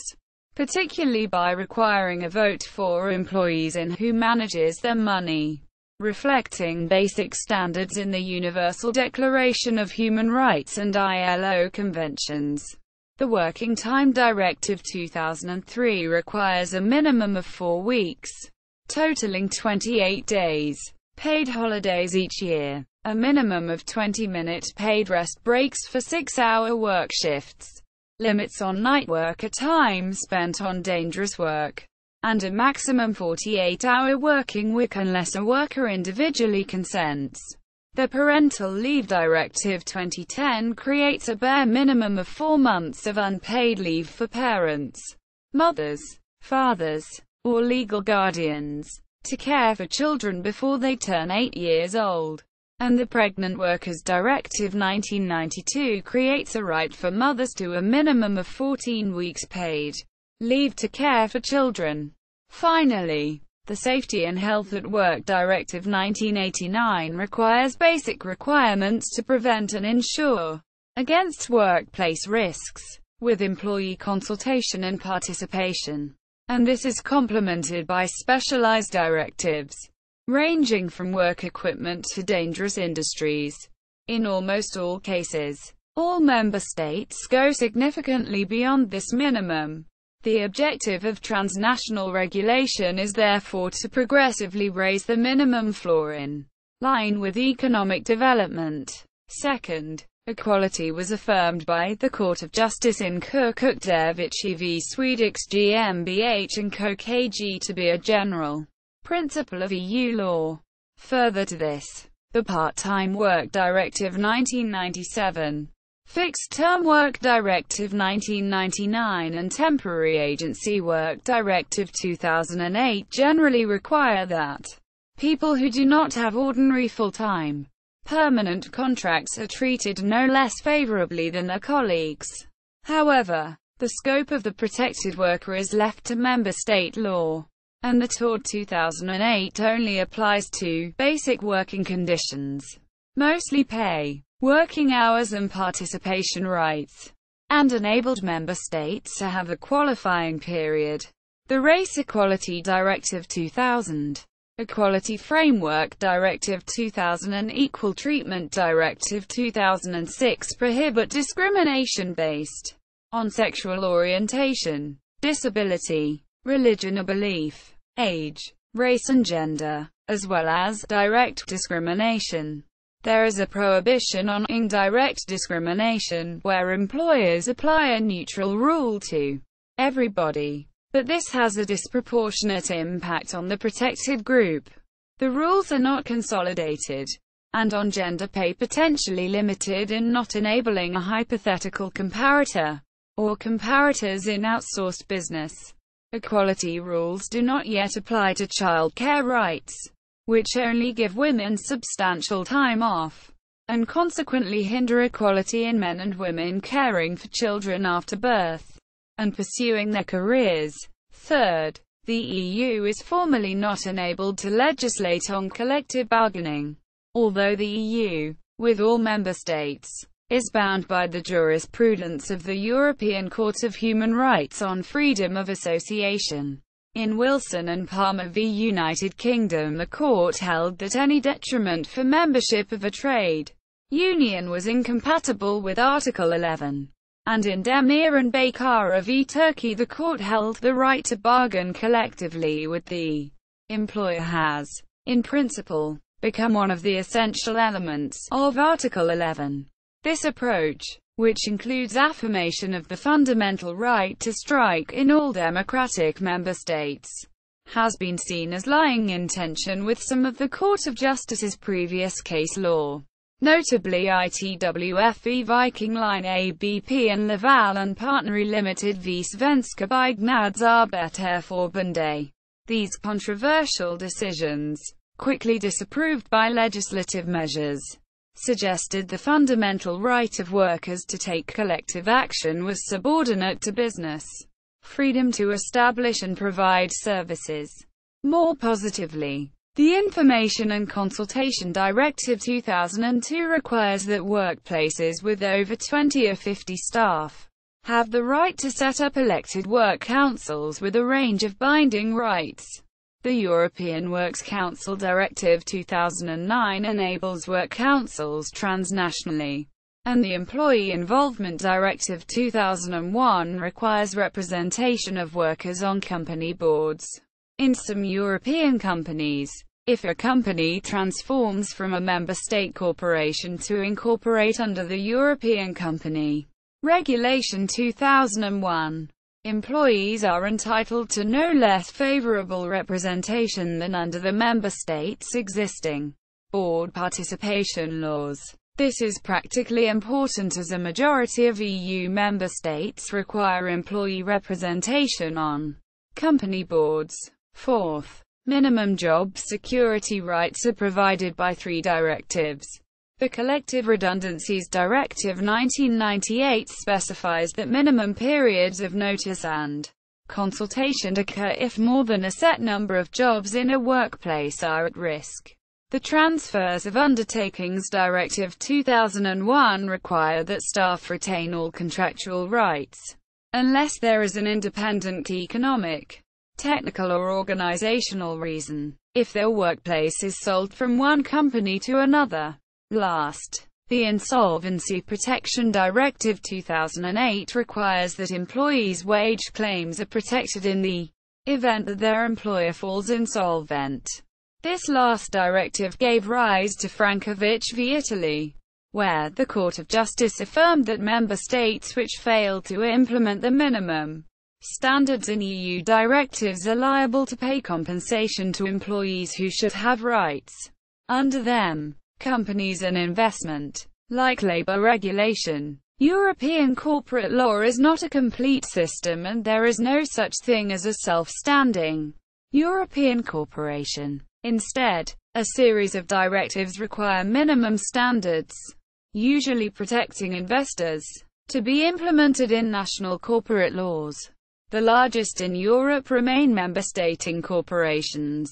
particularly by requiring a vote for employees in who manages their money, reflecting basic standards in the Universal Declaration of Human Rights and ILO conventions. The Working Time Directive 2003 requires a minimum of 4 weeks, totaling 28 days, paid holidays each year, a minimum of 20-minute paid rest breaks for 6-hour work shifts, limits on night work or time spent on dangerous work, and a maximum 48-hour working week unless a worker individually consents. The Parental Leave Directive 2010 creates a bare minimum of 4 months of unpaid leave for parents, mothers, fathers, or legal guardians, to care for children before they turn 8 years old. And the Pregnant Workers Directive 1992 creates a right for mothers to a minimum of 14 weeks paid leave to care for children. Finally, the Safety and Health at Work Directive 1989 requires basic requirements to prevent and insure against workplace risks, with employee consultation and participation. And this is complemented by specialized directives, ranging from work equipment to dangerous industries. In almost all cases, all member states go significantly beyond this minimum. The objective of transnational regulation is therefore to progressively raise the minimum floor in line with economic development. Second, equality was affirmed by the Court of Justice in Kukukdevici v. Swedish GmbH and Co. KG to be a general principle of EU law. Further to this, the Part-Time Work Directive 1997, Fixed-Term Work Directive 1999 and Temporary Agency Work Directive 2008 generally require that People who do not have ordinary full-time, permanent contracts are treated no less favorably than their colleagues. However, the scope of the protected worker is left to member state law, and the TOR 2008 only applies to basic working conditions, mostly pay, working hours and participation rights, and enabled member states to have a qualifying period. The Race Equality Directive 2000, Equality Framework Directive 2000 and Equal Treatment Directive 2006 prohibit discrimination based on sexual orientation, disability, religion or belief, age, race and gender, as well as direct discrimination. There is a prohibition on indirect discrimination, where employers apply a neutral rule to everybody, but this has a disproportionate impact on the protected group. The rules are not consolidated, and on gender pay potentially limited in not enabling a hypothetical comparator, or comparators in outsourced business. Equality rules do not yet apply to childcare rights, which only give women substantial time off, and consequently hinder equality in men and women caring for children after birth, and pursuing their careers. Third, the EU is formally not enabled to legislate on collective bargaining, although the EU, with all member states, is bound by the jurisprudence of the European Court of Human Rights on freedom of association. In Wilson and Palmer v. United Kingdom, the court held that any detriment for membership of a trade union was incompatible with Article 11. And in Demir and Baykara v. Turkey, the court held the right to bargain collectively with the employer has, in principle, become one of the essential elements of Article 11. This approach, which includes affirmation of the fundamental right to strike in all democratic member states, has been seen as lying in tension with some of the Court of Justice's previous case law, notably ITWF v. Viking Line ABP and Laval and Partnery Limited v. Svenska Byggnadsarbetareförbundet. These controversial decisions, quickly disapproved by legislative measures, suggested the fundamental right of workers to take collective action was subordinate to business freedom to establish and provide services. More positively, the Information and Consultation Directive 2002 requires that workplaces with over 20 or 50 staff have the right to set up elected work councils with a range of binding rights. The European Works Council Directive 2009 enables work councils transnationally, and the Employee Involvement Directive 2001 requires representation of workers on company boards. In some European companies, if a company transforms from a member state corporation to incorporate under the European Company Regulation 2001, employees are entitled to no less favorable representation than under the member state's existing board participation laws. This is practically important as a majority of EU member states require employee representation on company boards. Fourth, minimum job security rights are provided by 3 directives. The Collective Redundancies Directive 1998 specifies that minimum periods of notice and consultation occur if more than a set number of jobs in a workplace are at risk. The Transfers of Undertakings Directive 2001 require that staff retain all contractual rights, unless there is an independent economic, technical or organizational reason, if their workplace is sold from one company to another. Last, the Insolvency Protection Directive 2008 requires that employees' wage claims are protected in the event that their employer falls insolvent. This last directive gave rise to Frankovic v. Italy, where the Court of Justice affirmed that member states which fail to implement the minimum standards in EU directives are liable to pay compensation to employees who should have rights under them. Companies and investment. Like labor regulation, European corporate law is not a complete system, and there is no such thing as a self-standing European corporation. Instead, a series of directives require minimum standards, usually protecting investors, to be implemented in national corporate laws. The largest in Europe remain member state incorporations,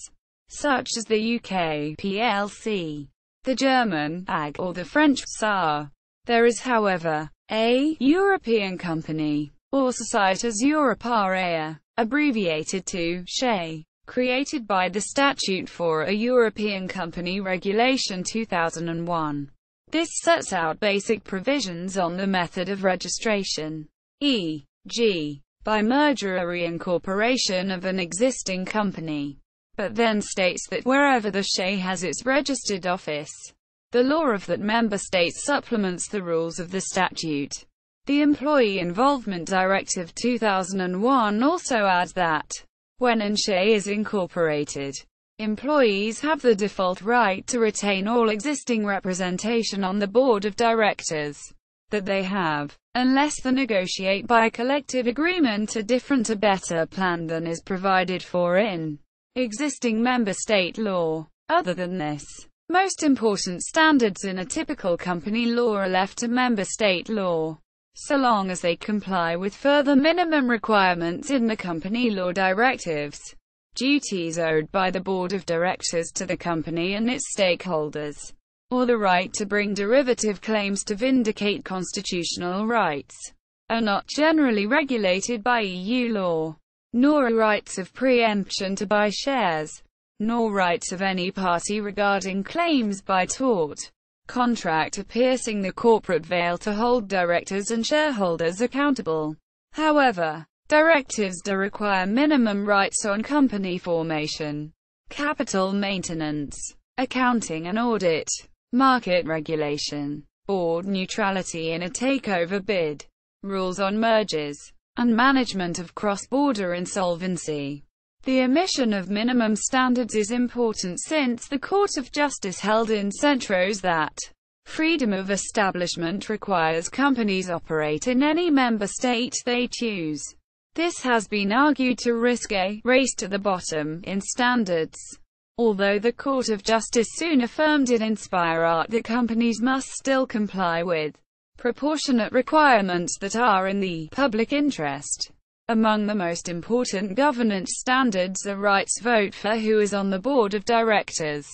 such as the UK plc, the German AG, or the French SA. There is, however, a European company, or Societas Europea, abbreviated to SHE, created by the Statute for a European Company Regulation 2001. This sets out basic provisions on the method of registration, e.g., by merger or reincorporation of an existing company, but then states that wherever the SHE has its registered office, the law of that member state supplements the rules of the statute. The Employee Involvement Directive 2001 also adds that, when an SHE is incorporated, employees have the default right to retain all existing representation on the board of directors that they have, unless they negotiate by collective agreement a different or better plan than is provided for in existing member state law. Other than this, most important standards in a typical company law are left to member state law, so long as they comply with further minimum requirements in the company law directives. Duties owed by the board of directors to the company and its stakeholders, or the right to bring derivative claims to vindicate constitutional rights, are not generally regulated by EU law, nor rights of preemption to buy shares, nor rights of any party regarding claims by tort, contract or piercing the corporate veil to hold directors and shareholders accountable. However, directives do require minimum rights on company formation, capital maintenance, accounting and audit, market regulation, board neutrality in a takeover bid, rules on mergers, and management of cross-border insolvency. The omission of minimum standards is important since the Court of Justice held in Centros that freedom of establishment requires companies operate in any member state they choose. This has been argued to risk a race to the bottom in standards, although the Court of Justice soon affirmed in Inspire Art that companies must still comply with proportionate requirements that are in the public interest. Among the most important governance standards are rights vote for who is on the board of directors,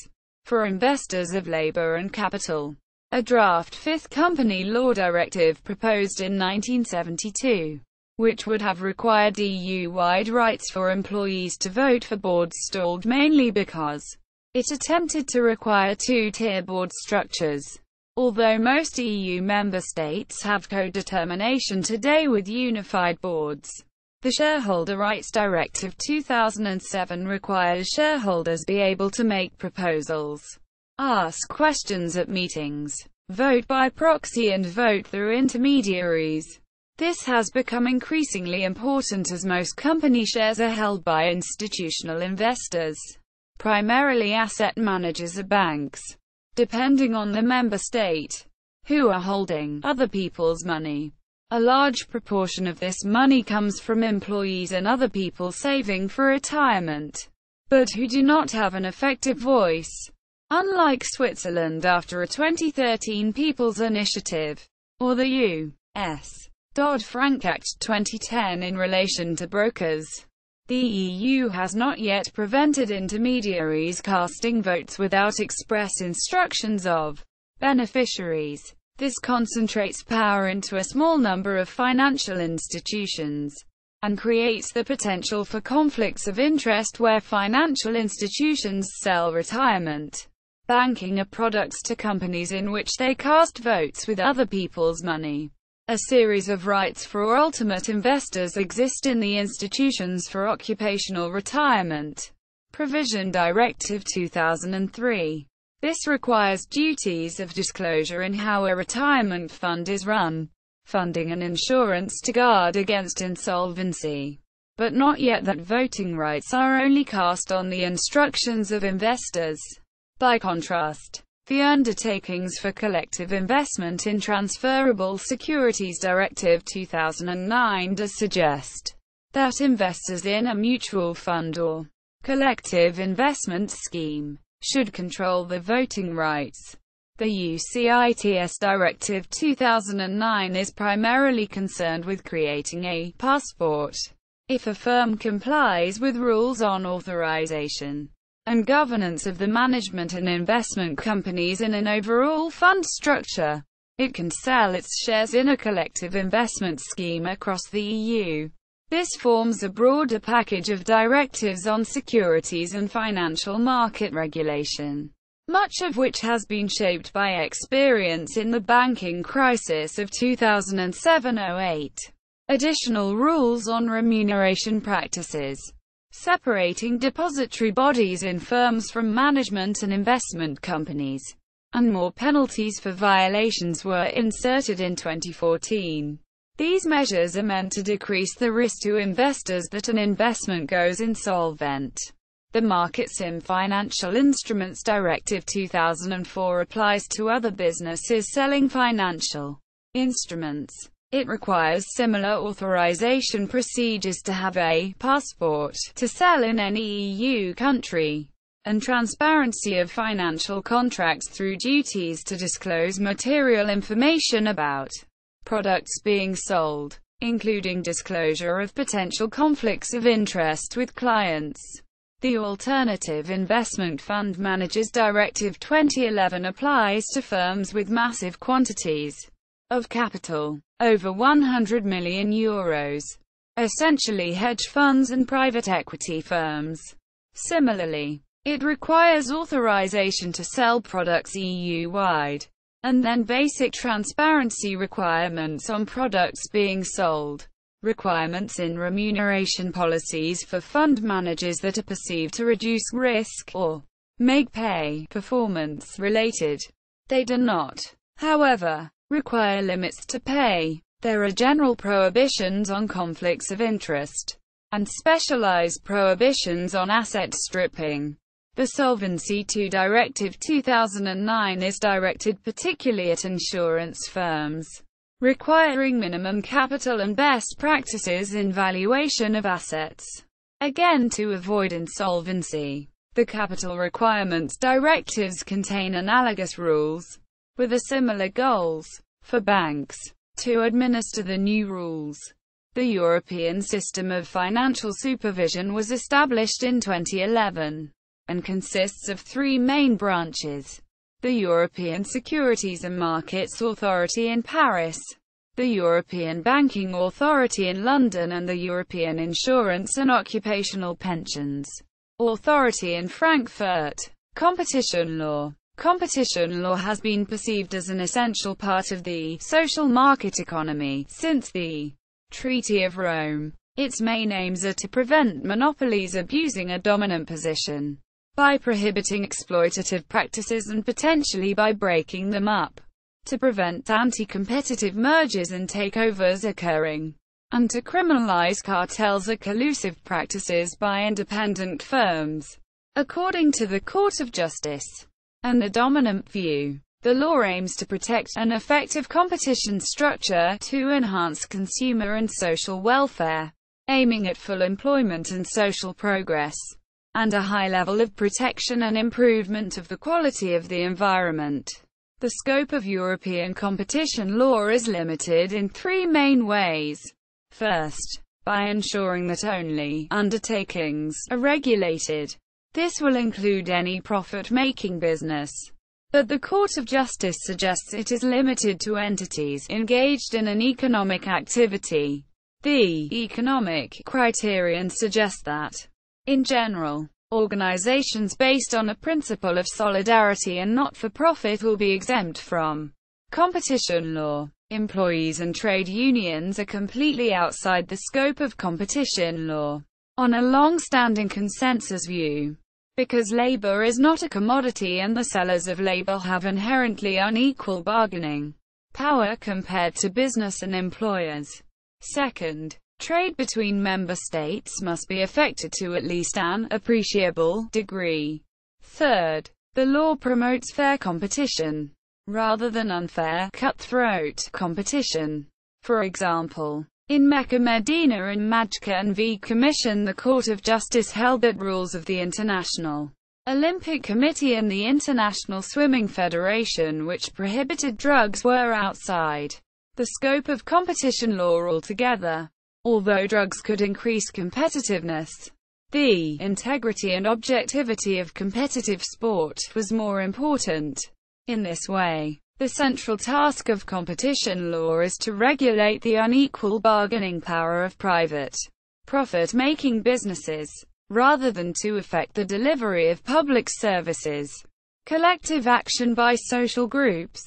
for investors of labor and capital. A draft Fifth Company Law Directive proposed in 1972, which would have required EU-wide rights for employees to vote for boards, stalled mainly because it attempted to require two-tier board structures. Although most EU member states have co-determination today with unified boards, the Shareholder Rights Directive 2007 requires shareholders be able to make proposals, ask questions at meetings, vote by proxy and vote through intermediaries. This has become increasingly important as most company shares are held by institutional investors, primarily asset managers or banks, depending on the member state, who are holding other people's money. A large proportion of this money comes from employees and other people saving for retirement, but who do not have an effective voice. Unlike Switzerland after a 2013 People's Initiative, or the U.S. Dodd-Frank Act 2010 in relation to brokers, the EU has not yet prevented intermediaries casting votes without express instructions of beneficiaries. This concentrates power into a small number of financial institutions, and creates the potential for conflicts of interest where financial institutions sell retirement, banking or products to companies in which they cast votes with other people's money. A series of rights for ultimate investors exist in the Institutions for Occupational Retirement Provision Directive 2003. This requires duties of disclosure in how a retirement fund is run, funding and insurance to guard against insolvency, but not yet that voting rights are only cast on the instructions of investors. By contrast, the Undertakings for Collective Investment in Transferable Securities Directive 2009 does suggest that investors in a mutual fund or collective investment scheme, should control the voting rights. The UCITS Directive 2009 is primarily concerned with creating a passport. If a firm complies with rules on authorization and governance of the management and investment companies in an overall fund structure, it can sell its shares in a collective investment scheme across the EU. This forms a broader package of directives on securities and financial market regulation, much of which has been shaped by experience in the banking crisis of 2007-08. Additional rules on remuneration practices, separating depository bodies in firms from management and investment companies, and more penalties for violations were inserted in 2014. These measures are meant to decrease the risk to investors that an investment goes insolvent. The Markets in Financial Instruments Directive 2004 applies to other businesses selling financial instruments. It requires similar authorization procedures to have a passport to sell in any EU country, and transparency of financial contracts through duties to disclose material information about products being sold, including disclosure of potential conflicts of interest with clients. The Alternative Investment Fund Managers Directive 2011 applies to firms with massive quantities of capital, over €100 million, essentially hedge funds and private equity firms. Similarly, it requires authorization to sell products EU-wide, and then basic transparency requirements on products being sold. Requirements in remuneration policies for fund managers that are perceived to reduce risk, or make pay performance-related. They do not, however, require limits to pay. There are general prohibitions on conflicts of interest, and specialized prohibitions on asset stripping. The Solvency II Directive 2009 is directed particularly at insurance firms, requiring minimum capital and best practices in valuation of assets. Again, to avoid insolvency, the Capital Requirements Directives contain analogous rules, with similar goals. For banks to administer the new rules, the European System of Financial Supervision was established in 2011. And consists of three main branches: the European Securities and Markets Authority in Paris, the European Banking Authority in London, and the European Insurance and Occupational Pensions Authority in Frankfurt. Competition law. Competition law has been perceived as an essential part of the social market economy since the Treaty of Rome. Its main aims are to prevent monopolies abusing a dominant position, by prohibiting exploitative practices and potentially by breaking them up, to prevent anti-competitive mergers and takeovers occurring, and to criminalize cartels or collusive practices by independent firms. According to the Court of Justice and the dominant view, the law aims to protect an effective competition structure to enhance consumer and social welfare, aiming at full employment and social progress, and a high level of protection and improvement of the quality of the environment. The scope of European competition law is limited in three main ways. First, by ensuring that only undertakings are regulated. This will include any profit-making business. But the Court of Justice suggests it is limited to entities engaged in an economic activity. The economic criterion suggests that, in general, organizations based on a principle of solidarity and not-for-profit will be exempt from competition law. Employees and trade unions are completely outside the scope of competition law, on a long-standing consensus view, because labor is not a commodity and the sellers of labor have inherently unequal bargaining power compared to business and employers. Second, trade between member states must be affected to at least an appreciable degree. Third, the law promotes fair competition, rather than unfair, cutthroat competition. For example, In Mecca, Medina and Majkan v. Commission, the Court of Justice held that rules of the International Olympic Committee and the International Swimming Federation which prohibited drugs were outside the scope of competition law altogether. Although drugs could increase competitiveness, the integrity and objectivity of competitive sport was more important. In this way, the central task of competition law is to regulate the unequal bargaining power of private, profit-making businesses, rather than to affect the delivery of public services, collective action by social groups,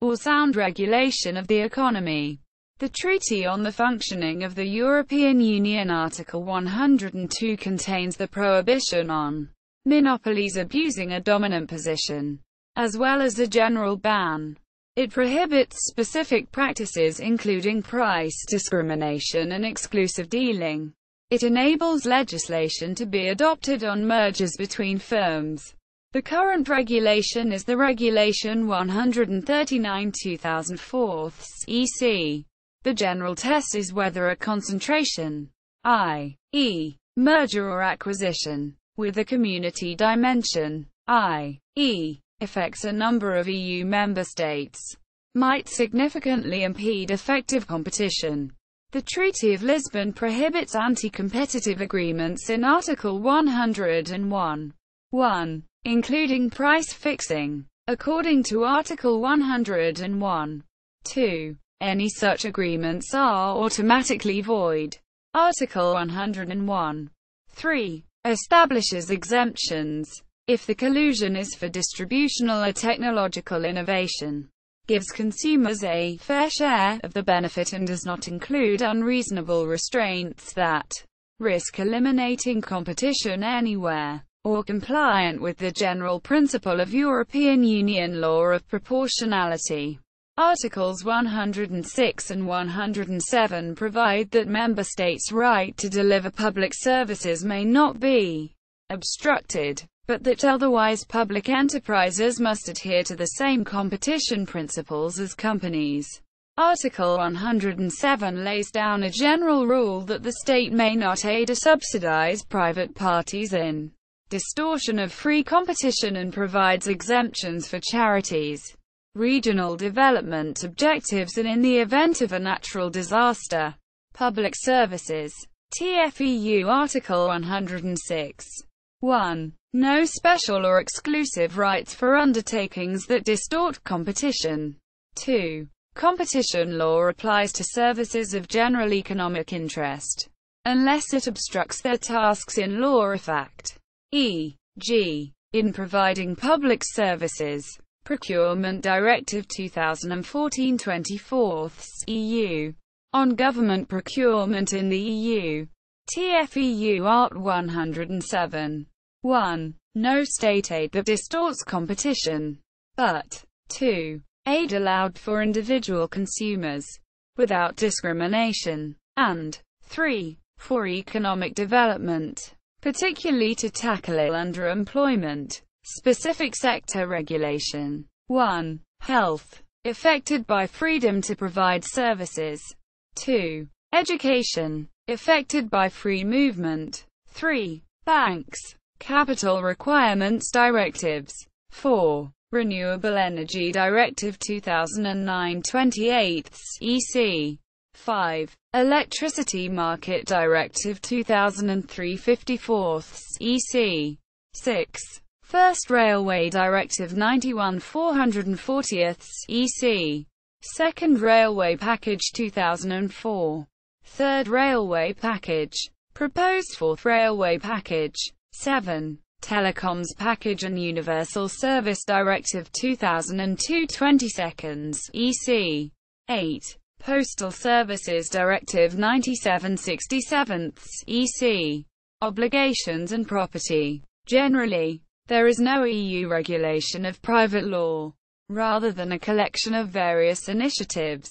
or sound regulation of the economy. The Treaty on the Functioning of the European Union, Article 102, contains the prohibition on monopolies abusing a dominant position, as well as a general ban. It prohibits specific practices including price discrimination and exclusive dealing. It enables legislation to be adopted on mergers between firms. The current regulation is the Regulation 139/2004 EC. The general test is whether a concentration, i.e., merger or acquisition, with a community dimension, i.e., affects a number of EU member states, might significantly impede effective competition. The Treaty of Lisbon prohibits anti-competitive agreements in Article 101(1), including price fixing. According to Article 101(2), any such agreements are automatically void. Article 101(3) establishes exemptions if the collusion is for distributional or technological innovation, gives consumers a fair share of the benefit, and does not include unreasonable restraints that risk eliminating competition anywhere, or compliant with the general principle of European Union law of proportionality. Articles 106 and 107 provide that member states' right to deliver public services may not be obstructed, but that otherwise public enterprises must adhere to the same competition principles as companies. Article 107 lays down a general rule that the state may not aid or subsidize private parties in distortion of free competition, and provides exemptions for charities, regional development objectives, and in the event of a natural disaster, public services. TFEU Article 106. 1. No special or exclusive rights for undertakings that distort competition. 2. Competition law applies to services of general economic interest, unless it obstructs their tasks in law or fact, e.g., in providing public services. Procurement Directive 2014/24 EU on government procurement in the EU. TFEU Art 107. 1. No state aid that distorts competition, but 2. Aid allowed for individual consumers, without discrimination, and 3. For economic development, particularly to tackle underemployment. Specific sector regulation. 1. Health, affected by freedom to provide services. 2. Education, affected by free movement. 3. Banks, capital requirements directives. 4. Renewable Energy Directive 2009/28 EC. 5. Electricity Market Directive 2003/54 EC. 6. First Railway Directive 91/440 EC. Second Railway Package 2004. Third Railway Package. Proposed Fourth Railway Package. 7. Telecoms Package and Universal Service Directive 2002 22 EC. 8. Postal Services Directive 97/67 EC. Obligations and property. Generally, there is no EU regulation of private law, rather than a collection of various initiatives.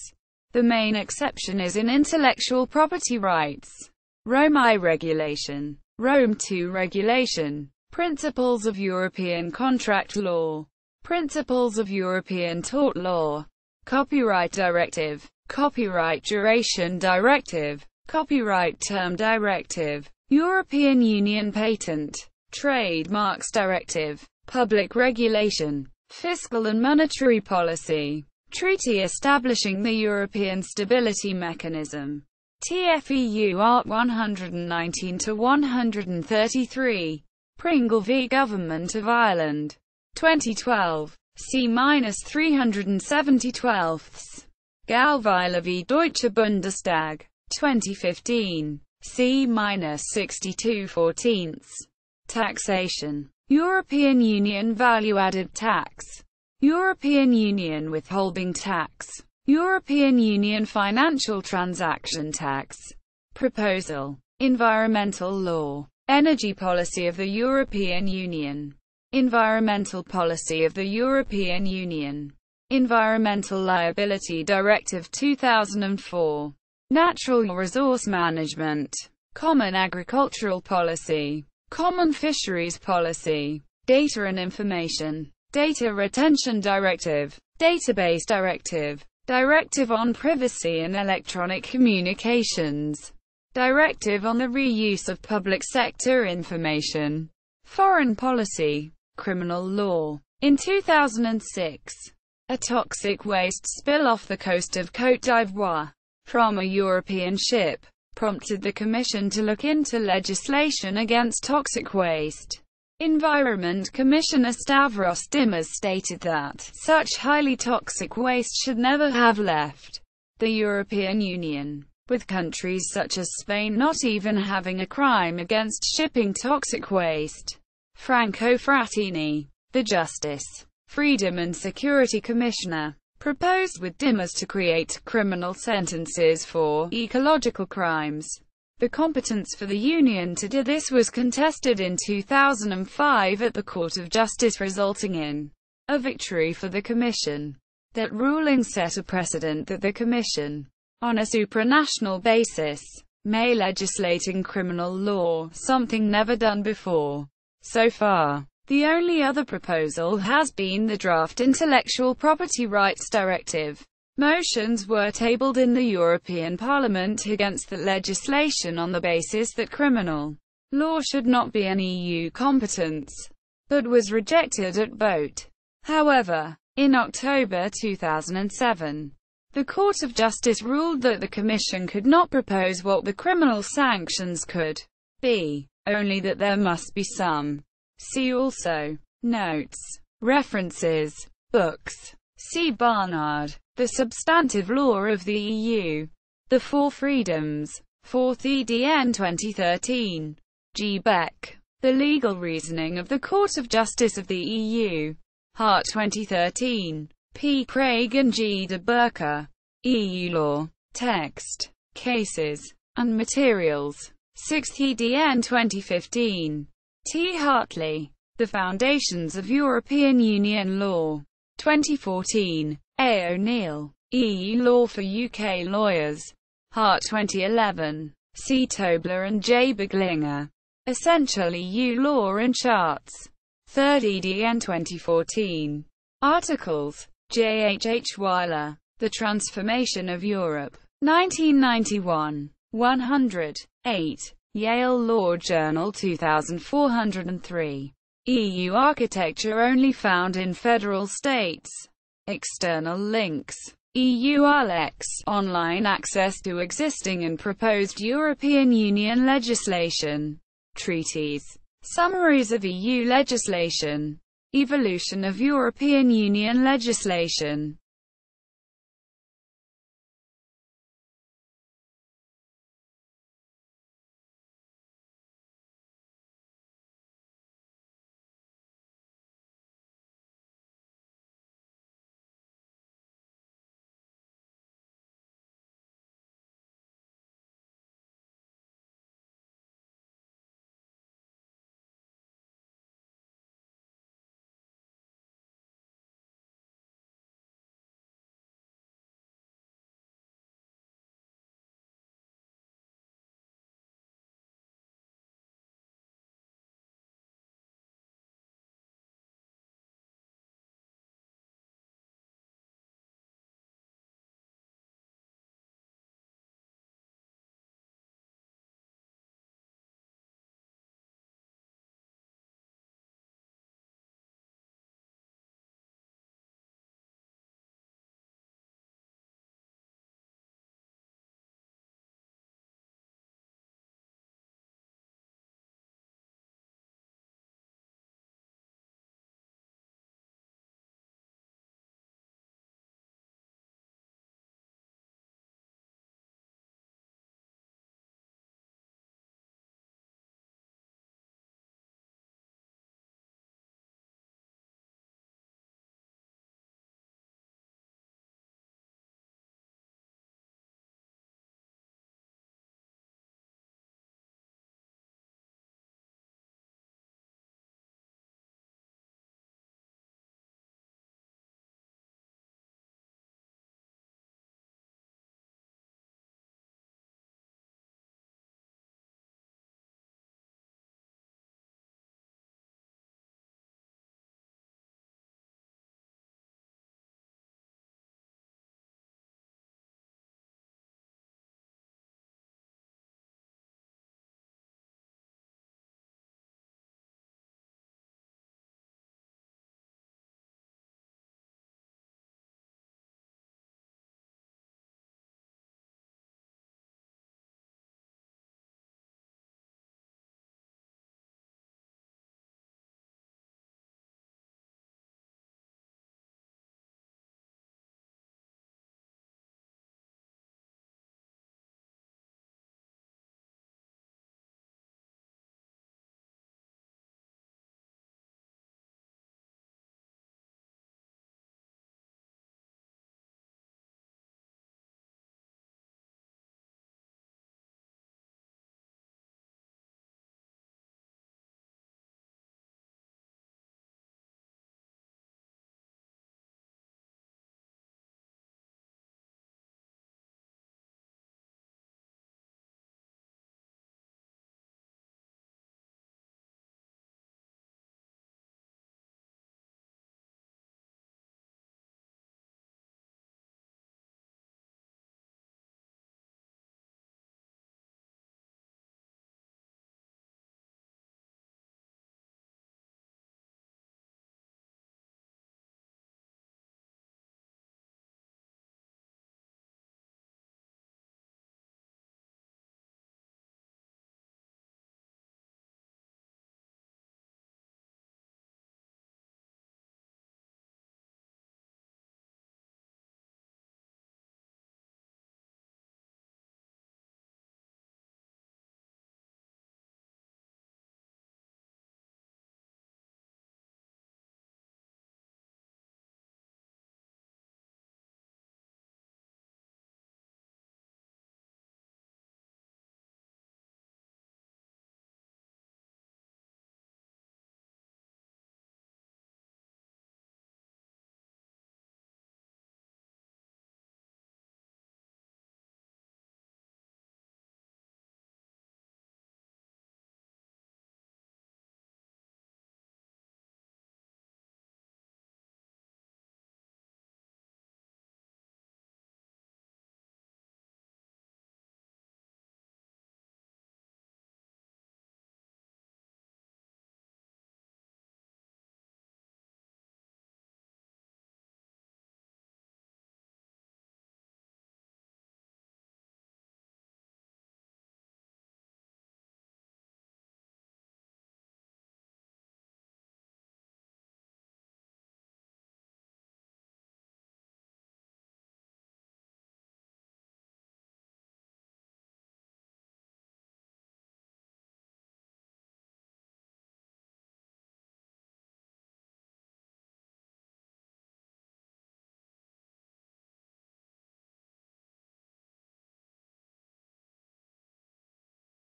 The main exception is in intellectual property rights. Rome I regulation. Rome II regulation. Principles of European contract law. Principles of European tort law. Copyright Directive. Copyright Duration Directive, Copyright Term Directive, European Union Patent, Trademarks Directive, Public Regulation, Fiscal and Monetary Policy, Treaty establishing the European Stability Mechanism, TFEU Art 119-133, Pringle v. Government of Ireland, 2012, C-370/12, Gallweiler v. Deutsche Bundestag, 2015, C-62/14. Taxation, European Union Value-Added Tax, European Union Withholding Tax, European Union Financial Transaction Tax. Proposal, Environmental Law, Energy Policy of the European Union, Environmental Policy of the European Union, Environmental Liability Directive 2004, Natural Resource Management, Common Agricultural Policy, Common Fisheries Policy, Data and Information, Data Retention Directive, Database Directive, Directive on Privacy and Electronic Communications, Directive on the Reuse of Public Sector Information, Foreign Policy, Criminal Law. In 2006, a toxic waste spill off the coast of Côte d'Ivoire from a European ship prompted the Commission to look into legislation against toxic waste. Environment Commissioner Stavros Dimas stated that such highly toxic waste should never have left the European Union, with countries such as Spain not even having a crime against shipping toxic waste. Franco Frattini, the Justice, Freedom and Security Commissioner, proposed with Dimas to create criminal sentences for ecological crimes. The competence for the Union to do this was contested in 2005 at the Court of Justice, resulting in a victory for the Commission. That ruling set a precedent that the Commission, on a supranational basis, may legislate in criminal law, something never done before. So far, the only other proposal has been the draft Intellectual Property Rights Directive. Motions were tabled in the European Parliament against that legislation on the basis that criminal law should not be an EU competence, but was rejected at vote. However, in October 2007, the Court of Justice ruled that the Commission could not propose what the criminal sanctions could be, only that there must be some. See also. Notes. References. Books. C. Barnard. The Substantive Law of the EU. The Four Freedoms. 4th edn 2013. G. Beck. The Legal Reasoning of the Court of Justice of the EU. Hart 2013. P. Craig and G. de Burker. EU Law. Text. Cases. And Materials. 6th edn 2015. T. Hartley. The Foundations of European Union Law. 2014. A. O'Neill. EU Law for UK Lawyers. Hart 2011. C. Tobler and J. Beglinger. Essential EU Law and Charts. 3rd edn 2014. Articles. J. H. Weiler. The Transformation of Europe. 1991. 100. 8. Yale Law Journal 2403. EU architecture only found in federal states. External links. EU ALEX, online access to existing and proposed European Union legislation. Treaties. Summaries of EU legislation. Evolution of European Union legislation.